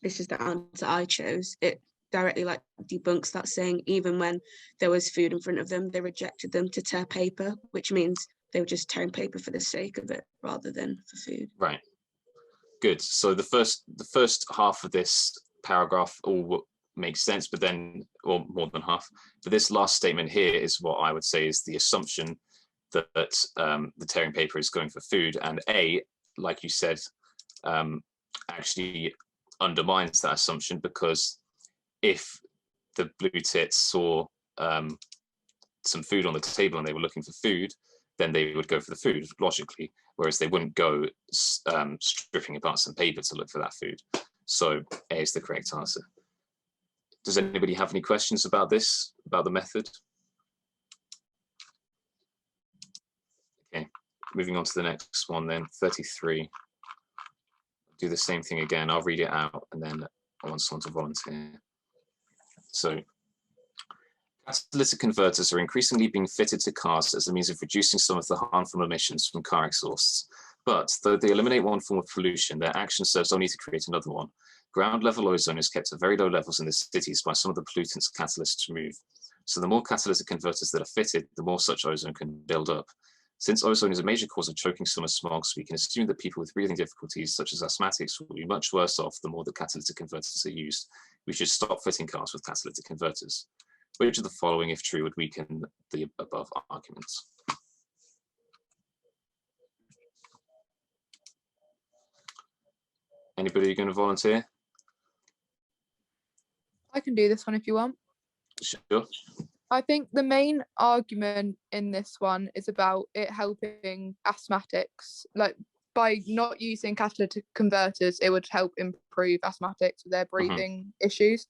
this is the answer I chose. It directly like debunks that, saying even when there was food in front of them, they rejected them to tear paper, which means they were just tearing paper for the sake of it rather than for food. Right. Good. So the first half of this paragraph all makes sense, but then, or more than half. But this last statement here is what I would say is the assumption that the tearing paper is going for food, and A, like you said, actually undermines that assumption, because if the blue tits saw some food on the table and they were looking for food, then they would go for the food logically, whereas they wouldn't go stripping apart some paper to look for that food. So A is the correct answer. Does anybody have any questions about this, about the method? Okay, moving on to the next one then, 33. Do the same thing again. I'll read it out and then I want someone to volunteer. So, catalytic converters are increasingly being fitted to cars as a means of reducing some of the harmful emissions from car exhausts. But though they eliminate one form of pollution, their action serves only to create another one. Ground level ozone is kept at very low levels in the cities by some of the pollutants catalysts remove. So the more catalytic converters that are fitted, the more such ozone can build up. Since ozone is a major cause of choking summer smogs, we can assume that people with breathing difficulties, such as asthmatics, will be much worse off the more the catalytic converters are used. We should stop fitting cars with catalytic converters. Which of the following, if true, would weaken the above arguments? Anybody going to volunteer? I can do this one if you want. Sure. I think the main argument in this one is about it helping asthmatics. Like, by not using catalytic converters, it would help improve asthmatics with their breathing issues.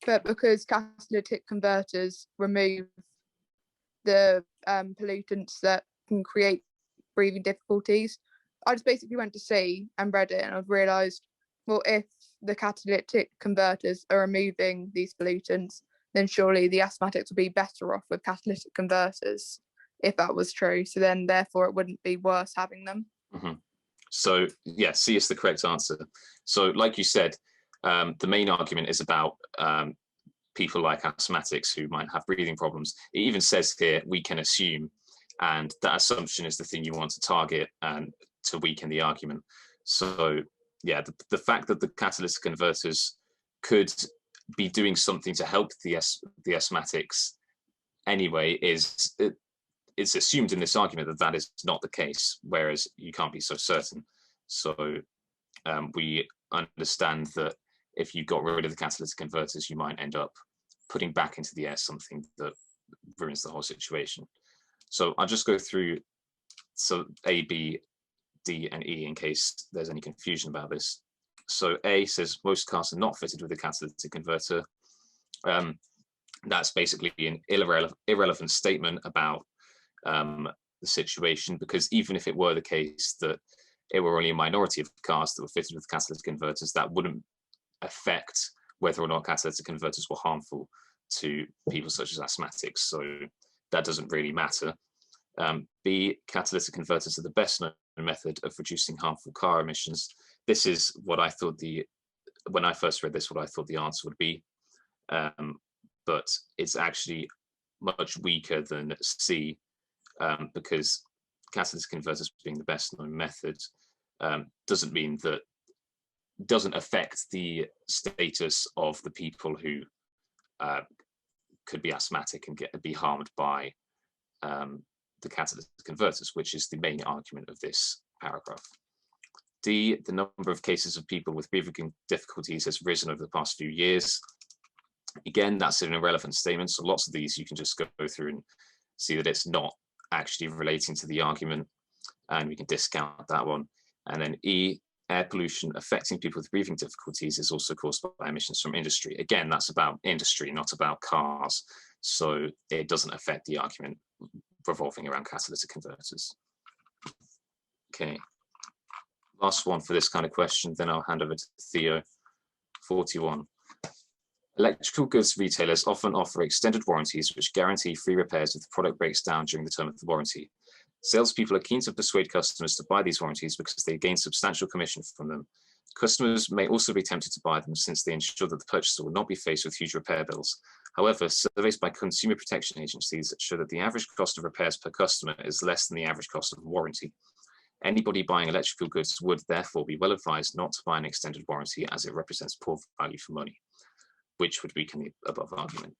But because catalytic converters remove the pollutants that can create breathing difficulties, I just basically went to see and read it, and I've realised, well, if the catalytic converters are removing these pollutants, then surely the asthmatics would be better off with catalytic converters, if that was true. So then therefore it wouldn't be worse having them. So yeah, C is the correct answer. So like you said, the main argument is about people like asthmatics who might have breathing problems. It even says here, we can assume, and that assumption is the thing you want to target and to weaken the argument. So yeah, the fact that the catalytic converters could be doing something to help the asthmatics anyway is it's assumed in this argument that that is not the case, whereas you can't be so certain. So we understand that if you got rid of the catalytic converters, you might end up putting back into the air something that ruins the whole situation. So I'll just go through so A, B, D, and E in case there's any confusion about this. So A says most cars are not fitted with a catalytic converter. That's basically an irrelevant statement about the situation, because even if it were the case that it were only a minority of cars that were fitted with catalytic converters, that wouldn't affect whether or not catalytic converters were harmful to people such as asthmatics. So that doesn't really matter. B, catalytic converters are the best known method of reducing harmful car emissions. This is what I thought when I first read this, what I thought the answer would be. But it's actually much weaker than C, because catalytic converters being the best known method doesn't mean that, doesn't affect the status of the people who could be asthmatic and be harmed by the catalytic converters, which is the main argument of this paragraph. D, the number of cases of people with breathing difficulties has risen over the past few years. Again, that's an irrelevant statement. So lots of these you can just go through and see that it's not actually relating to the argument, and we can discount that one. And then E, air pollution affecting people with breathing difficulties is also caused by emissions from industry. Again, that's about industry, not about cars. So it doesn't affect the argument revolving around catalytic converters. Okay, last one for this kind of question, then I'll hand over to Theo. 41. Electrical goods retailers often offer extended warranties which guarantee free repairs if the product breaks down during the term of the warranty. Salespeople are keen to persuade customers to buy these warranties because they gain substantial commission from them. Customers may also be tempted to buy them since they ensure that the purchaser will not be faced with huge repair bills. However, surveys by consumer protection agencies show that the average cost of repairs per customer is less than the average cost of a warranty. Anybody buying electrical goods would therefore be well advised not to buy an extended warranty, as it represents poor value for money. which would weaken the above argument.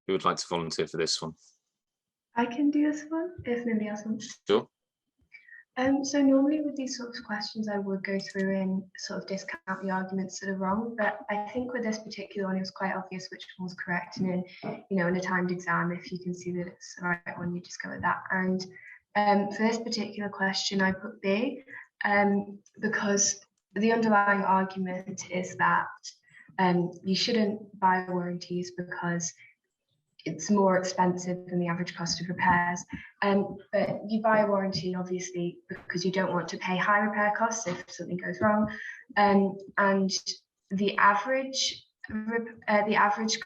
Who would like to volunteer for this one? I can do this one if nobody else wants. Sure. So normally with these sorts of questions, I would go through and sort of discount the arguments that are wrong. But I think with this particular one, it was quite obvious which one was correct. And in a timed exam, if you can see that it's the right one, you just go with that. And for this particular question, I put B because the underlying argument is that you shouldn't buy warranties because it's more expensive than the average cost of repairs. But you buy a warranty obviously because you don't want to pay high repair costs if something goes wrong. And the average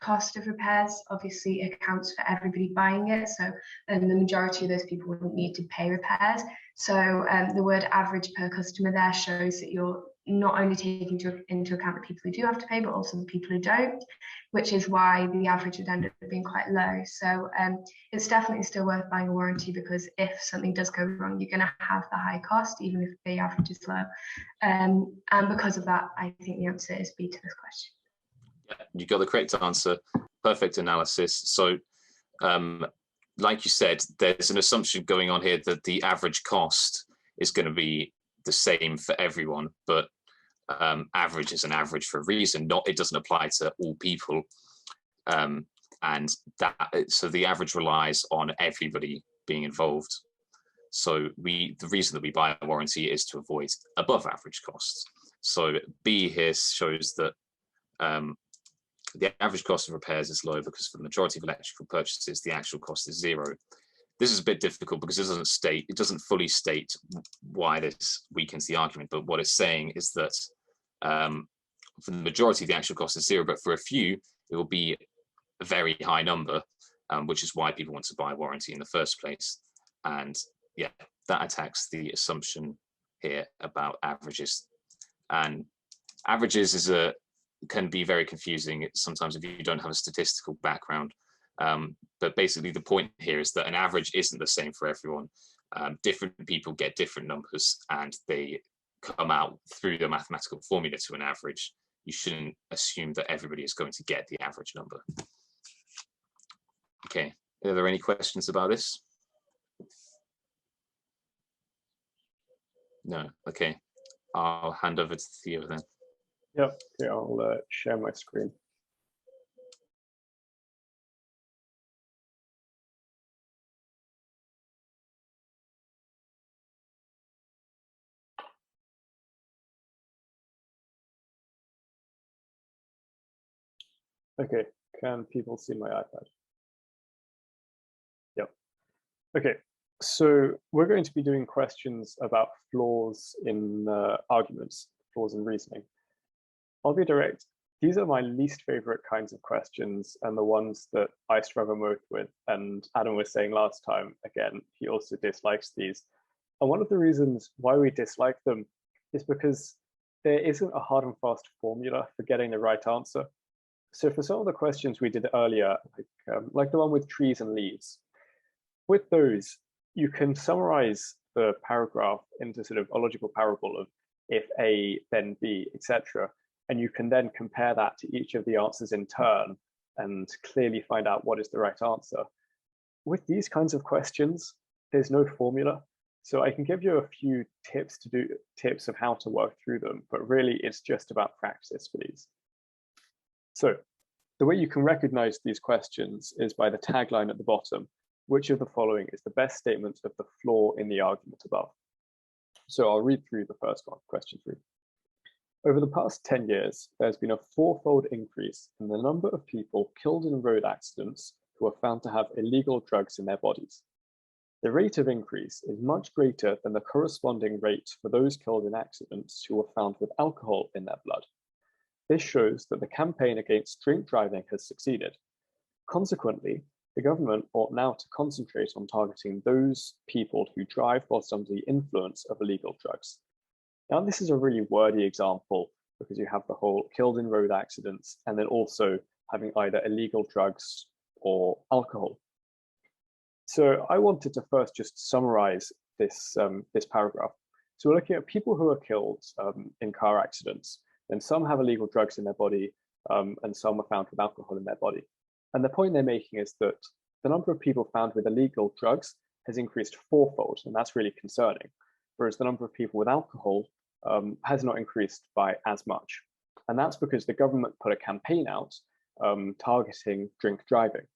cost of repairs obviously accounts for everybody buying it. So the majority of those people wouldn't need to pay repairs. So the word average per customer there shows that you're not only taking into account the people who do have to pay, but also the people who don't, which is why the average would end up being quite low. So it's definitely still worth buying a warranty because if something does go wrong, you're going to have the high cost, even if the average is low. And because of that, I think the answer is B to this question. Yeah, you got the correct answer. Perfect analysis. So like you said, there's an assumption going on here that the average cost is going to be the same for everyone, but average is an average for a reason. It doesn't apply to all people, and so the average relies on everybody being involved. So the reason that we buy a warranty is to avoid above average costs. So B here shows that the average cost of repairs is low because for the majority of electrical purchases, the actual cost is zero. This is a bit difficult because it doesn't fully state why this weakens the argument, but what it's saying is that for the majority, the actual cost is zero, but for a few, it will be a very high number, which is why people want to buy a warranty in the first place. And yeah, that attacks the assumption here about averages. And averages can be very confusing sometimes if you don't have a statistical background. But basically the point here is that an average isn't the same for everyone. Different people get different numbers and they come out through the mathematical formula to an average. You shouldn't assume that everybody is going to get the average number. Okay, are there any questions about this? No, okay. I'll hand over to Theo then. Yep, yeah, I'll share my screen. Okay, can people see my iPad? Yep. Okay, so we're going to be doing questions about flaws in arguments, flaws in reasoning. I'll be direct. These are my least favorite kinds of questions and the ones that I struggle most with. And Adam was saying last time, again, he also dislikes these. And one of the reasons why we dislike them is because there isn't a hard and fast formula for getting the right answer. So for some of the questions we did earlier, like the one with trees and leaves, with those, you can summarize the paragraph into sort of a logical parable of if A, then B, etc. And you can then compare that to each of the answers in turn and clearly find out what is the right answer. With these kinds of questions, there's no formula. So I can give you a few tips of how to work through them, but really it's just about practice for these. So the way you can recognize these questions is by the tagline at the bottom. Which of the following is the best statement of the flaw in the argument above? So I'll read through the first one, question 3. Over the past 10 years, there's been a 4-fold increase in the number of people killed in road accidents who are found to have illegal drugs in their bodies. The rate of increase is much greater than the corresponding rate for those killed in accidents who were found with alcohol in their blood. This shows that the campaign against drink driving has succeeded. Consequently, the government ought now to concentrate on targeting those people who drive whilst under the influence of illegal drugs. Now, this is a really wordy example because you have the whole killed in road accidents and then also having either illegal drugs or alcohol. So I wanted to first just summarize this paragraph. So we're looking at people who are killed in car accidents, and some have illegal drugs in their body and some were found with alcohol in their body. And the point they're making is that the number of people found with illegal drugs has increased fourfold, and that's really concerning, whereas the number of people with alcohol has not increased by as much. And that's because the government put a campaign out targeting drink driving.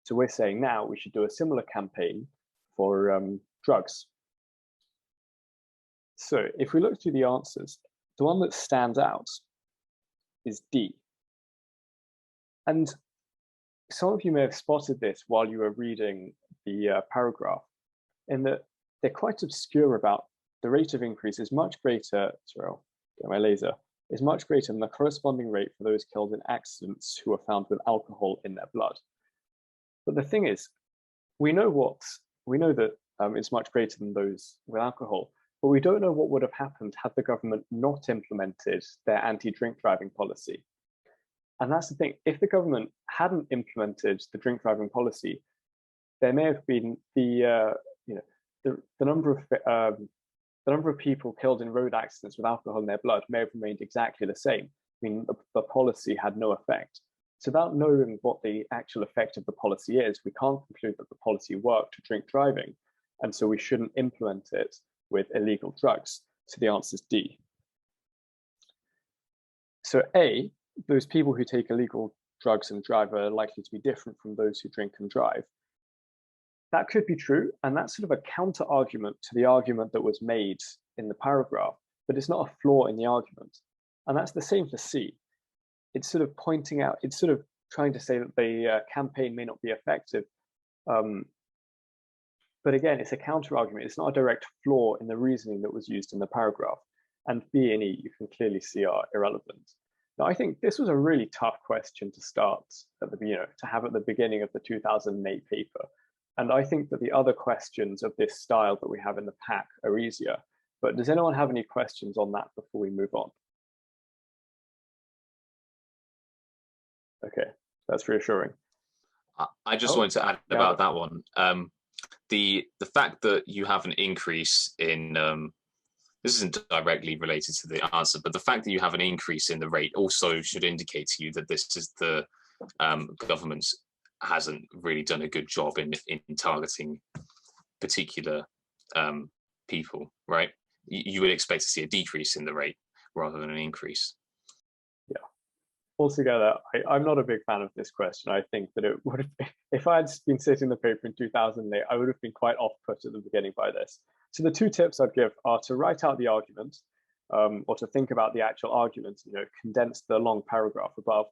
So we're saying now we should do a similar campaign for drugs. So if we look through the answers, the one that stands out is D. And some of you may have spotted this while you were reading the paragraph, in that they're quite obscure about the rate of increase is much greater, sorry, I'll get my laser, is much greater than the corresponding rate for those killed in accidents who are found with alcohol in their blood. But the thing is, we know that it's much greater than those with alcohol, but we don't know what would have happened had the government not implemented their anti-drink driving policy. And that's the thing, if the government hadn't implemented the drink driving policy, there may have been the number of people killed in road accidents with alcohol in their blood may have remained exactly the same. I mean, the policy had no effect. So without knowing what the actual effect of the policy is, we can't conclude that the policy worked to drink driving, and so we shouldn't implement it with illegal drugs. So the answer is D. So A, those people who take illegal drugs and drive are likely to be different from those who drink and drive. That could be true, and that's sort of a counter argument to the argument that was made in the paragraph, but it's not a flaw in the argument. And that's the same for C. It's sort of pointing out, it's sort of trying to say that the campaign may not be effective. But again, it's a counter argument. It's not a direct flaw in the reasoning that was used in the paragraph. And B and E, you can clearly see, are irrelevant. Now, I think this was a really tough question to start at the, to have at the beginning of the 2008 paper. And I think that the other questions of this style that we have in the pack are easier. But does anyone have any questions on that before we move on? Okay, that's reassuring. I just wanted to add about that one. The fact that you have an increase in, this isn't directly related to the answer, but the fact that you have an increase in the rate also should indicate to you that this is the government hasn't really done a good job in targeting particular people, right? You would expect to see a decrease in the rate rather than an increase. Yeah. Altogether, I'm not a big fan of this question. I think that it would have been, if I had been sitting the paper in 2008, I would have been quite off-put at the beginning by this. So the two tips I'd give are to write out the argument, or to think about the actual argument, condense the long paragraph above,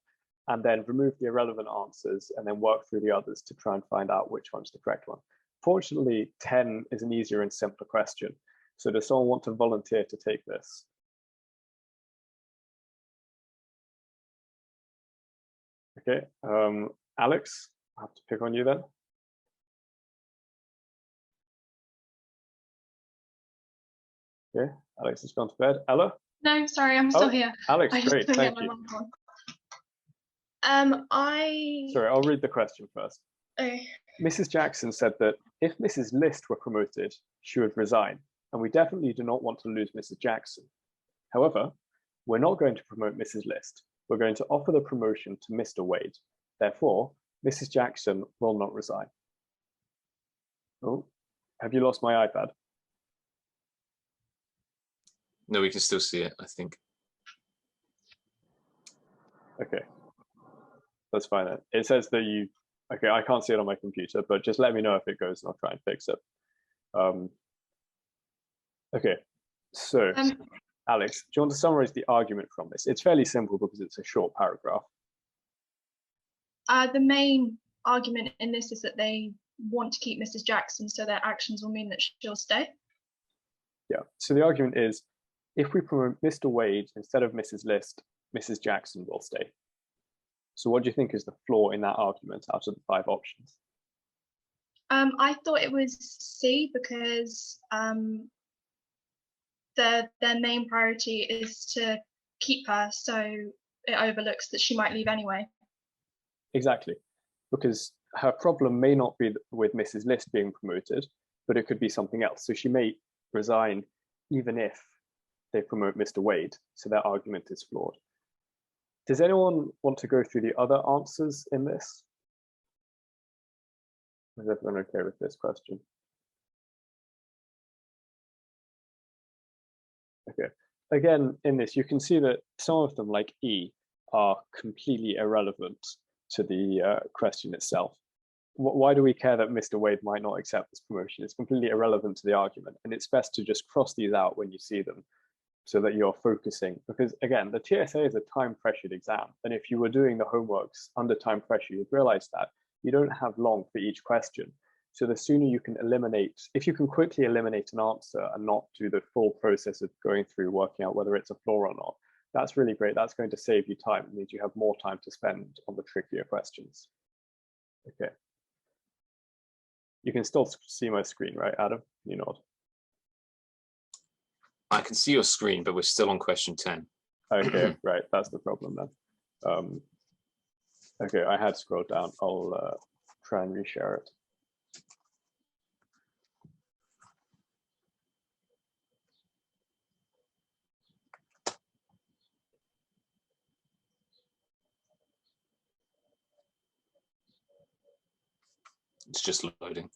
and then remove the irrelevant answers and then work through the others to try and find out which one's the correct one. Fortunately, 10 is an easier and simpler question. So does someone want to volunteer to take this? Okay, Alex, I have to pick on you then. Okay, Alex has gone to bed. Ella? No, sorry, I'm still here. Alex, I just great, couldn't get thank my you. mic on. Sorry, I'll read the question first. Okay. Mrs. Jackson said that if Mrs. List were promoted, she would resign, and we definitely do not want to lose Mrs. Jackson. However, we're not going to promote Mrs. List. We're going to offer the promotion to Mr. Wade. Therefore, Mrs. Jackson will not resign. Oh, have you lost my iPad? No, we can still see it, I think. Okay, that's fine then. It says that you, okay, I can't see it on my computer, but just let me know if it goes and I'll try and fix it. Okay, so Alex, do you want to summarize the argument from this? It's fairly simple because it's a short paragraph. The main argument in this is that they want to keep Mrs. Jackson, so their actions will mean that she'll stay. Yeah, so the argument is, if we promote Mr. Wade instead of Mrs. List, Mrs. Jackson will stay. So what do you think is the flaw in that argument out of the 5 options? I thought it was C because their main priority is to keep her, so it overlooks that she might leave anyway. Exactly, because her problem may not be with Mrs. List being promoted, but it could be something else. So she may resign even if they promote Mr. Wade, so their argument is flawed. Does anyone want to go through the other answers in this? Is everyone okay with this question? Okay. Again, in this, you can see that some of them, like E, are completely irrelevant to the question itself. Why do we care that Mr. Wade might not accept this promotion? It's completely irrelevant to the argument, and it's best to just cross these out when you see them so that you're focusing. Because again, the TSA is a time-pressured exam, and if you were doing the homeworks under time pressure, you'd realize that you don't have long for each question. So the sooner you can eliminate, if you can quickly eliminate an answer and not do the full process of going through working out whether it's a flaw or not, that's really great. That's going to save you time. It means you have more time to spend on the trickier questions. Okay. You can still see my screen, right, Adam? You nod. I can see your screen, but we're still on question 10. Okay, right. That's the problem then. Okay, I had scrolled down. I'll try and reshare it. It's just loading.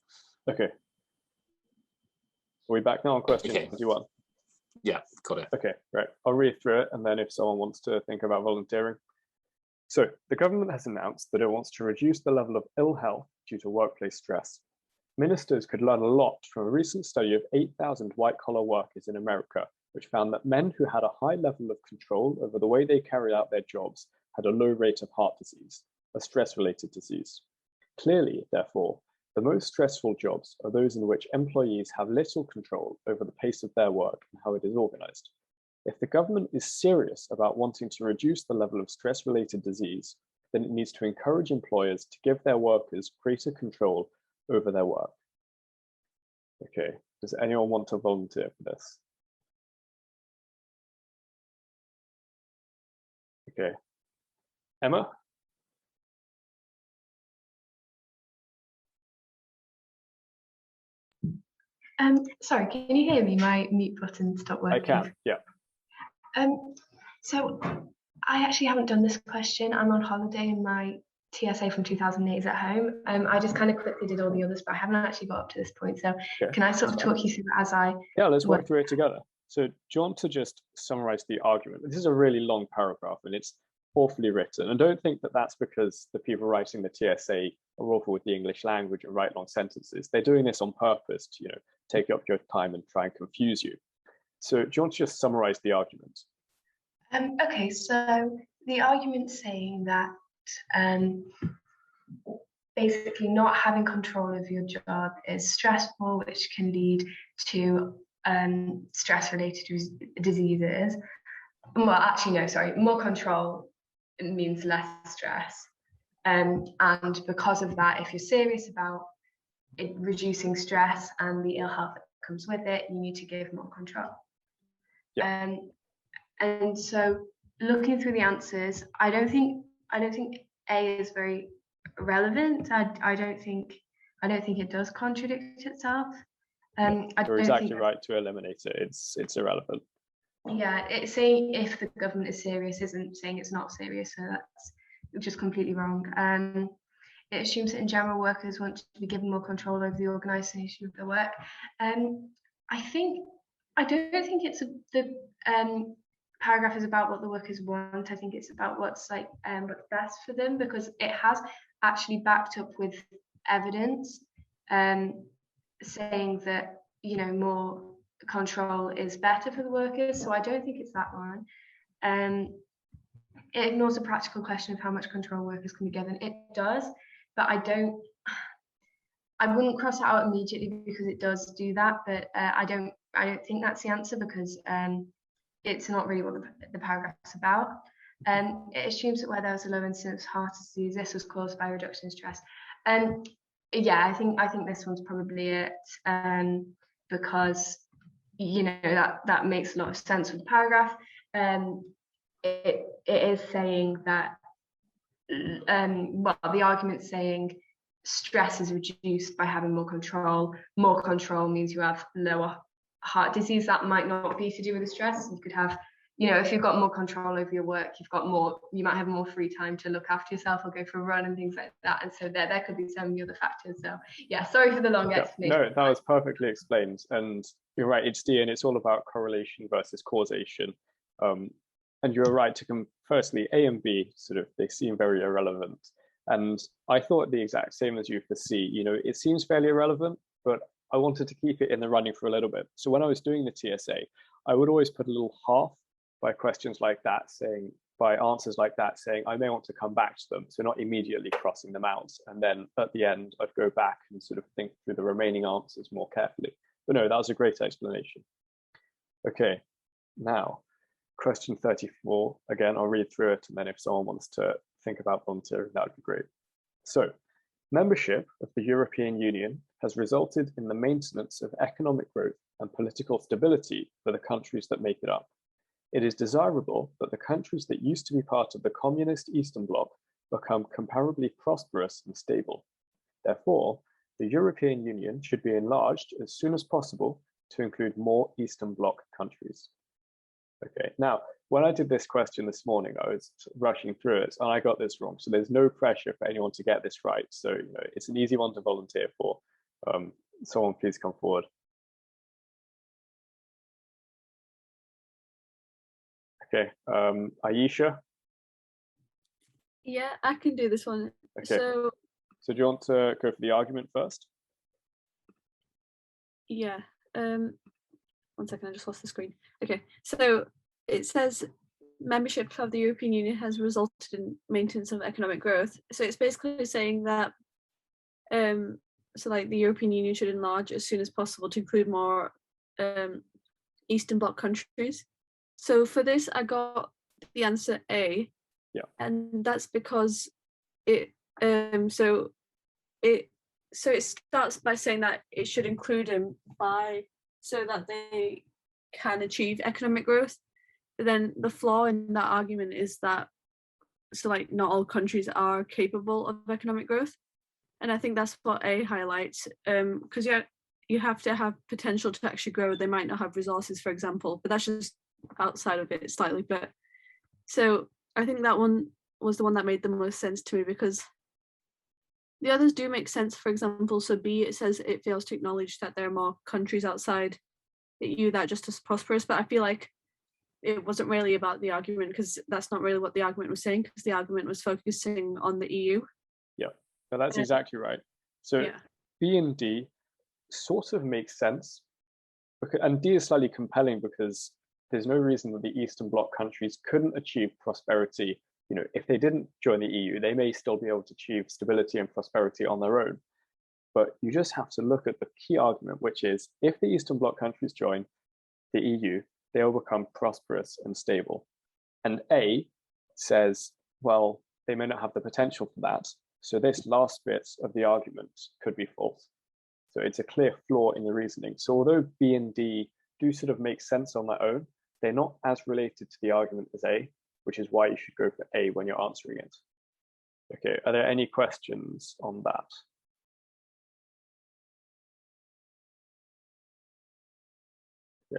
Okay. Are we back now on question 21? Yeah, got it. Okay, right. I'll read through it, and then if someone wants to think about volunteering. So the government has announced that it wants to reduce the level of ill health due to workplace stress. Ministers could learn a lot from a recent study of 8,000 white-collar workers in America, which found that men who had a high level of control over the way they carried out their jobs had a low rate of heart disease, a stress-related disease. Clearly, therefore, the most stressful jobs are those in which employees have little control over the pace of their work and how it is organized. If the government is serious about wanting to reduce the level of stress-related disease, then it needs to encourage employers to give their workers greater control over their work. Okay, does anyone want to volunteer for this? Okay, Emma? Sorry, can you hear me? My mute button stopped working. I can, yeah. So I actually haven't done this question. I'm on holiday and my TSA from 2008 is at home. I just kind of quickly did all the others, but I haven't actually got up to this point. So can I sort of talk you through it as I... Yeah, let's work through it together. So do you want to just summarize the argument? This is a really long paragraph and it's awfully written. And don't think that that's because the people writing the TSA are awful with the English language and write long sentences. They're doing this on purpose to, take up your time and try and confuse you. So do you want to just summarize the argument? Okay, so the argument saying that basically not having control of your job is stressful, which can lead to stress-related diseases. Well, actually, no, sorry, more control means less stress. And because of that, if you're serious about reducing stress and the ill health that comes with it, you need to give more control. Yeah. And so looking through the answers, I don't think A is very relevant. I don't think it does contradict itself. You're exactly right to eliminate it. It's irrelevant. Yeah, it's saying if the government is serious isn't saying it's not serious, so that's just completely wrong. It assumes that in general workers want to be given more control over the organisation of their work. I don't think it's the paragraph is about what the workers want. I think it's about what's best for them, because it has actually backed up with evidence saying that more control is better for the workers. So I don't think it's that one. It ignores the practical question of how much control workers can be given. It does, but I wouldn't cross it out immediately because it does do that. But I don't think that's the answer, because it's not really what the paragraph's about. It assumes that where there was a low incidence of heart disease, this was caused by reduction in stress. Yeah, I think this one's probably it, because that makes a lot of sense with the paragraph. It is saying that the argument's saying stress is reduced by having more control. More control means you have lower heart disease. That might not be to do with the stress. You could have you know, if you've got more control over your work, you might have more free time to look after yourself or go for a run and things like that. And so there could be so many other factors. So yeah, sorry for the long explanation. No, that was perfectly explained. And you're right, it's D, and it's all about correlation versus causation. And you're right to firstly, A and B, they seem very irrelevant. And I thought the exact same as you for C. You know, it seems fairly irrelevant, but I wanted to keep it in the running for a little bit. So when I was doing the TSA, I would always put a little half by questions like that, by answers like that, saying I may want to come back to them. So not immediately crossing them out. And then at the end, I'd go back and think through the remaining answers more carefully. But no, that was a great explanation. Okay, now question 34. Again, I'll read through it, and then if someone wants to think about volunteering, that would be great. So, membership of the European Union has resulted in the maintenance of economic growth and political stability for the countries that make it up. It is desirable that the countries that used to be part of the communist Eastern Bloc become comparably prosperous and stable. Therefore, the European Union should be enlarged as soon as possible to include more Eastern Bloc countries. Okay, now, when I did this question this morning, I was rushing through it and I got this wrong. So there's no pressure for anyone to get this right. So, you know, it's an easy one to volunteer for. Someone please come forward. Okay, Aisha. Yeah, I can do this one. Okay. So do you want to go for the argument first? yeah, 1 second, I just lost the screen. Okay, so it says membership of the European Union has resulted in maintenance of economic growth. So it's basically saying that the European Union should enlarge as soon as possible to include more Eastern Bloc countries. So for this, I got the answer A. Yeah. And that's because it starts by saying that it should include them so that they can achieve economic growth. But then the flaw in that argument is that not all countries are capable of economic growth. And I think that's what A highlights, because you have to have potential to actually grow. They might not have resources, for example, but that's just outside of it slightly. But so I think that one was the one that made the most sense to me, because the others do make sense. For example, so B, it says it fails to acknowledge that there are more countries outside the EU that are just as prosperous, but I feel like it wasn't really about the argument, because that's not really what the argument was saying, because the argument was focusing on the EU. Yeah, no, that's exactly right. So yeah. B and D sort of make sense, and D is slightly compelling because there's no reason that the Eastern Bloc countries couldn't achieve prosperity. You know, if they didn't join the EU, they may still be able to achieve stability and prosperity on their own. But you just have to look at the key argument, which is if the Eastern Bloc countries join the EU, they will become prosperous and stable. And A says, well, they may not have the potential for that. So this last bit of the argument could be false. So it's a clear flaw in the reasoning. So although B and D do sort of make sense on their own, they're not as related to the argument as A, which is why you should go for A when you're answering it. Okay, are there any questions on that?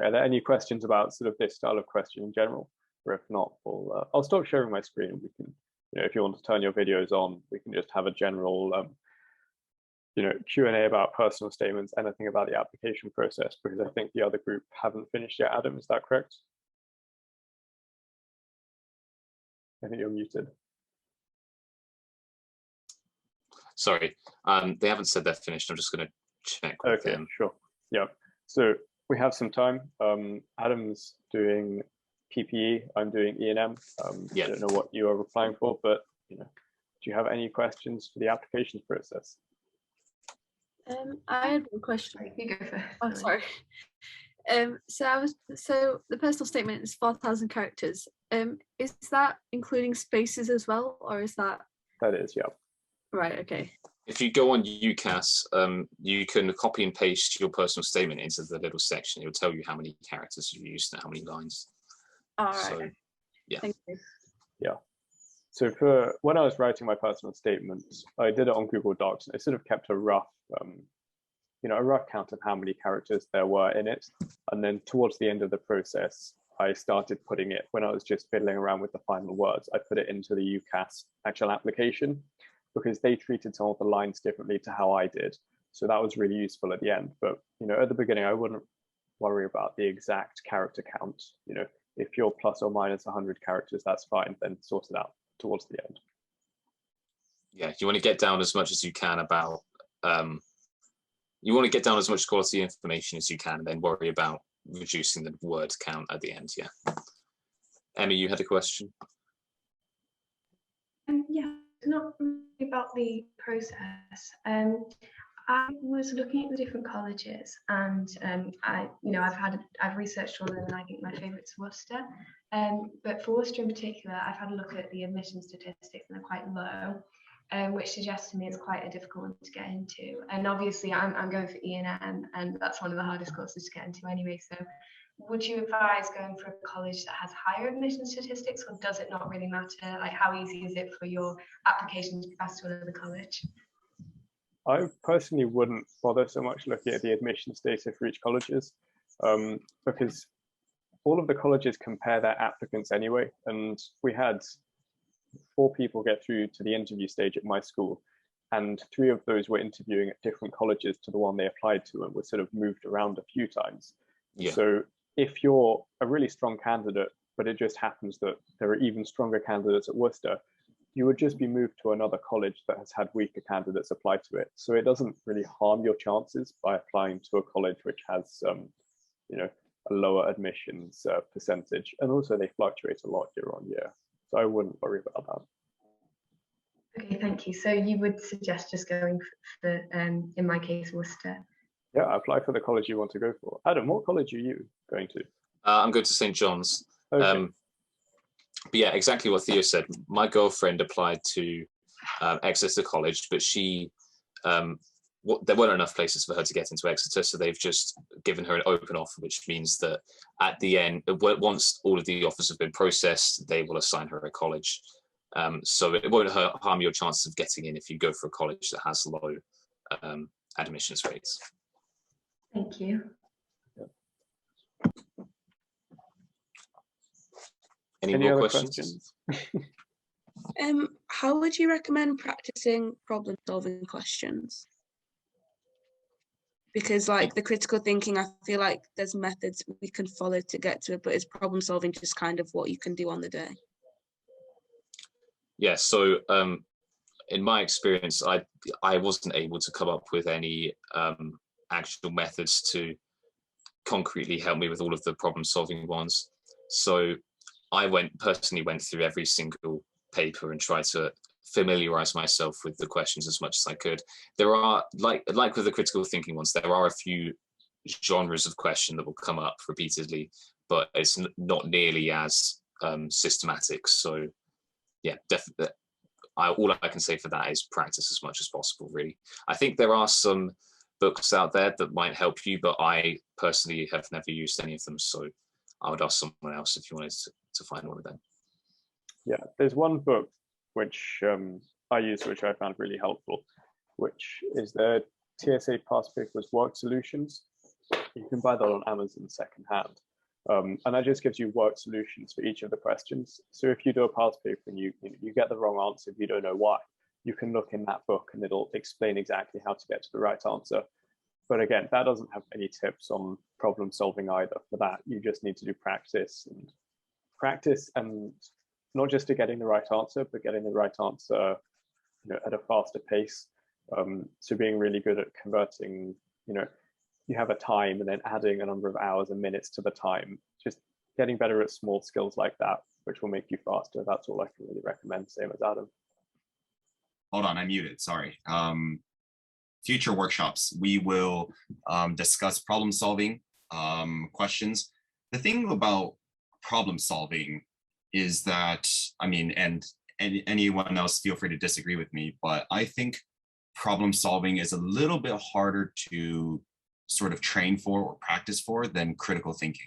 Are there any questions about sort of this style of question in general? Or if not, I'll stop sharing my screen and we can, you know, if you want to turn your videos on, we can just have a general, you know, Q&A about personal statements, anything about the application process, because I think the other group haven't finished yet. Adam, is that correct? I think you're muted. Sorry, they haven't said they're finished. I'm just going to check with them. Sure. Yeah. So we have some time. Adam's doing PPE. I'm doing E&M. Yeah. I don't know what you are applying for, but you know, do you have any questions for the applications process? I had one question. You go first. Oh, sorry. So the personal statement is 4,000 characters. Is that including spaces as well, or is that? That is, yeah. Right. Okay. If you go on UCAS, you can copy and paste your personal statement into the little section. It'll tell you how many characters you've used and how many lines. All right. So, yeah. Thank you. Yeah. So for when I was writing my personal statement, I did it on Google Docs. I sort of kept a rough, you know, a rough count of how many characters there were in it. And then towards the end of the process, I started putting it, when I was just fiddling around with the final words, I put it into the UCAS actual application, because they treated some of the lines differently to how I did. So that was really useful at the end. But, you know, at the beginning, I wouldn't worry about the exact character count. You know, if you're plus or minus 100 characters, that's fine, then sort it out towards the end. Yeah, you want to get down as much as you can about, you want to get down as much quality information as you can, and then worry about reducing the word count at the end. Yeah. Emmy, you had a question? Yeah, not really about the process. I was looking at the different colleges, and I've researched all of them, and I think my favourite's Worcester. But for Worcester in particular, I've had a look at the admission statistics, and they're quite low, which suggests to me it's quite a difficult one to get into. And obviously, I'm going for E&M, and that's one of the hardest courses to get into anyway. So, would you advise going for a college that has higher admission statistics, or does it not really matter? Like, how easy is it for your application to pass to another college? I personally wouldn't bother so much looking at the admissions data for each colleges, because all of the colleges compare their applicants anyway. And we had 4 people get through to the interview stage at my school, and 3 of those were interviewing at different colleges to the one they applied to, and were sort of moved around a few times. Yeah. So if you're a really strong candidate, but it just happens that there are even stronger candidates at Worcester, you would just be moved to another college that has had weaker candidates apply to it. So it doesn't really harm your chances by applying to a college which has, you know, a lower admissions percentage. And also they fluctuate a lot year on year. So I wouldn't worry about that. Okay, thank you. So you would suggest just going for, in my case, Worcester? Yeah, apply for the college you want to go for. Adam, what college are you going to? I'm going to St. John's. Okay. But yeah, exactly what Theo said. My girlfriend applied to Exeter College, but she, there weren't enough places for her to get into Exeter, so they've just given her an open offer, which means that at the end, once all of the offers have been processed, they will assign her a college. So it won't harm your chances of getting in if you go for a college that has low admissions rates. Thank you. Any more questions? How would you recommend practicing problem-solving questions? Because like the critical thinking, I feel like there's methods we can follow to get to it, but is problem-solving just kind of what you can do on the day? Yeah, so in my experience, I wasn't able to come up with any actual methods to concretely help me with all of the problem-solving ones. So I personally went through every single paper and tried to familiarize myself with the questions as much as I could. There are, like with the critical thinking ones, there are a few genres of question that will come up repeatedly, but it's not nearly as systematic. So yeah, definitely. All I can say for that is practice as much as possible, really. I think there are some books out there that might help you, but I personally have never used any of them. So I would ask someone else if you wanted to find one of them. Yeah, there's one book which I use, which I found really helpful, which is the TSA Past Papers Work Solutions. You can buy that on Amazon secondhand. And that just gives you work solutions for each of the questions. So if you do a past paper and you get the wrong answer, if you don't know why, you can look in that book and it'll explain exactly how to get to the right answer. But again, that doesn't have any tips on problem solving either. For that, you just need to do practice and not just to getting the right answer, but getting the right answer, at a faster pace. So being really good at converting, you have a time and then adding a number of hours and minutes to the time, just getting better at small skills like that, which will make you faster. That's all I can really recommend, same as Adam. Hold on, I muted, sorry. Future workshops, we will discuss problem solving questions. The thing about problem solving is that, and anyone else feel free to disagree with me, but I think problem solving is a little bit harder to sort of train for or practice for than critical thinking.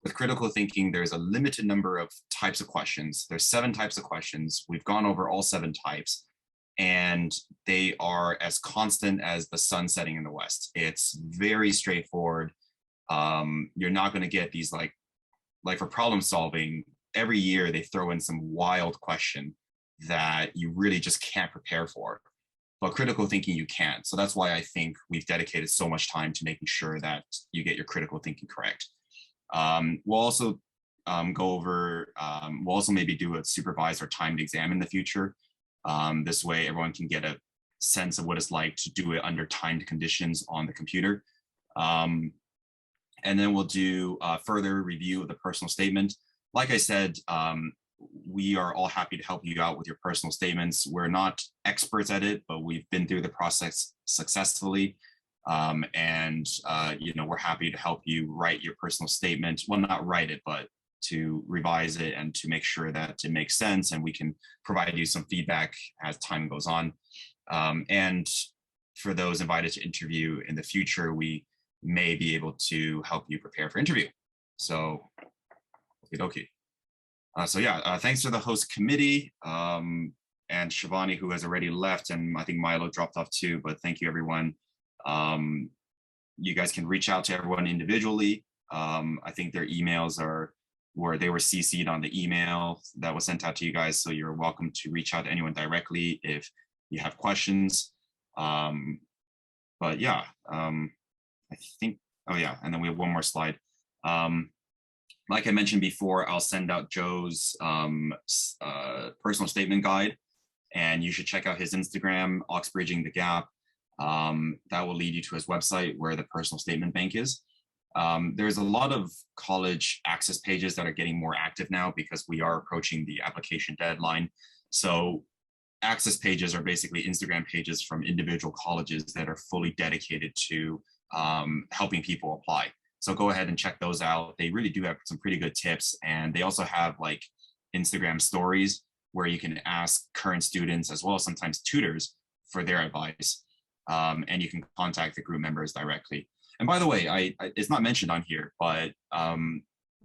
With critical thinking, there's a limited number of types of questions. There's 7 types of questions. We've gone over all 7 types, and they are as constant as the sun setting in the west. It's very straightforward. You're not going to get these like like for problem solving, every year they throw in some wild question that you really just can't prepare for. But critical thinking, you can. So that's why I think we've dedicated so much time to making sure that you get your critical thinking correct. We'll also go over, we'll also maybe do a supervised or timed exam in the future. This way everyone can get a sense of what it's like to do it under timed conditions on the computer. And then we'll do a further review of the personal statement. Like I said, we are all happy to help you out with your personal statements. We're not experts at it, but we've been through the process successfully. You know, we're happy to help you write your personal statement. Well, not write it, but to revise it and to make sure that it makes sense, and we can provide you some feedback as time goes on. And for those invited to interview in the future, we may be able to help you prepare for interview. So, okie dokie. So yeah, thanks to the host committee and Shivanii, who has already left, and I think Milo dropped off too, but thank you everyone. You guys can reach out to everyone individually. I think their emails are where they were CC'd on the email that was sent out to you guys. So you're welcome to reach out to anyone directly if you have questions. But yeah, I think, oh yeah, and then we have one more slide. Like I mentioned before, I'll send out Joe's personal statement guide, and you should check out his Instagram, Oxbridging the Gap. That will lead you to his website where the personal statement bank is. There's a lot of college access pages that are getting more active now because we are approaching the application deadline. So access pages are basically Instagram pages from individual colleges that are fully dedicated to helping people apply. So go ahead and check those out. They really do have some pretty good tips. And they also have like Instagram stories where you can ask current students as well as sometimes tutors for their advice. And you can contact the group members directly. And by the way, it's not mentioned on here, but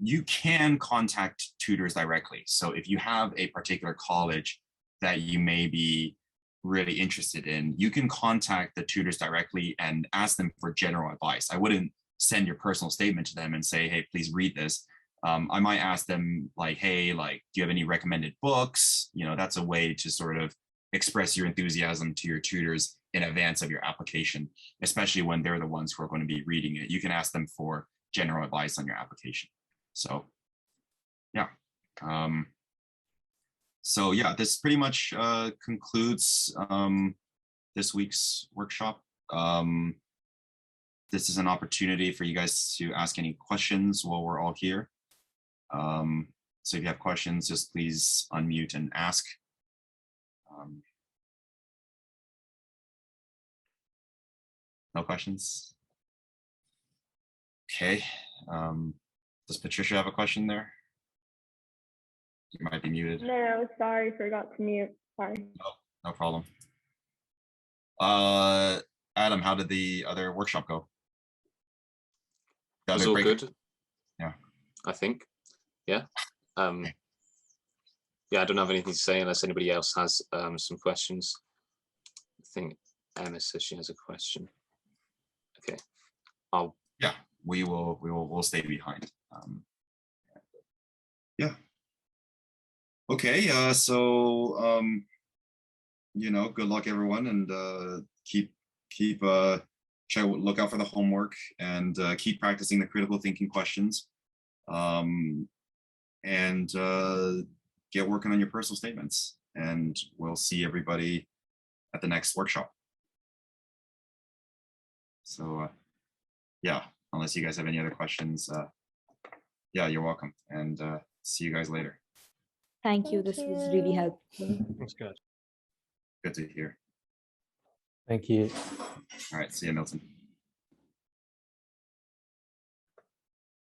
you can contact tutors directly. So if you have a particular college that you may be really interested in, you can contact the tutors directly and ask them for general advice. I wouldn't send your personal statement to them and say, hey, please read this. I might ask them like, hey, like, do you have any recommended books? You know, that's a way to sort of express your enthusiasm to your tutors in advance of your application, especially when they're the ones who are going to be reading it. You can ask them for general advice on your application. So yeah. So yeah, this pretty much concludes this week's workshop. This is an opportunity for you guys to ask any questions while we're all here. So if you have questions, just please unmute and ask. No questions? Okay. Does Patricia have a question there? You might be muted. No, sorry, forgot to mute. Sorry. No problem. Adam, how did the other workshop go? It was all good. Yeah. I think. Yeah. Yeah, I don't have anything to say unless anybody else has some questions. I think Emma says she has a question. Okay. Yeah, we'll stay behind. Yeah. Okay, so you know, good luck everyone, and keep look out for the homework, and keep practicing the critical thinking questions, and get working on your personal statements, and we'll see everybody at the next workshop. So yeah, unless you guys have any other questions, yeah, you're welcome, and see you guys later. Thank you. This was really helpful. That's good. Good to hear. Thank you. All right, see you, Milton.